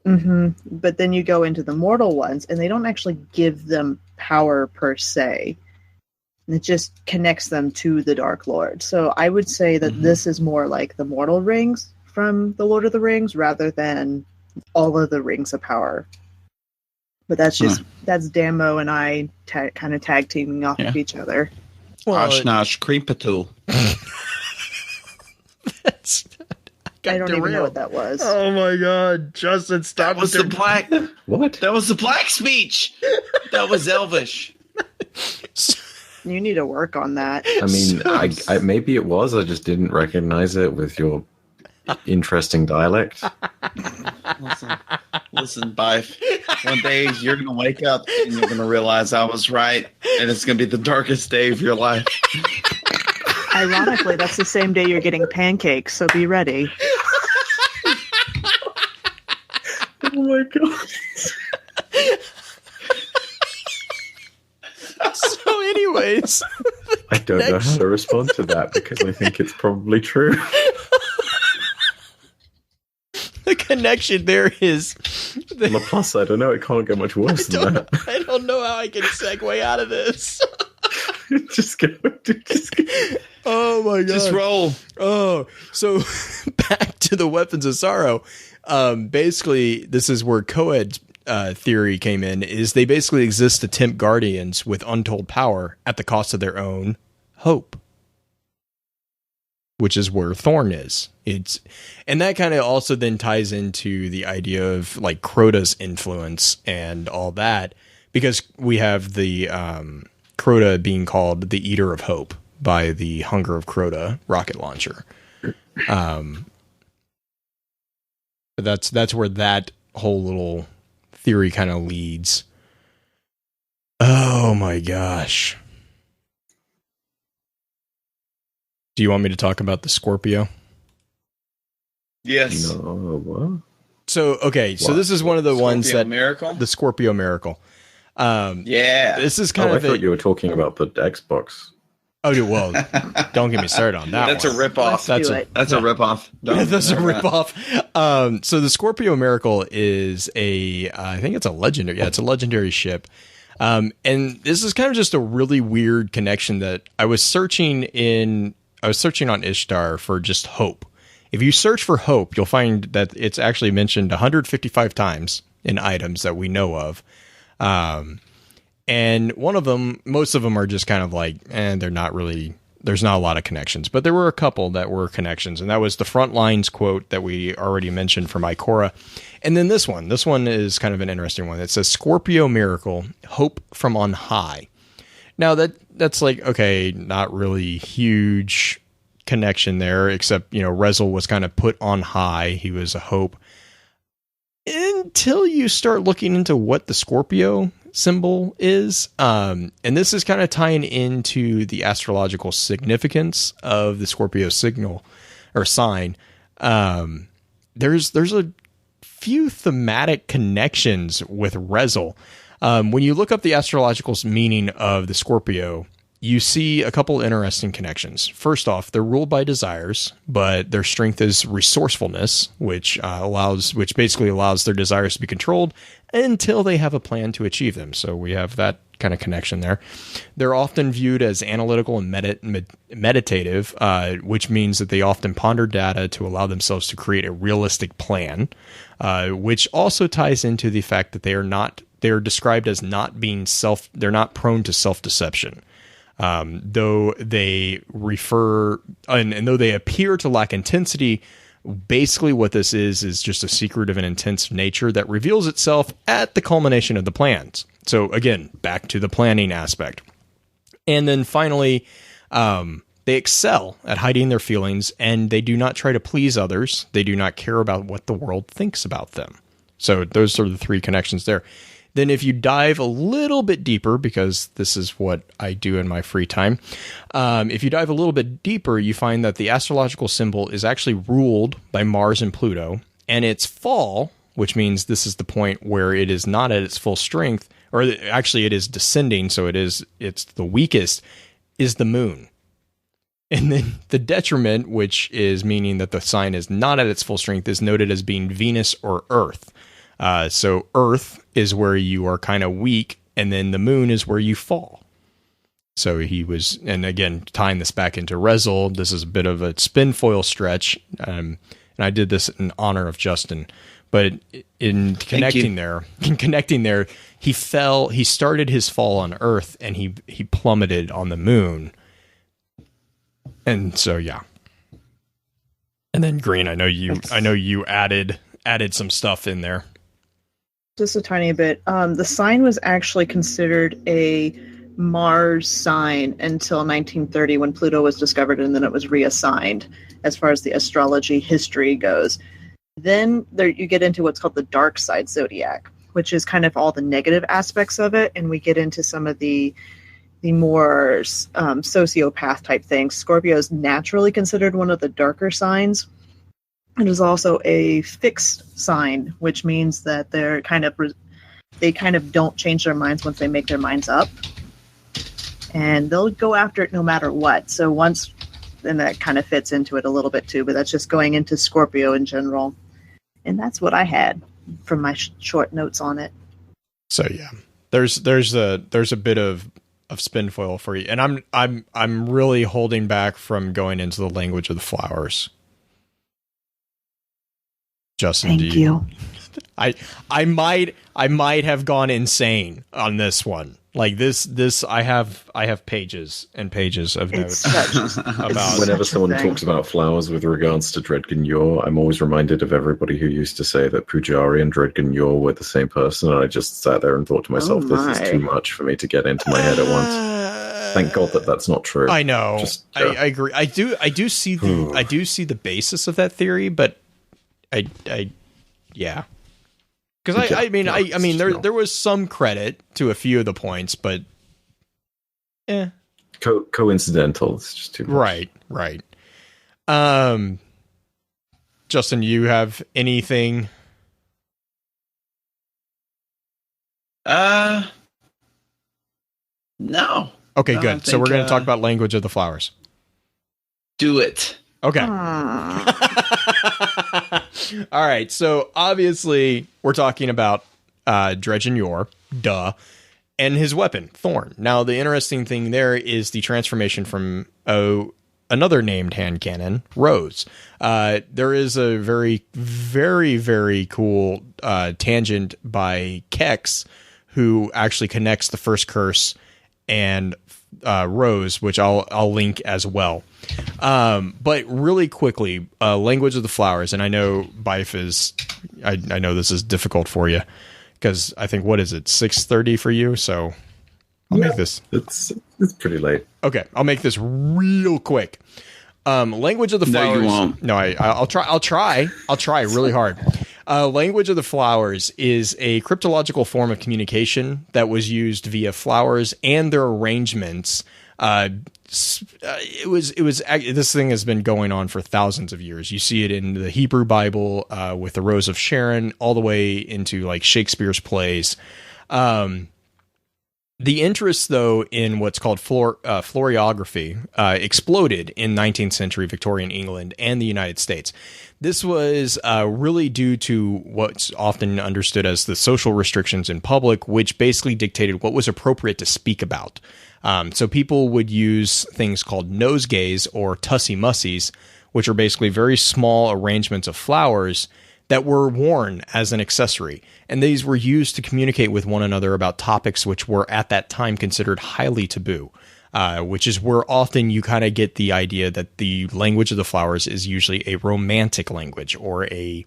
But then you go into the mortal ones, and they don't actually give them power per se. It just connects them to the Dark Lord. So I would say that this is more like the mortal rings from the Lord of the Rings, rather than all of the Rings of Power. But that's just that's Damo and I kind of tag teaming off of each other. Well, Oshnosh Creepatul. I don't even know what that was. Oh my God, Justin, stop! That was the black. What? That was the black speech. That was Elvish. You need to work on that. I mean, I maybe it was. I just didn't recognize it with your interesting dialect. Listen, Byf. One day you're gonna wake up and you're gonna realize I was right, and it's gonna be the darkest day of your life. Ironically, that's the same day you're getting pancakes, so be ready. Oh my God. So anyways, I don't know how to respond to that, because I think it's probably true. the connection there is... On the plus side, I know it can't get much worse than that. I don't know how I can segue out of this. Just go. Oh my God. Just roll. Oh, so back to the weapons of sorrow. Basically, this is where Coed theory came in, is they basically exist to tempt guardians with untold power at the cost of their own hope, which is where Thorn is. And that kind of also then ties into the idea of Crota's influence and all that, because we have the Crota being called the Eater of Hope by the Hunger of Crota rocket launcher. That's where that whole little theory kind of leads. Oh my gosh. Do you want me to talk about the Scorpio? Yes. No, what? So, okay, so this is one of the ones Scorpio that Miracle? the Scorpio Miracle. Yeah. This is kind I of thought you were talking about the Xbox. Oh, well, don't get me started on that. That's a one. ripoff. Let's do it. That's a ripoff. That's a ripoff. So the Scorpio Miracle is I think it's a legendary. Yeah, it's a legendary ship. And this is kind of just a really weird connection that I was searching on Ishtar for just hope. If you search for hope, you'll find that it's actually mentioned 155 times in items that we know of. And one of them, most of them are just kind of like, they're not really, there's not a lot of connections, but there were a couple that were connections. And that was the front lines quote that we already mentioned from Ikora. And then this one is kind of an interesting one. It says Scorpio Miracle, hope from on high. Now that's like, okay, not really huge connection there, except, Rezel was kind of put on high. He was a hope. Until you start looking into what the Scorpio symbol is. And this is kind of tying into the astrological significance of the Scorpio signal or sign. There's a few thematic connections with Rezel. When you look up the astrological meaning of the Scorpio, you see a couple interesting connections. First off, they're ruled by desires, but their strength is resourcefulness, which basically allows their desires to be controlled until they have a plan to achieve them. So we have that kind of connection there. They're often viewed as analytical and meditative, which means that they often ponder data to allow themselves to create a realistic plan, which also ties into the fact that they are described as not being they're not prone to self-deception. Though they though they appear to lack intensity, basically what this is just a secret of an intense nature that reveals itself at the culmination of the plans. So again, back to the planning aspect. And then finally, they excel at hiding their feelings, and they do not try to please others. They do not care about what the world thinks about them. So those are the three connections there. Then if you dive a little bit deeper, because this is what I do in my free time, if you dive a little bit deeper, you find that the astrological symbol is actually ruled by Mars and Pluto, and its fall, which means this is the point where it is not at its full strength, or actually it is descending, so it's the weakest, is the moon. And then the detriment, which is meaning that the sign is not at its full strength, is noted as being Venus or Earth. So Earth is where you are kind of weak, and then the moon is where you fall. So he was, and again, tying this back into Rezel, this is a bit of a spin foil stretch, and I did this in honor of Justin. But in connecting there, he started his fall on Earth, and he plummeted on the moon. And so, yeah. And then Green, I know you added some stuff in there. Just a tiny bit. The sign was actually considered a Mars sign until 1930 when Pluto was discovered, and then it was reassigned as far as the astrology history goes. Then there you get into what's called the dark side zodiac, which is kind of all the negative aspects of it, and we get into some of the more sociopath type things. Scorpio is naturally considered one of the darker signs. It is also a fixed sign, which means that they kind of don't change their minds once they make their minds up, and they'll go after it no matter what. So and that kind of fits into it a little bit too, but that's just going into Scorpio in general. And that's what I had from my short notes on it. So yeah, there's a bit of spin foil for you, and I'm really holding back from going into the language of the flowers. Justin, Thank you. I might have gone insane on this one. Like this I have pages and pages of notes about. Whenever someone talks about flowers with regards to Dredgen Yor, I'm always reminded of everybody who used to say that Pujari and Dredgen Yor were the same person, and I just sat there and thought to myself, this is too much for me to get into my head at once. Thank God that's not true. I know. I agree. I do see the basis of that theory, but yeah. Because I mean, there was some credit to a few of the points, but coincidental. It's just too much. Right. Justin, you have anything? No. Okay, No, good. I So we're think, going to talk about language of the flowers. Do it. Okay. Ah. All right. So obviously, we're talking about Dredgen Yor, duh, and his weapon, Thorn. Now, the interesting thing there is the transformation from another named hand cannon, Rose. There is a very, very, very cool tangent by Kex, who actually connects the first curse and Rose, which I'll link as well. But really quickly, language of the flowers, and I know Byf is, I know this is difficult for you because I think, what is it, 6:30 for you? So I'll make this. It's pretty late. Okay, I'll make this real quick. Language of the flowers. No, you won't. No, I'll try. I'll try really hard. Language of the flowers is a cryptological form of communication that was used via flowers and their arrangements. This thing has been going on for thousands of years. You see it in the Hebrew Bible with the Rose of Sharon, all the way into like Shakespeare's plays. The interest, though, in what's called floriography exploded in 19th century Victorian England and the United States. This was really due to what's often understood as the social restrictions in public, which basically dictated what was appropriate to speak about. So people would use things called nosegays or tussy-mussies, which are basically very small arrangements of flowers that were worn as an accessory. And these were used to communicate with one another about topics which were at that time considered highly taboo, which is where often you kind of get the idea that the language of the flowers is usually a romantic language or a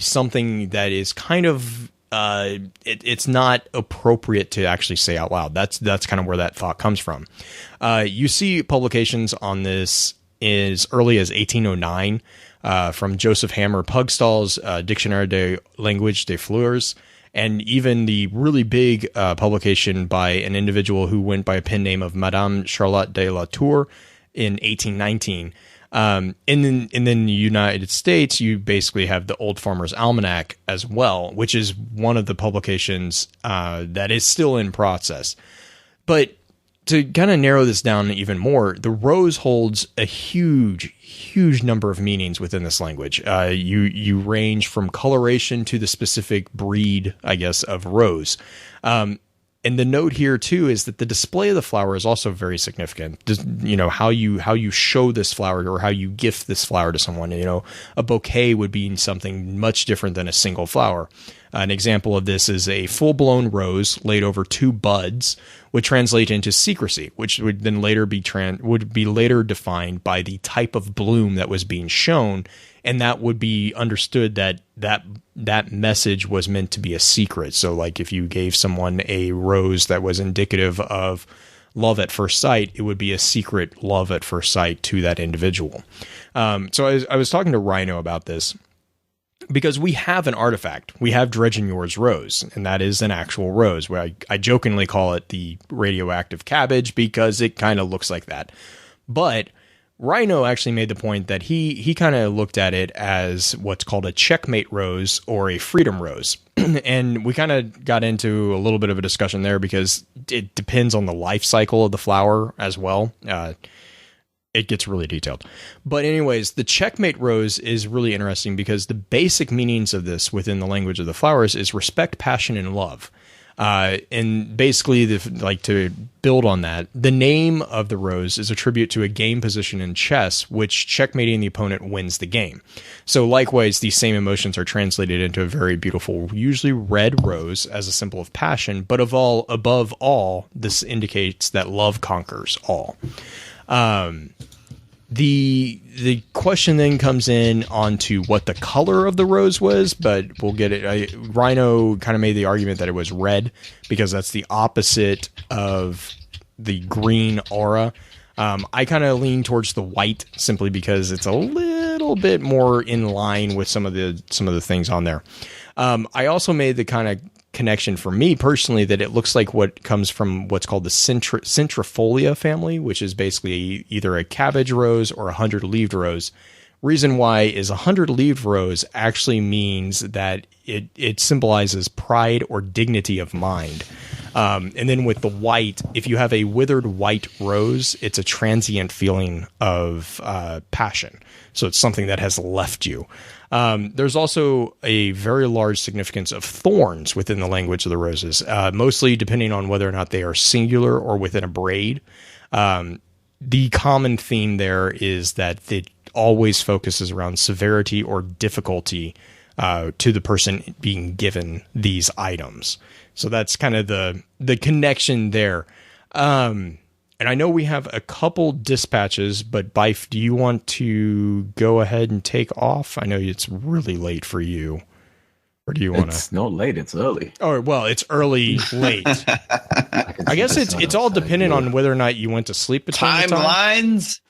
something that is kind of, it's not appropriate to actually say out loud. That's kind of where that thought comes from. You see publications on this as early as 1809, from Joseph Hammer Pugstall's Dictionnaire de Language des Fleurs, and even the really big publication by an individual who went by a pen name of Madame Charlotte de la Tour in 1819. And then in the United States, you basically have the Old Farmer's Almanac as well, which is one of the publications that is still in process. But to kind of narrow this down even more, the rose holds a huge number of meanings within this language. You range from coloration to the specific breed, I guess, of rose. And the note here too is that the display of the flower is also very significant. Just, how you show this flower or how you gift this flower to someone. A bouquet would be something much different than a single flower. An example of this is a full-blown rose laid over two buds would translate into secrecy, which would then later be later defined by the type of bloom that was being shown, and that would be understood that message was meant to be a secret. So, like if you gave someone a rose that was indicative of love at first sight, it would be a secret love at first sight to that individual. So I was talking to Rhino about this, because we have an artifact. We have Dredgen Yor's rose, and that is an actual rose. Where I jokingly call it the radioactive cabbage because it kind of looks like that. But Rhino actually made the point that he kind of looked at it as what's called a checkmate rose or a freedom rose. And we kind of got into a little bit of a discussion there because it depends on the life cycle of the flower as well. It gets really detailed. But anyways, the checkmate rose is really interesting because the basic meanings of this within the language of the flowers is respect, passion, and love. And basically, to build on that, the name of the rose is a tribute to a game position in chess, which checkmating the opponent wins the game. So likewise, these same emotions are translated into a very beautiful, usually red rose as a symbol of passion, but above all, this indicates that love conquers all. The question then comes in onto what the color of the rose was, but we'll get it. Rhino kind of made the argument that it was red because that's the opposite of the green aura. I kind of lean towards the white simply because it's a little bit more in line with some of the things on there. I also made the kind of connection for me personally that it looks like what comes from what's called the Centrifolia family, which is basically either a cabbage rose or a 100-leaved rose, Reason why is 100 leaved rose actually means that it symbolizes pride or dignity of mind. And then with the white, if you have a withered white rose, it's a transient feeling of passion. So it's something that has left you. There's also a very large significance of thorns within the language of the roses, mostly depending on whether or not they are singular or within a braid. The common theme there is that it always focuses around severity or difficulty to the person being given these items. So that's kind of the connection there. And I know we have a couple dispatches, but Byf, do you want to go ahead and take off? I know it's really late for you. Or do you want to? It's not late, it's early. Oh, well, it's early, late. I guess it's all dependent on whether or not you went to sleep between the time. Timelines.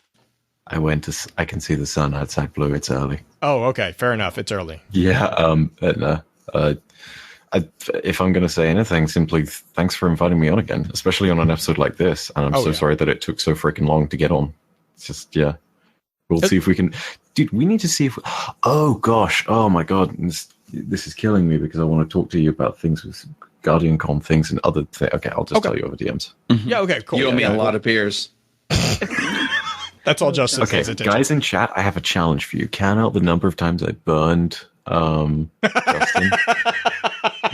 I can see the sun outside, Blue. It's early. Oh, okay. Fair enough. It's early. Yeah. If I'm going to say anything, simply thanks for inviting me on again, especially on an episode like this. And I'm sorry that it took so freaking long to get on. It's just, yeah. We'll see if we can. Dude, we need to see if. Oh, gosh. Oh, my God. This is killing me because I want to talk to you about things with Guardian Con things and other things. Okay, I'll just tell you over DMs. Mm-hmm. Yeah, okay, cool. You owe me a lot of beers. That's all Justin okay, says. Guys in chat, I have a challenge for you. Count out the number of times I burned Justin.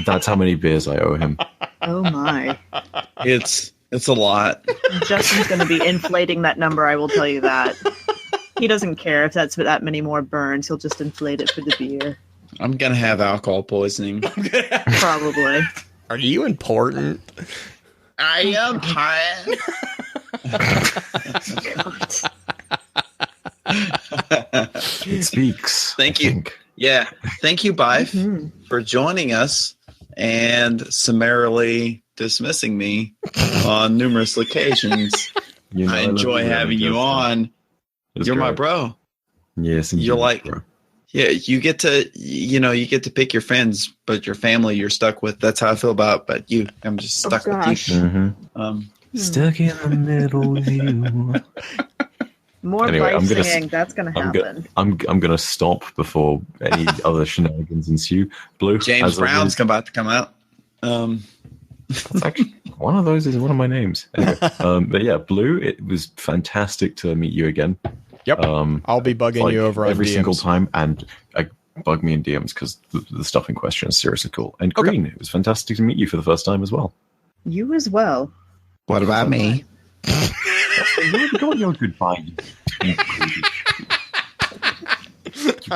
That's how many beers I owe him. Oh my. It's a lot. Justin's going to be inflating that number, I will tell you that. He doesn't care if that's that many more burns. He'll just inflate it for the beer. I'm going to have alcohol poisoning. Probably. Are you important? I am tired. It speaks. Thank you. Yeah. Thank you, Byf, for joining us and summarily dismissing me on numerous occasions. You know, I enjoy having you on. You're my bro. Yes, you're like, bro. Yeah, you get to pick your friends, but your family you're stuck with. That's how I feel about. But you, I'm just stuck with you. Mm-hmm. Stuck in the middle with you. More Byf singing. That's going to happen. I'm gonna stop before any other shenanigans ensue. Blue. James Brown's about to come out. That's actually one of those is one of my names. Anyway, but yeah, Blue. It was fantastic to meet you again. Yep. I'll be bugging you over on every DMs. single time, and bug me in DMs because the stuff in question is seriously cool. And Green, it was fantastic to meet you for the first time as well. You as well. What about me? You got your goodbye. You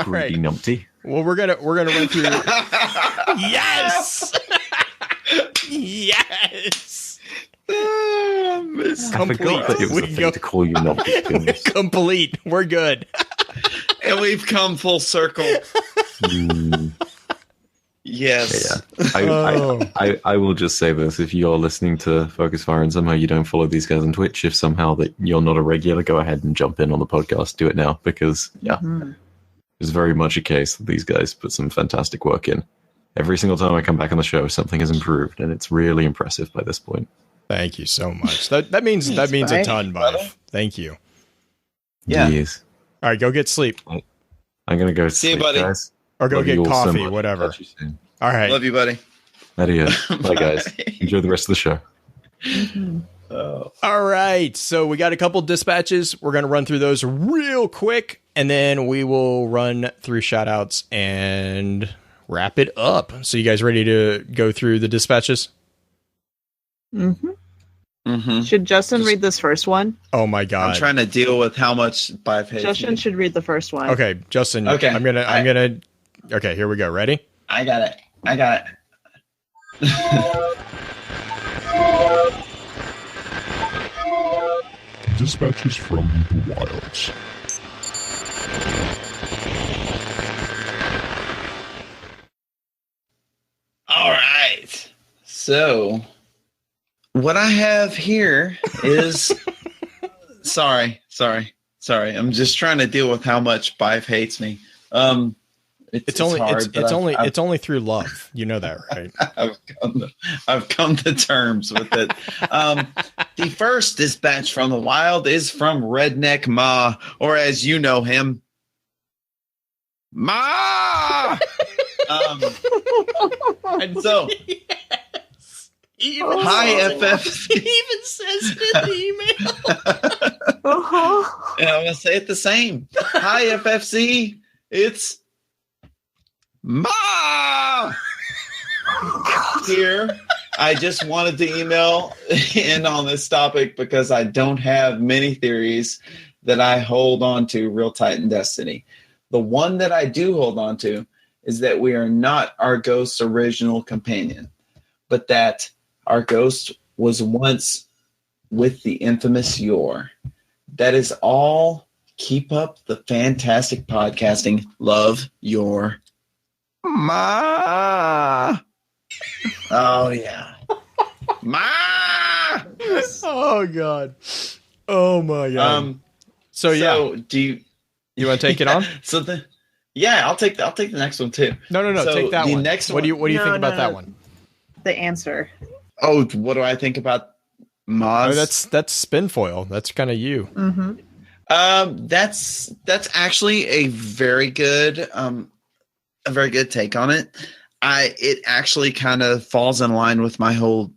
greedy numpty. Well, we're gonna run through. Yes. Yes. I forgot that it was a thing to call you numpty. Complete. We're good. And we've come full circle. Yes. Yeah. I will just say this. If you're listening to Focus Fire and somehow you don't follow these guys on Twitch, if somehow that you're not a regular, go ahead and jump in on the podcast. Do it now because, it's very much a case that these guys put some fantastic work in. Every single time I come back on the show, something has improved, and it's really impressive by this point. Thank you so much. That means a ton, Byf. Thank you. Yeah. Yes. All right, go get sleep. I'm gonna go See you, sleep, buddy. guys. Or go Love you get all so coffee, much. whatever. Catch you soon. All right. Love you, buddy. Adios. Bye, guys. Enjoy the rest of the show. All right. So we got a couple dispatches. We're going to run through those real quick, and then we will run through shout-outs and wrap it up. So you guys ready to go through the dispatches? Should Justin read this first one? Oh, my God. I'm trying to deal with how much Byf hates Justin me. should read the first one. Okay, Justin. Okay. I'm gonna. Okay, here we go. Ready? I got it. Dispatches from the wilds. All right. So, what I have here is sorry. I'm just trying to deal with how much Byf hates me. It's only through love. You know that, right? I've come to terms with it. The first dispatch from the wild is from Redneck Ma, or as you know him, Ma. And so, hi FFC. He even says it in the email. And I'm gonna say it the same. Hi FFC. It's Ma. Here. I just wanted to email in on this topic because I don't have many theories that I hold on to real tight in Destiny. The one that I do hold on to is that we are not our ghost's original companion, but that our ghost was once with the infamous Yor. That is all. Keep up the fantastic podcasting. Love, Yor. Ma. Oh, yeah. Ma. Oh, God. Oh, my God. So do you want to take it on? I'll take the next one too. No. So take that the one. Next what do you think about that no. one? The answer. Oh, what do I think about Moz? Oh, that's Spinfoil. That's kind of you. Mm-hmm. That's actually a very good take on it. It actually kind of falls in line with my whole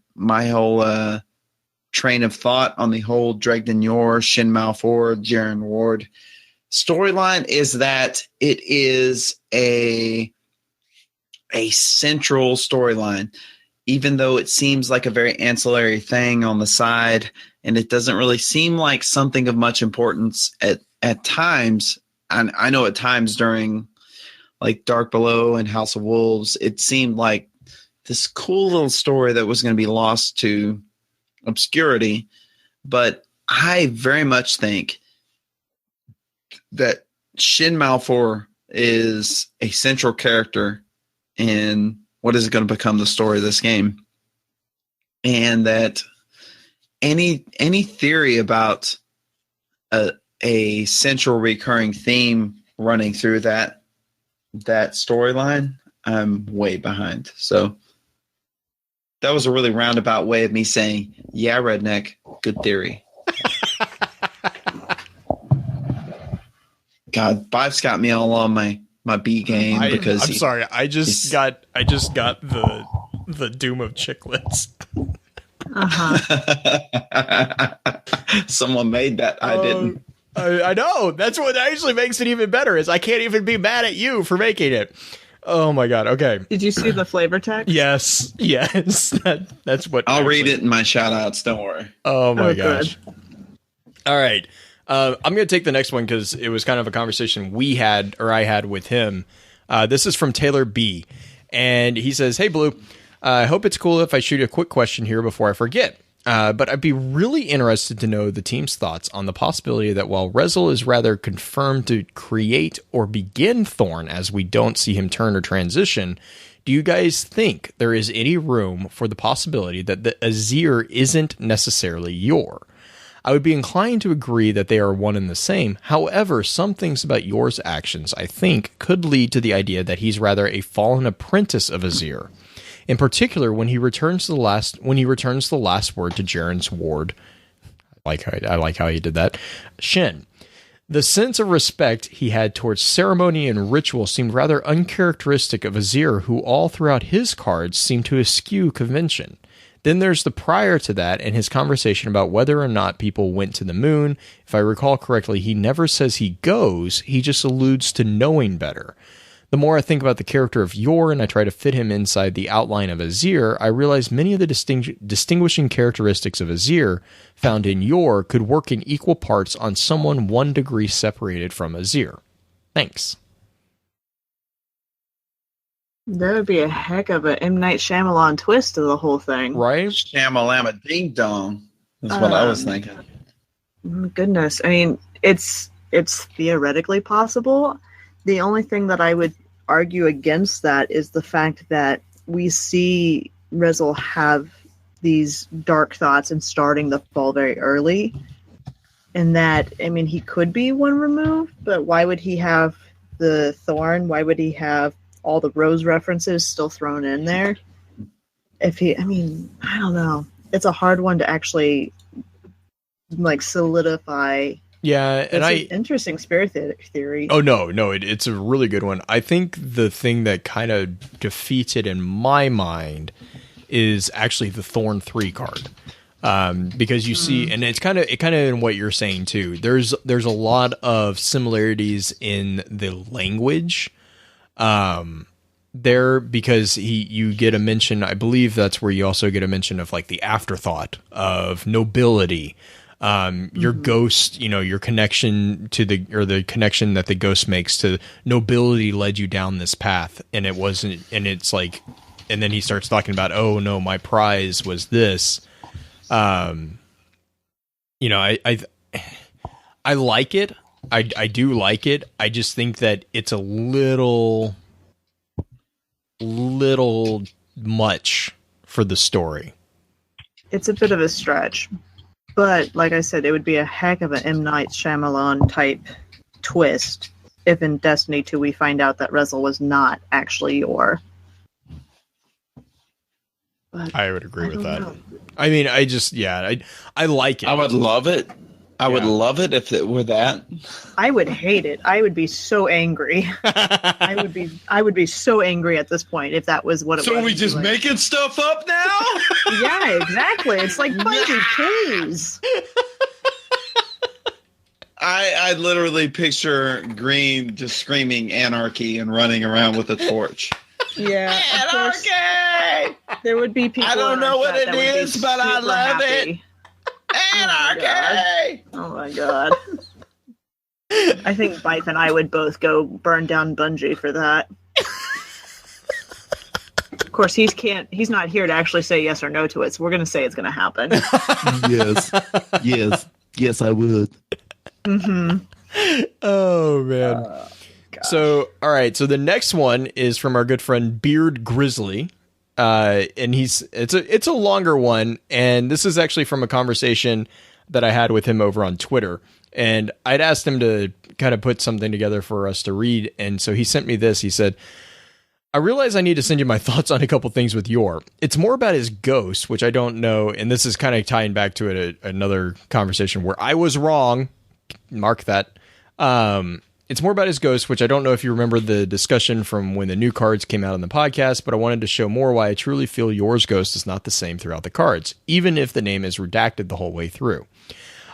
train of thought on the whole Dregden Yor, Shin Malfour, Jaren Ward storyline. Is that it is a central storyline, even though it seems like a very ancillary thing on the side, and it doesn't really seem like something of much importance at times. And I know at times during like Dark Below and House of Wolves, it seemed like this cool little story that was going to be lost to obscurity. But I very much think that Shin Malfour is a central character in what is going to become the story of this game, and that any theory about a central recurring theme running through that storyline, I'm way behind. So that was a really roundabout way of me saying, yeah, redneck, good theory. God, Byf's got me all on my B game because I'm sorry. I just got the doom of chiclets. Someone made that. I didn't. I know. That's what actually makes it even better. Is I can't even be mad at you for making it. Oh my God. Okay. Did you see the flavor text? Yes. That's what. I'll read it in my shout outs. Don't worry. Oh my gosh. Good. All right. I'm going to take the next one because it was kind of a conversation I had with him. This is from Taylor B. And he says, "Hey, Blue, I hope it's cool if I shoot a quick question here before I forget. But I'd be really interested to know the team's thoughts on the possibility that while Rezyl is rather confirmed to create or begin Thorn, as we don't see him turn or transition, do you guys think there is any room for the possibility that the Azir isn't necessarily Yor? I would be inclined to agree that they are one and the same. However, some things about Yor's actions, I think, could lead to the idea that he's rather a fallen apprentice of Azir. In particular, when he returns the last word to Jaren's ward, I like how he did that, Shin. The sense of respect he had towards ceremony and ritual seemed rather uncharacteristic of Azir, who all throughout his cards seemed to eschew convention. Then there's the prior to that and his conversation about whether or not people went to the moon. If I recall correctly, he never says he goes, he just alludes to knowing better. The more I think about the character of Yor and I try to fit him inside the outline of Azir, I realize many of the distinguishing characteristics of Azir found in Yor could work in equal parts on someone 1 degree separated from Azir. Thanks." That would be a heck of a M. Night Shyamalan twist to the whole thing. Right? Shamalama ding dong. That's what I was thinking. Goodness. I mean, it's theoretically possible. The only thing that I would argue against that is the fact that we see Rezyl have these dark thoughts and starting the fall very early. And that, I mean, he could be one removed, but why would he have the thorn? Why would he have all the rose references still thrown in there? I don't know. It's a hard one to actually like solidify Yeah, and It's an interesting spirit theory. Oh, no, it's a really good one. I think the thing that kind of defeats it in my mind is actually the Thorn 3 card. Because you see, and it's kind of in what you're saying too. There's a lot of similarities in the language there, because you get a mention, I believe that's where you also get a mention of like the afterthought of nobility. Your ghost, your connection to the connection that the ghost makes to nobility led you down this path, and it wasn't, and it's like, and then he starts talking about, oh no, my prize was this. I like it. I do like it. I just think that it's a little much for the story. It's a bit of a stretch. But, like I said, it would be a heck of an M. Night Shyamalan type twist if in Destiny 2 we find out that Rezel was not actually Yor. But I would agree with that. know. I mean, I like it. I would love it. I would love it if it were that. I would hate it. I would be so angry. I would be so angry at this point if that was what it was. So are we just making stuff up now? Yeah, exactly. It's like, Bungie, please. I literally picture Green just screaming anarchy and running around with a torch. Yeah, of course, there would be people. I don't know what that it would be is, but I super love happy. Anarchy! Oh my god. I think Byf and I would both go burn down Bungie for that. Of course, he's not here to actually say yes or no to it, so we're going to say it's going to happen. Yes, I would. Mm-hmm. Oh man. So, all right. So the next one is from our good friend Beard Grizzly. And it's a longer one. And this is actually from a conversation that I had with him over on Twitter. And I'd asked him to kind of put something together for us to read. And so he sent me this. He said, I realize I need to send you my thoughts on a couple things with Yor. It's more about his ghost, which I don't know. And this is kind of tying back to another conversation where I was wrong. Mark that. It's more about his ghost, which I don't know if you remember the discussion from when the new cards came out on the podcast, but I wanted to show more why I truly feel Yor's ghost is not the same throughout the cards, even if the name is redacted the whole way through.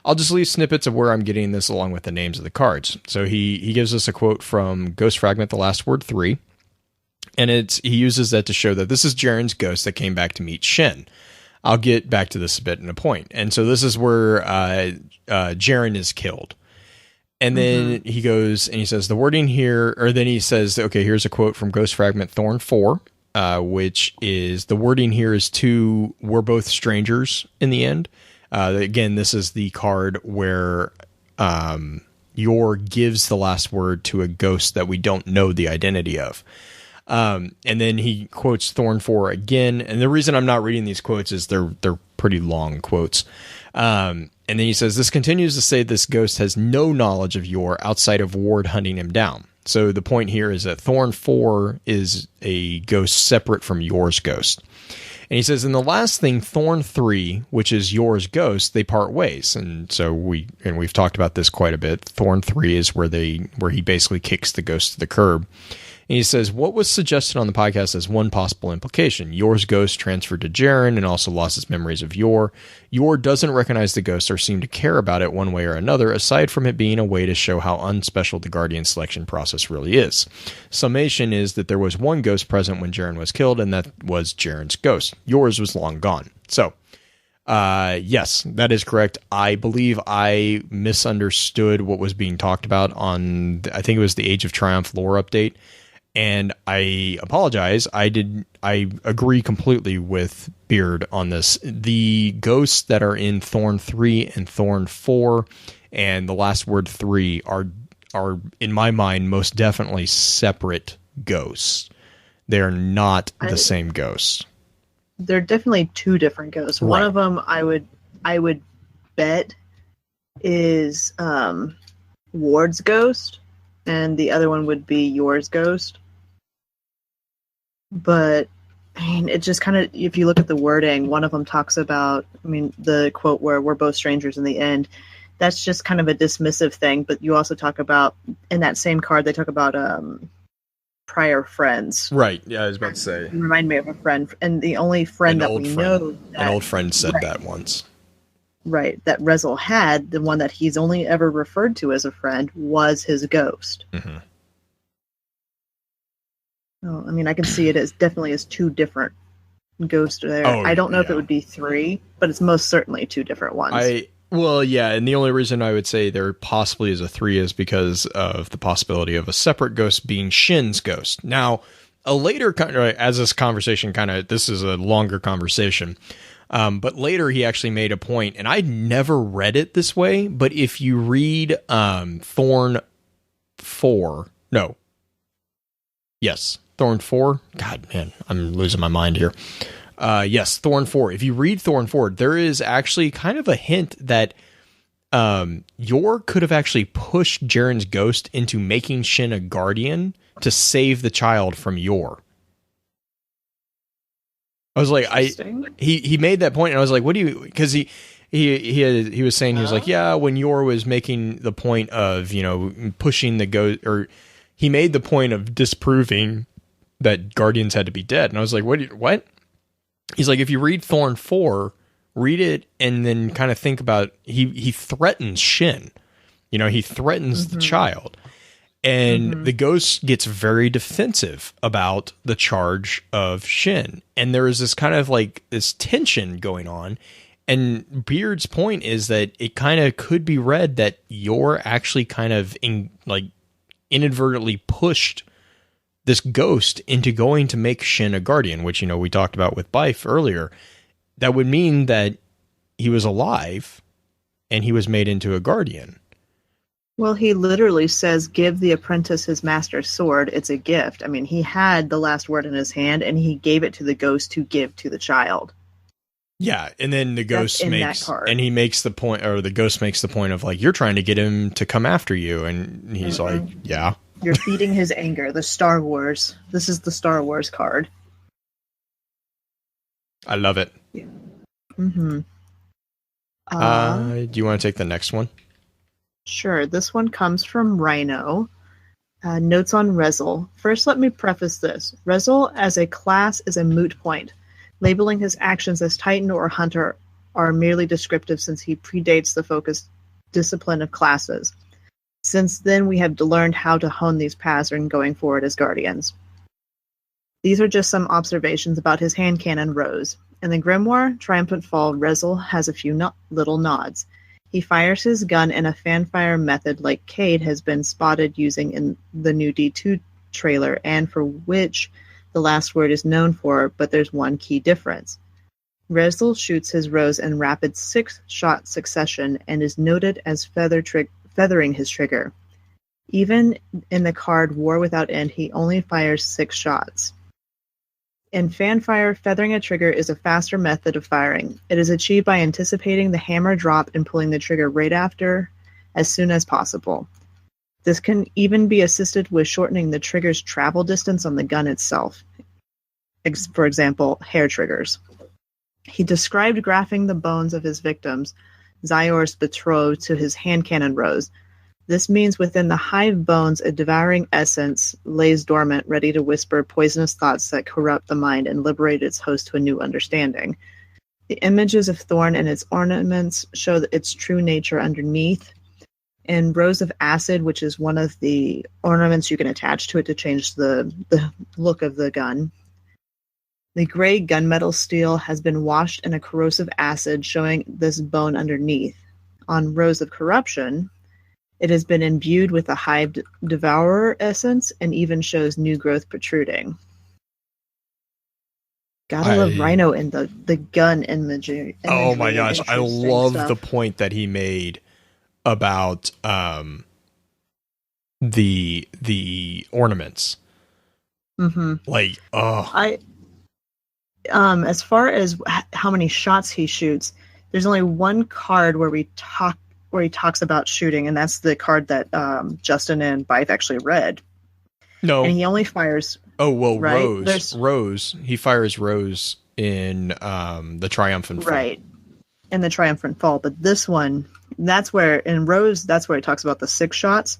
I'll just leave snippets of where I'm getting this along with the names of the cards. So he gives us a quote from Ghost Fragment, the last word 3. And he uses that to show that this is Jaren's ghost that came back to meet Shen. I'll get back to this a bit in a point. And so this is where Jaren is killed. And then he goes and he says the wording here, or then he says, okay, here's a quote from Ghost Fragment Thorn 4, which is the wording here is to, we're both strangers in the end. Again, this is the card where Yor gives the last word to a ghost that we don't know the identity of. And then he quotes Thorn 4 again. And the reason I'm not reading these quotes is they're pretty long quotes. And then he says, this continues to say this ghost has no knowledge of Yor outside of Ward hunting him down. So the point here is that Thorn 4 is a ghost separate from Yor's ghost. And he says, in the last thing, Thorn 3, which is Yor's ghost, they part ways. And so we've talked about this quite a bit. Thorn 3 is where he basically kicks the ghost to the curb. And he says, what was suggested on the podcast as one possible implication? Yor's ghost transferred to Jaren and also lost his memories of Yor. Yor doesn't recognize the ghost or seem to care about it one way or another, aside from it being a way to show how unspecial the Guardian selection process really is. Summation is that there was one ghost present when Jaren was killed, and that was Jaren's ghost. Yours was long gone. So, yes, that is correct. I believe I misunderstood what was being talked about on, I think it was the Age of Triumph lore update. And I apologize. I agree completely with Beard on this. The ghosts that are in Thorn 3 and Thorn 4 and the last word 3 are in my mind most definitely separate ghosts. They're not the same ghosts. They're definitely two different ghosts. Right. One of them I would bet is Ward's ghost, and the other one would be Yor's ghost. But I mean, it just kind of, if you look at the wording, one of them talks about, I mean, the quote where we're both strangers in the end, that's just kind of a dismissive thing. But you also talk about, in that same card, they talk about prior friends. Right. Yeah, I was about to say. You remind me of a friend, and the only friend that we know. An old friend said that once. Right, that Rezel had, the one that he's only ever referred to as a friend, was his ghost. Mm-hmm. Oh, I mean, I can see it as definitely as two different ghosts there. I don't know if it would be three, but it's most certainly two different ones. Well, yeah, and the only reason I would say there possibly is a three is because of the possibility of a separate ghost being Shin's ghost. Now, a later, as this conversation this is a longer conversation, but later he actually made a point, and I never read it this way, but if you read Thorn 4, Thorn 4, God, man, I'm losing my mind here. Yes, Thorn 4. If you read Thorn 4, there is actually kind of a hint that Yor could have actually pushed Jaren's ghost into making Shin a guardian to save the child from Yor. I was like, he made that point, and I was like, what do you? Because he was saying, he was like, yeah, when Yor was making the point of pushing the ghost, or he made the point of disproving that guardians had to be dead, and I was like, what? He's like, if you read Thorn 4, read it and then kind of think about, he threatens Shin. He threatens the child. And the ghost gets very defensive about the charge of Shin. And there is this kind of like this tension going on. And Beard's point is that it kind of could be read that Yor actually kind of inadvertently pushed this ghost into going to make Shin a guardian, which, we talked about with Byf earlier. That would mean that he was alive and he was made into a guardian. Well, he literally says, give the apprentice his master's sword. It's a gift. I mean, he had the last word in his hand, and he gave it to the ghost to give to the child. Yeah, and then the ghost he makes the point, or the ghost makes the point of like, you're trying to get him to come after you. And he's like, yeah. You're feeding his anger. The Star Wars. This is the Star Wars card. I love it. Yeah. Mm-hmm. Do you want to take the next one? Sure. This one comes from Rhino. Notes on Rezel. First, let me preface this. Rezel as a class is a moot point. Labeling his actions as Titan or Hunter are merely descriptive since he predates the focused discipline of classes. Since then, we have learned how to hone these paths in going forward as Guardians. These are just some observations about his hand cannon Rose. In the Grimoire Triumphant Fall, Rezel has a few little nods. He fires his gun in a fanfire method like Cade has been spotted using in the new D2 trailer, and for which the last word is known for, but there's one key difference. Rezel shoots his Rose in rapid 6-shot succession and is noted as feathering his trigger. Even in the card War Without End, he only fires 6 shots. In Fanfire, feathering a trigger is a faster method of firing. It is achieved by anticipating the hammer drop and pulling the trigger right after as soon as possible. This can even be assisted with shortening the trigger's travel distance on the gun itself. For example, hair triggers. He described graphing the bones of his victims, Zyor's betrothed, to his hand cannon Rose. This means within the hive bones, a devouring essence lays dormant, ready to whisper poisonous thoughts that corrupt the mind and liberate its host to a new understanding. The images of Thorn and its ornaments show its true nature underneath. And Rose of Acid, which is one of the ornaments you can attach to it to change the look of the gun. The gray gunmetal steel has been washed in a corrosive acid, showing this bone underneath. On Rose of Corruption, it has been imbued with a hive devourer essence and even shows new growth protruding. Gotta love Rhino in the gun imagery. Oh my gosh, I love the point that he made about the ornaments. Mm-hmm. Like, oh. As far as how many shots he shoots, there's only one card where he talks about shooting, and that's the card that Justin and Byf actually read. No, and he only fires. Oh well, right? Rose. He fires Rose in the Triumphant Fall. Right. in the Triumphant Fall. But this one, that's where, in Rose, that's where it talks about the 6 shots.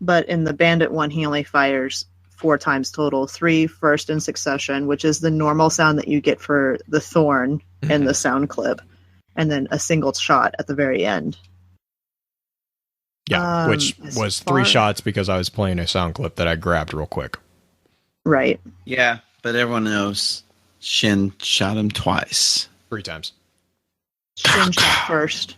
But in the Bandit one, he only fires 4 times total, 3 first in succession, which is the normal sound that you get for the thorn in the sound clip, and then a single shot at the very end. Yeah, which was 3 shots because I was playing a sound clip that I grabbed real quick. Right. Yeah, but everyone knows Shin shot him twice. 3 times. Shin shot first.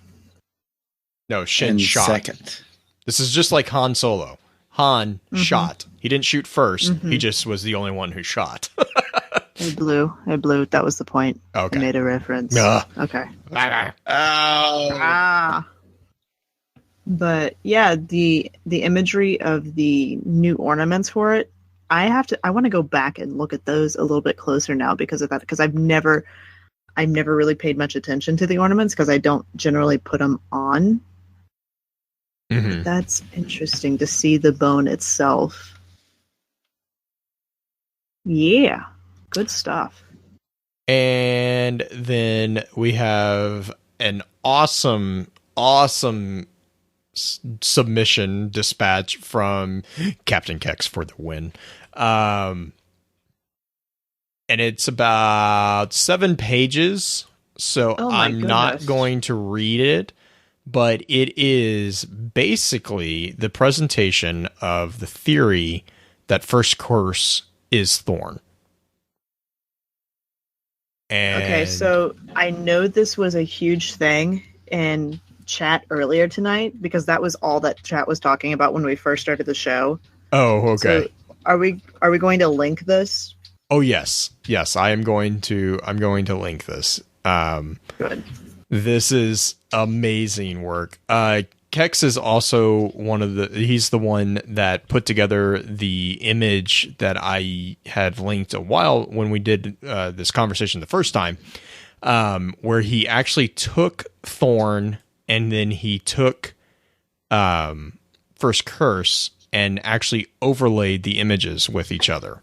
No, Shin And shot. second. This is just like Han Solo. Han shot. He didn't shoot first. He just was the only one who shot. It blew. That was the point. Okay. I made a reference. Okay. Oh. But yeah, the imagery of the new ornaments for it, I want to go back and look at those a little bit closer now because of that, because I've never really paid much attention to the ornaments because I don't generally put them on. Mm-hmm. That's interesting to see the bone itself. Yeah, good stuff. And then we have an awesome submission dispatch from Captain Kex for the win. And it's about 7 pages, so I'm not going to read it, but it is basically the presentation of the theory that first curse is Thorn. And Okay, so I know this was a huge thing in chat earlier tonight because that was all that chat was talking about when we first started the show. Oh, okay. So are we going to link this? Oh, yes. I'm going to link this. Good. This is amazing work. Kex is also he's the one that put together the image that I had linked a while when we did this conversation the first time, where he actually took Thorn and then he took First Curse and actually overlaid the images with each other.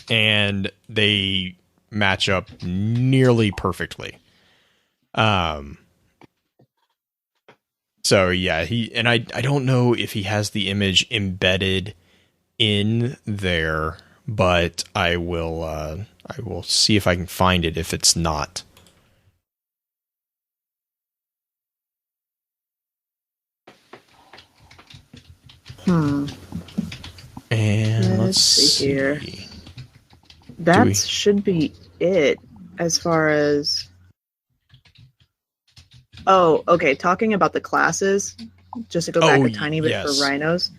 And they match up nearly perfectly. So yeah, I don't know if he has the image embedded in there, but I will see if I can find it if it's not. And let's see here. That should be it as far as... Oh, okay. Talking about the classes, just to go back a tiny bit for rhinos.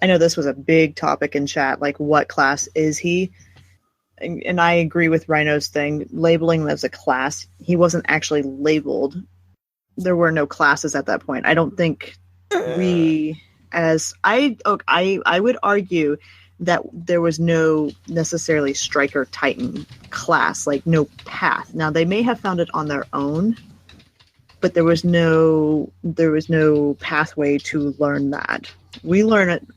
I know this was a big topic in chat, like what class is he? And I agree with Rhino's thing. Labeling him as a class, he wasn't actually labeled. There were no classes at that point. I don't think I would argue that there was no necessarily Striker Titan class, like no path. Now they may have found it on their own, but there was no pathway to learn that. We learn it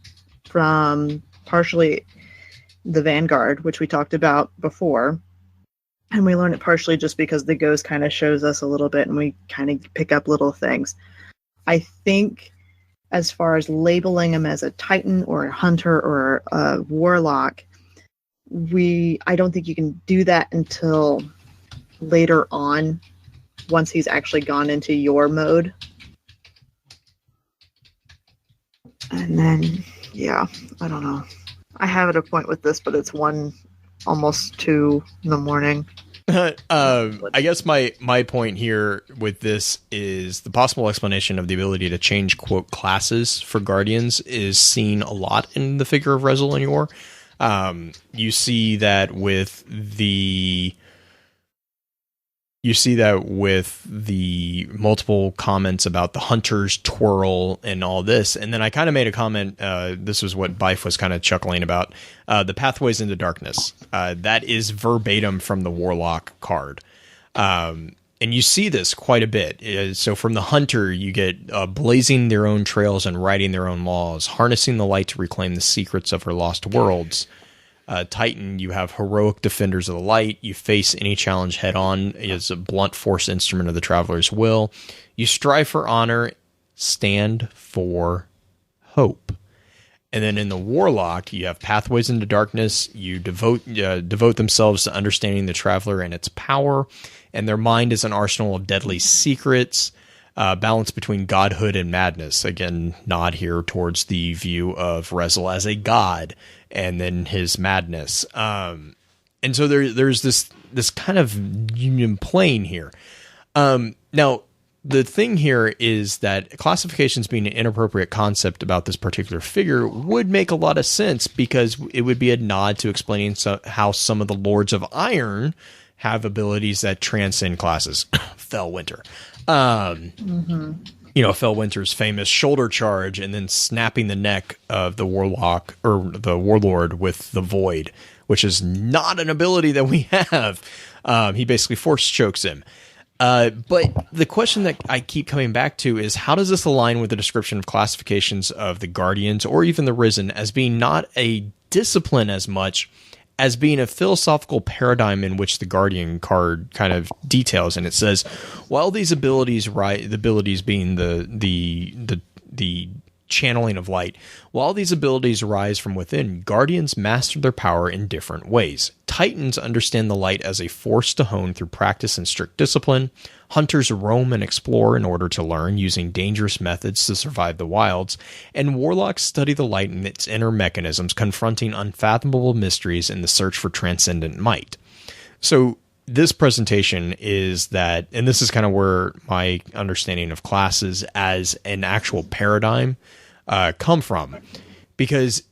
from partially the Vanguard, which we talked about before, and we learn it partially just because the Ghost kind of shows us a little bit and we kind of pick up little things. I think as far as labeling him as a Titan or a Hunter or a Warlock, I don't think you can do that until later on, once he's actually gone into your mode. And then, yeah, I don't know. I have at a point with this, but it's almost 2 in the morning. I guess my point here with this is the possible explanation of the ability to change, quote, classes for Guardians is seen a lot in the figure of Rezel and Yor. You see that with the multiple comments about the Hunter's twirl and all this. And then I kind of made a comment, this was what Byf was kind of chuckling about, the Pathways into Darkness. That is verbatim from the Warlock card. And you see this quite a bit. So from the Hunter, you get blazing their own trails and writing their own laws, harnessing the light to reclaim the secrets of her lost worlds. Titan, you have heroic defenders of the light. You face any challenge head on. It is a blunt force instrument of the traveler's will. You strive for honor, stand for hope. And then in the Warlock, you have pathways into darkness. You devote themselves to understanding the traveler and its power. And their mind is an arsenal of deadly secrets. Balance between godhood and madness. Again, nod here towards the view of Rezel as a god, and then his madness. And so there's this kind of union plane here. Now, the thing here is that classifications being an inappropriate concept about this particular figure would make a lot of sense, because it would be a nod to explaining how some of the Lords of Iron have abilities that transcend classes. Fellwinter. Fellwinter's famous shoulder charge and then snapping the neck of the warlock or the warlord with the void, which is not an ability that we have. He basically force chokes him. But the question that I keep coming back to is, how does this align with the description of classifications of the Guardians or even the Risen as being not a discipline as much as being a philosophical paradigm in which the Guardian card kind of details? And it says, while these abilities, the abilities being the channeling of light, while these abilities rise from within, Guardians master their power in different ways. Titans understand the light as a force to hone through practice and strict discipline. Hunters roam and explore in order to learn, using dangerous methods to survive the wilds. And Warlocks study the light and its inner mechanisms, confronting unfathomable mysteries in the search for transcendent might. So this presentation is that, and this is kind of where my understanding of classes as an actual paradigm come from, because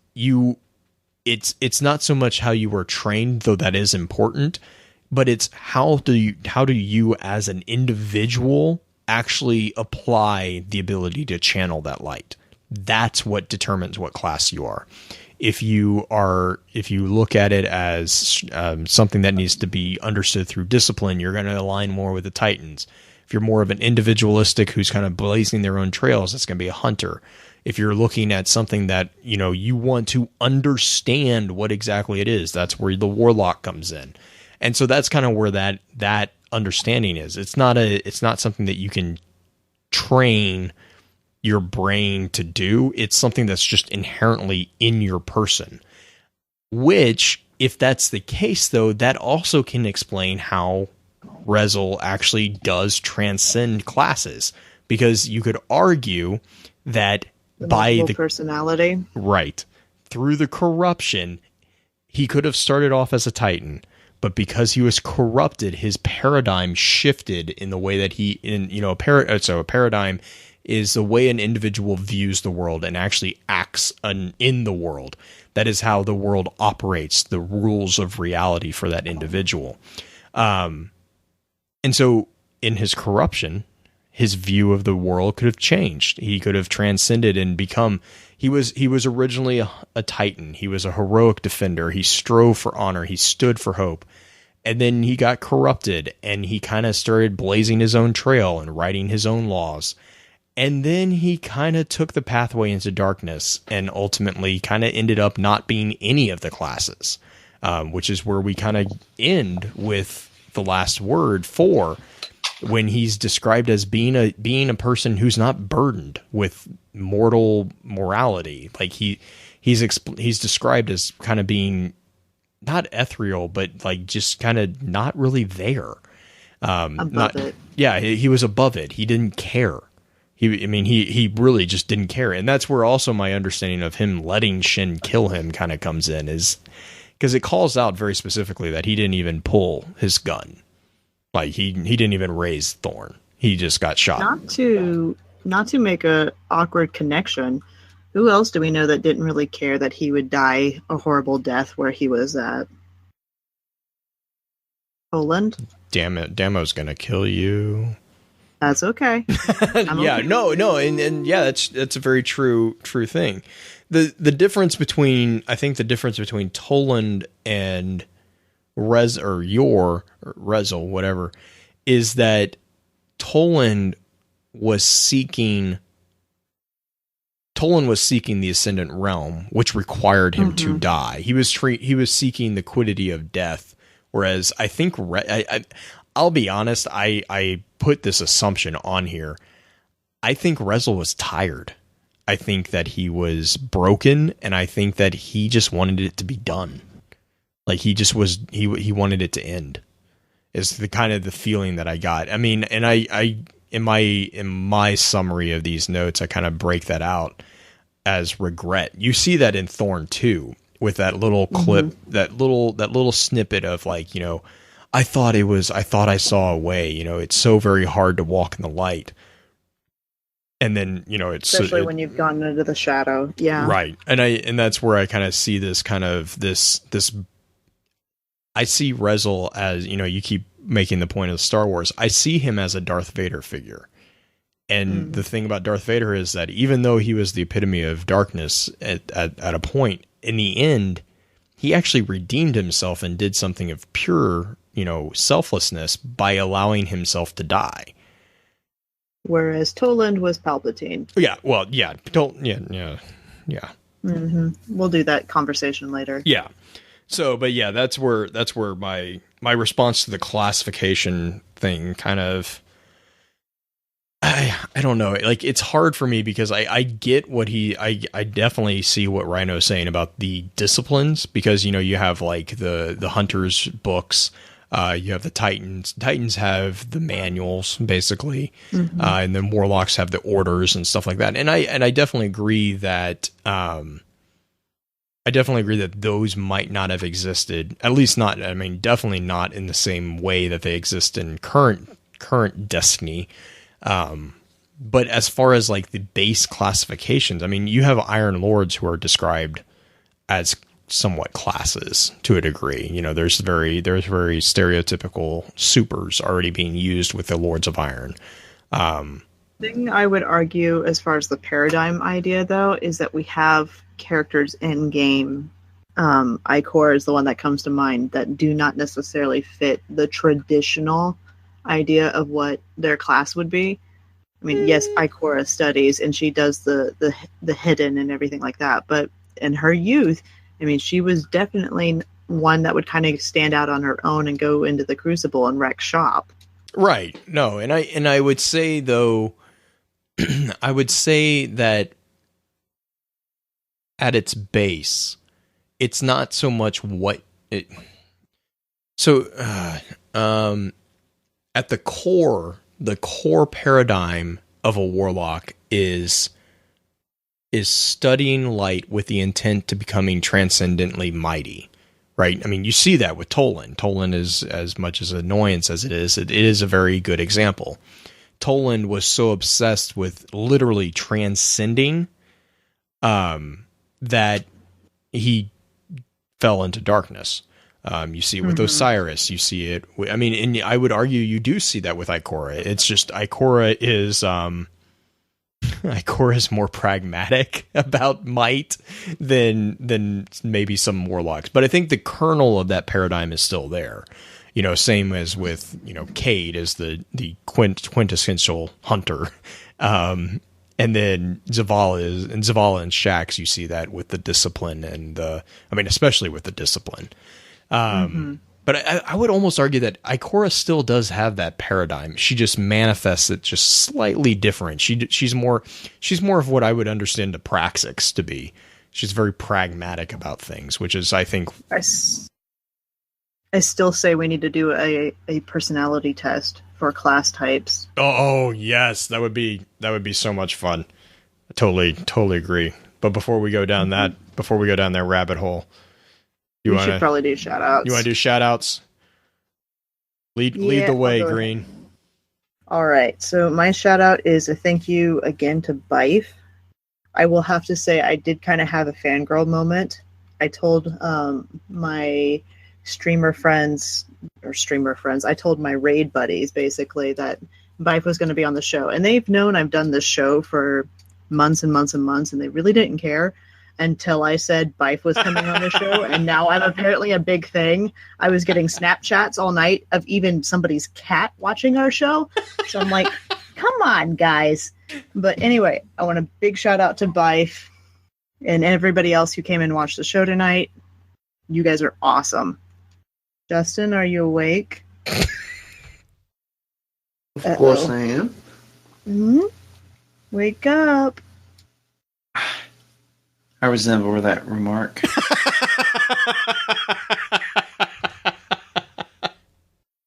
it's not so much how you were trained, though that is important, but it's how do you as an individual actually apply the ability to channel that light. That's what determines what class you are. If you look at it as something that needs to be understood through discipline, you're going to align more with the Titans. If you're more of an individualistic who's kind of blazing their own trails, it's going to be a hunter. If you're looking at something that, you want to understand what exactly it is, that's where the Warlock comes in. And so that's kind of where that understanding is. It's not something that you can train your brain to do. It's something that's just inherently in your person, which, if that's the case, though, that also can explain how Rezel actually does transcend classes, because you could argue that by the personality, right, through the corruption, he could have started off as a Titan, but because he was corrupted, his paradigm shifted in the way that a paradigm is the way an individual views the world and actually acts in the world. That is how the world operates, the rules of reality for that individual. And so in his corruption, his view of the world could have changed. He could have transcended and become, he was originally a Titan. He was a heroic defender. He strove for honor. He stood for hope. And then he got corrupted, and he kind of started blazing his own trail and writing his own laws. And then he kind of took the pathway into darkness and ultimately kind of ended up not being any of the classes, which is where we kind of end with the last word for, when he's described as being a person who's not burdened with mortal morality. Like he's described as kind of being not ethereal, but like just kind of not really there. Above it. Yeah, he was above it. He didn't care. He really just didn't care. And that's where also my understanding of him letting Shin kill him kind of comes in, is because it calls out very specifically that he didn't even pull his gun. Like he didn't even raise Thorn. He just got shot. Not to make a awkward connection, who else do we know that didn't really care that he would die a horrible death where he was at? Poland? Damn it, Damo's gonna kill you. That's okay. Yeah, okay. And yeah, that's a very true thing. The difference between Toland and Yor or Rezel, whatever, is that Toland was seeking Toland was seeking the Ascendant Realm, which required him to die. He was seeking the quiddity of death, whereas I think I'll be honest, I put this assumption on here. I think Rezel was tired. I think that he was broken, and I think that he just wanted it to be done. Like he wanted it to end. Is the kind of the feeling that I got. I mean, and I in my summary of these notes, I kind of break that out as regret. You see that in Thorn 2 with that little clip, that little snippet of like, you know, I thought I saw a way, you know, it's so very hard to walk in the light. And then, you know, it's especially when you've gone into the shadow. Yeah. Right. And that's where I kind of see this kind of this I see Rezel as, you know, you keep making the point of Star Wars. I see him as a Darth Vader figure. And the thing about Darth Vader is that even though he was the epitome of darkness at a point, in the end, he actually redeemed himself and did something of pure, you know, selflessness by allowing himself to die. Whereas Toland was Palpatine. Yeah, well, yeah. Yeah. We'll do that conversation later. Yeah. So, but yeah, that's where my response to the classification thing kind of, I don't know. Like, it's hard for me because I get what I definitely see what Rhino's saying about the disciplines, because, you know, you have like the Hunters books, you have the Titans. Titans have the manuals basically, and then Warlocks have the orders and stuff like that. And I definitely agree that, those might not have existed, at least not, I mean, definitely not in the same way that they exist in current Destiny. But as far as like the base classifications, I mean, you have Iron Lords who are described as somewhat classes to a degree. You know, there's very stereotypical supers already being used with the Lords of Iron. Thing I would argue as far as the paradigm idea, though, is that we have characters in game. Ikora is the one that comes to mind that do not necessarily fit the traditional idea of what their class would be. I mean, yes, Ikora studies and she does the hidden and everything like that, but in her youth, I mean, she was definitely one that would kind of stand out on her own and go into the Crucible and wreck shop. Right. No, and I would say though, I would say that at its base, it's not so much what it. So, at the core paradigm of a warlock is studying light with the intent to becoming transcendently mighty, right? I mean, you see that with Toland. Toland is, as much as annoyance as it is a very good example. Toland was so obsessed with literally transcending that he fell into darkness. You see it with Osiris. You see it. I mean, and I would argue you do see that with Ikora. It's just Ikora is more pragmatic about might than maybe some warlocks. But I think the kernel of that paradigm is still there. You know, same as with, you know, Cade as the quintessential hunter. And then Zavala and Shaxx, you see that with the discipline and especially with the discipline. But I would almost argue that Ikora still does have that paradigm. She just manifests it just slightly different. She's more of what I would understand Apraxix to be. She's very pragmatic about things, which is, I think, I still say we need to do a personality test for class types. Oh yes, that would be so much fun. I totally agree. But before we go down that rabbit hole, we should probably do shout outs. You want to do shout outs? Lead the way, Green. All right. So my shout out is a thank you again to Byf. I will have to say I did kind of have a fangirl moment. I told my streamer friends, I told my raid buddies basically that Byf was going to be on the show. And they've known I've done this show for months and months and months, and they really didn't care until I said Byf was coming on the show. And now I'm apparently a big thing. I was getting Snapchats all night of even somebody's cat watching our show. So I'm like, come on, guys. But anyway, I want a big shout out to Byf and everybody else who came and watched the show tonight. You guys are awesome. Justin, are you awake? Of course I am. Hmm? Wake up. I resemble that remark.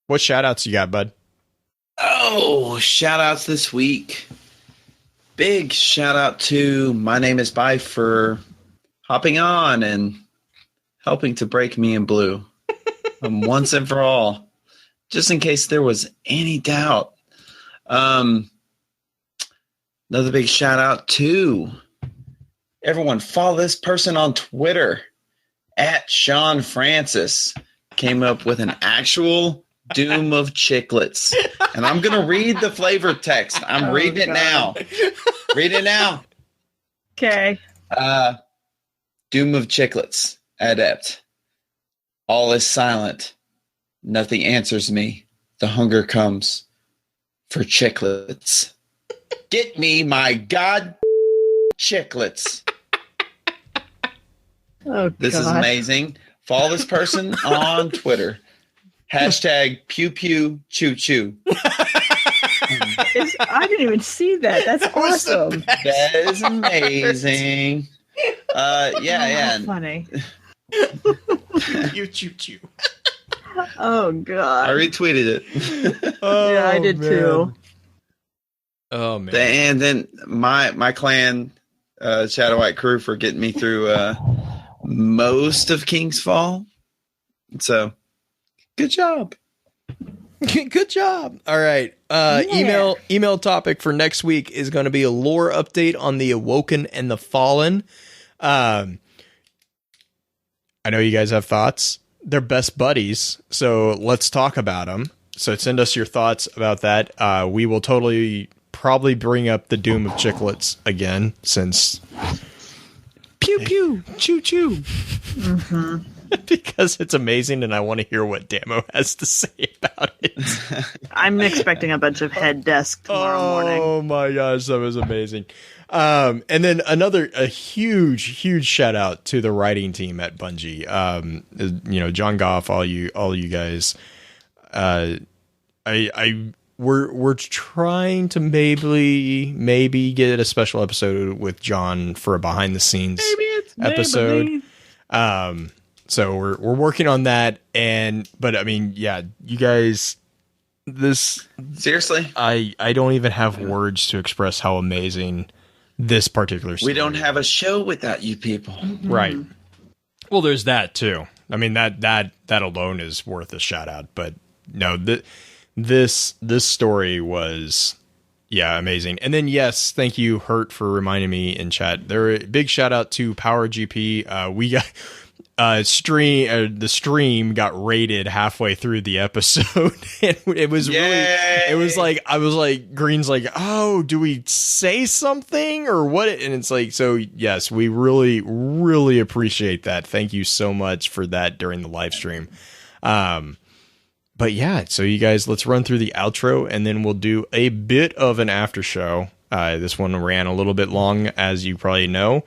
What shout outs you got, bud? Oh, shout outs this week. Big shout out to MyNameIsByf for hopping on and helping to break me in blue once and for all, just in case there was any doubt. Another big shout out to everyone. Follow this person on Twitter at Sean Francis. Came up with an actual doom of chiclets. And I'm going to read the flavor text. I'm reading it now. Read it now. Okay. Doom of chiclets. Adept. All is silent. Nothing answers me. The hunger comes for chiclets. Get me my god chiclets. Oh, This is amazing. Follow this person on Twitter. Hashtag pew pew choo choo. I didn't even see that. That's awesome. That is amazing. Yeah. Funny. You choo choo. Oh, I God. retweeted it. Yeah, I did too. Oh man. And then my clan, Shadow White crew, for getting me through most of King's Fall. So, good job. Good job. All right. Email topic for next week is going to be a lore update on the Awoken and the Fallen. I know you guys have thoughts. They're best buddies, so let's talk about them. So send us your thoughts about that. We will probably bring up the Doom of Chiclets again, since pew pew choo choo. Mm-hmm. Because it's amazing, and I want to hear what Damo has to say about it. I'm expecting a bunch of head desk tomorrow morning. Oh my gosh, that was amazing. And then a huge shout out to the writing team at Bungie. John Goff, all you guys. We're trying to maybe get a special episode with John for a behind the scenes episode. So we're working on that, but I mean, yeah, you guys, Seriously? I don't even have words to express how amazing this particular story. We don't have a show without you people. Right. Well, there's that too. I mean, that alone is worth a shout out, but no, this story was, yeah, amazing. And then, yes, thank you, Hurt, for reminding me in chat. Big shout out to Power GP. We got the stream got raided halfway through the episode. And it was really, it was like, I was like, Green's like, oh, do we say something or what? And it's like, so yes, we really appreciate that. Thank you so much for that during the live stream. But yeah, so you guys, let's run through the outro and then we'll do a bit of an after show. This one ran a little bit long, as you probably know.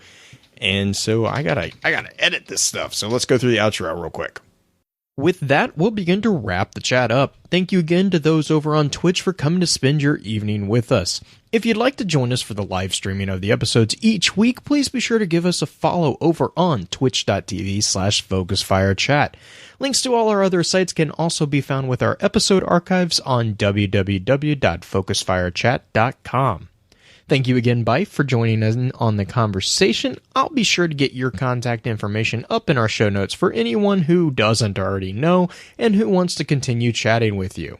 And so I gotta edit this stuff. So let's go through the outro real quick. With that, we'll begin to wrap the chat up. Thank you again to those over on Twitch for coming to spend your evening with us. If you'd like to join us for the live streaming of the episodes each week, please be sure to give us a follow over on twitch.tv/FocusFireChat. Links to all our other sites can also be found with our episode archives on www.focusfirechat.com. Thank you again, Byf, for joining us on the conversation. I'll be sure to get your contact information up in our show notes for anyone who doesn't already know and who wants to continue chatting with you.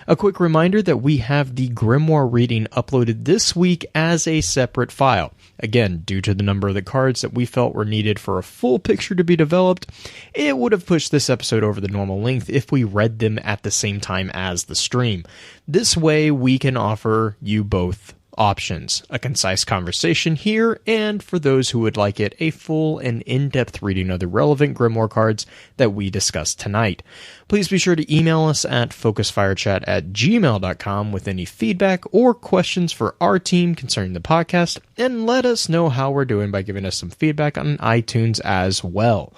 A quick reminder that we have the Grimoire reading uploaded this week as a separate file. Again, due to the number of the cards that we felt were needed for a full picture to be developed, it would have pushed this episode over the normal length if we read them at the same time as the stream. This way, we can offer you both options, a concise conversation here, and for those who would like it, a full and in-depth reading of the relevant Grimoire cards that we discussed tonight. Please be sure to email us at focusfirechat@gmail.com with any feedback or questions for our team concerning the podcast, and let us know how we're doing by giving us some feedback on iTunes as well.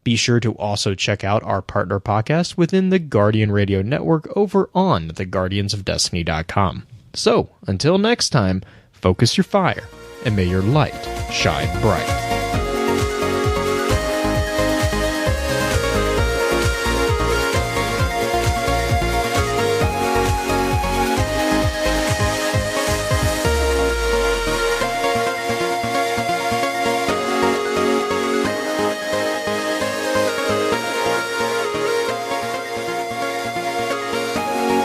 Be sure to also check out our partner podcast within the Guardian Radio Network over on theguardiansofdestiny.com. So, until next time, focus your fire, and may your light shine bright.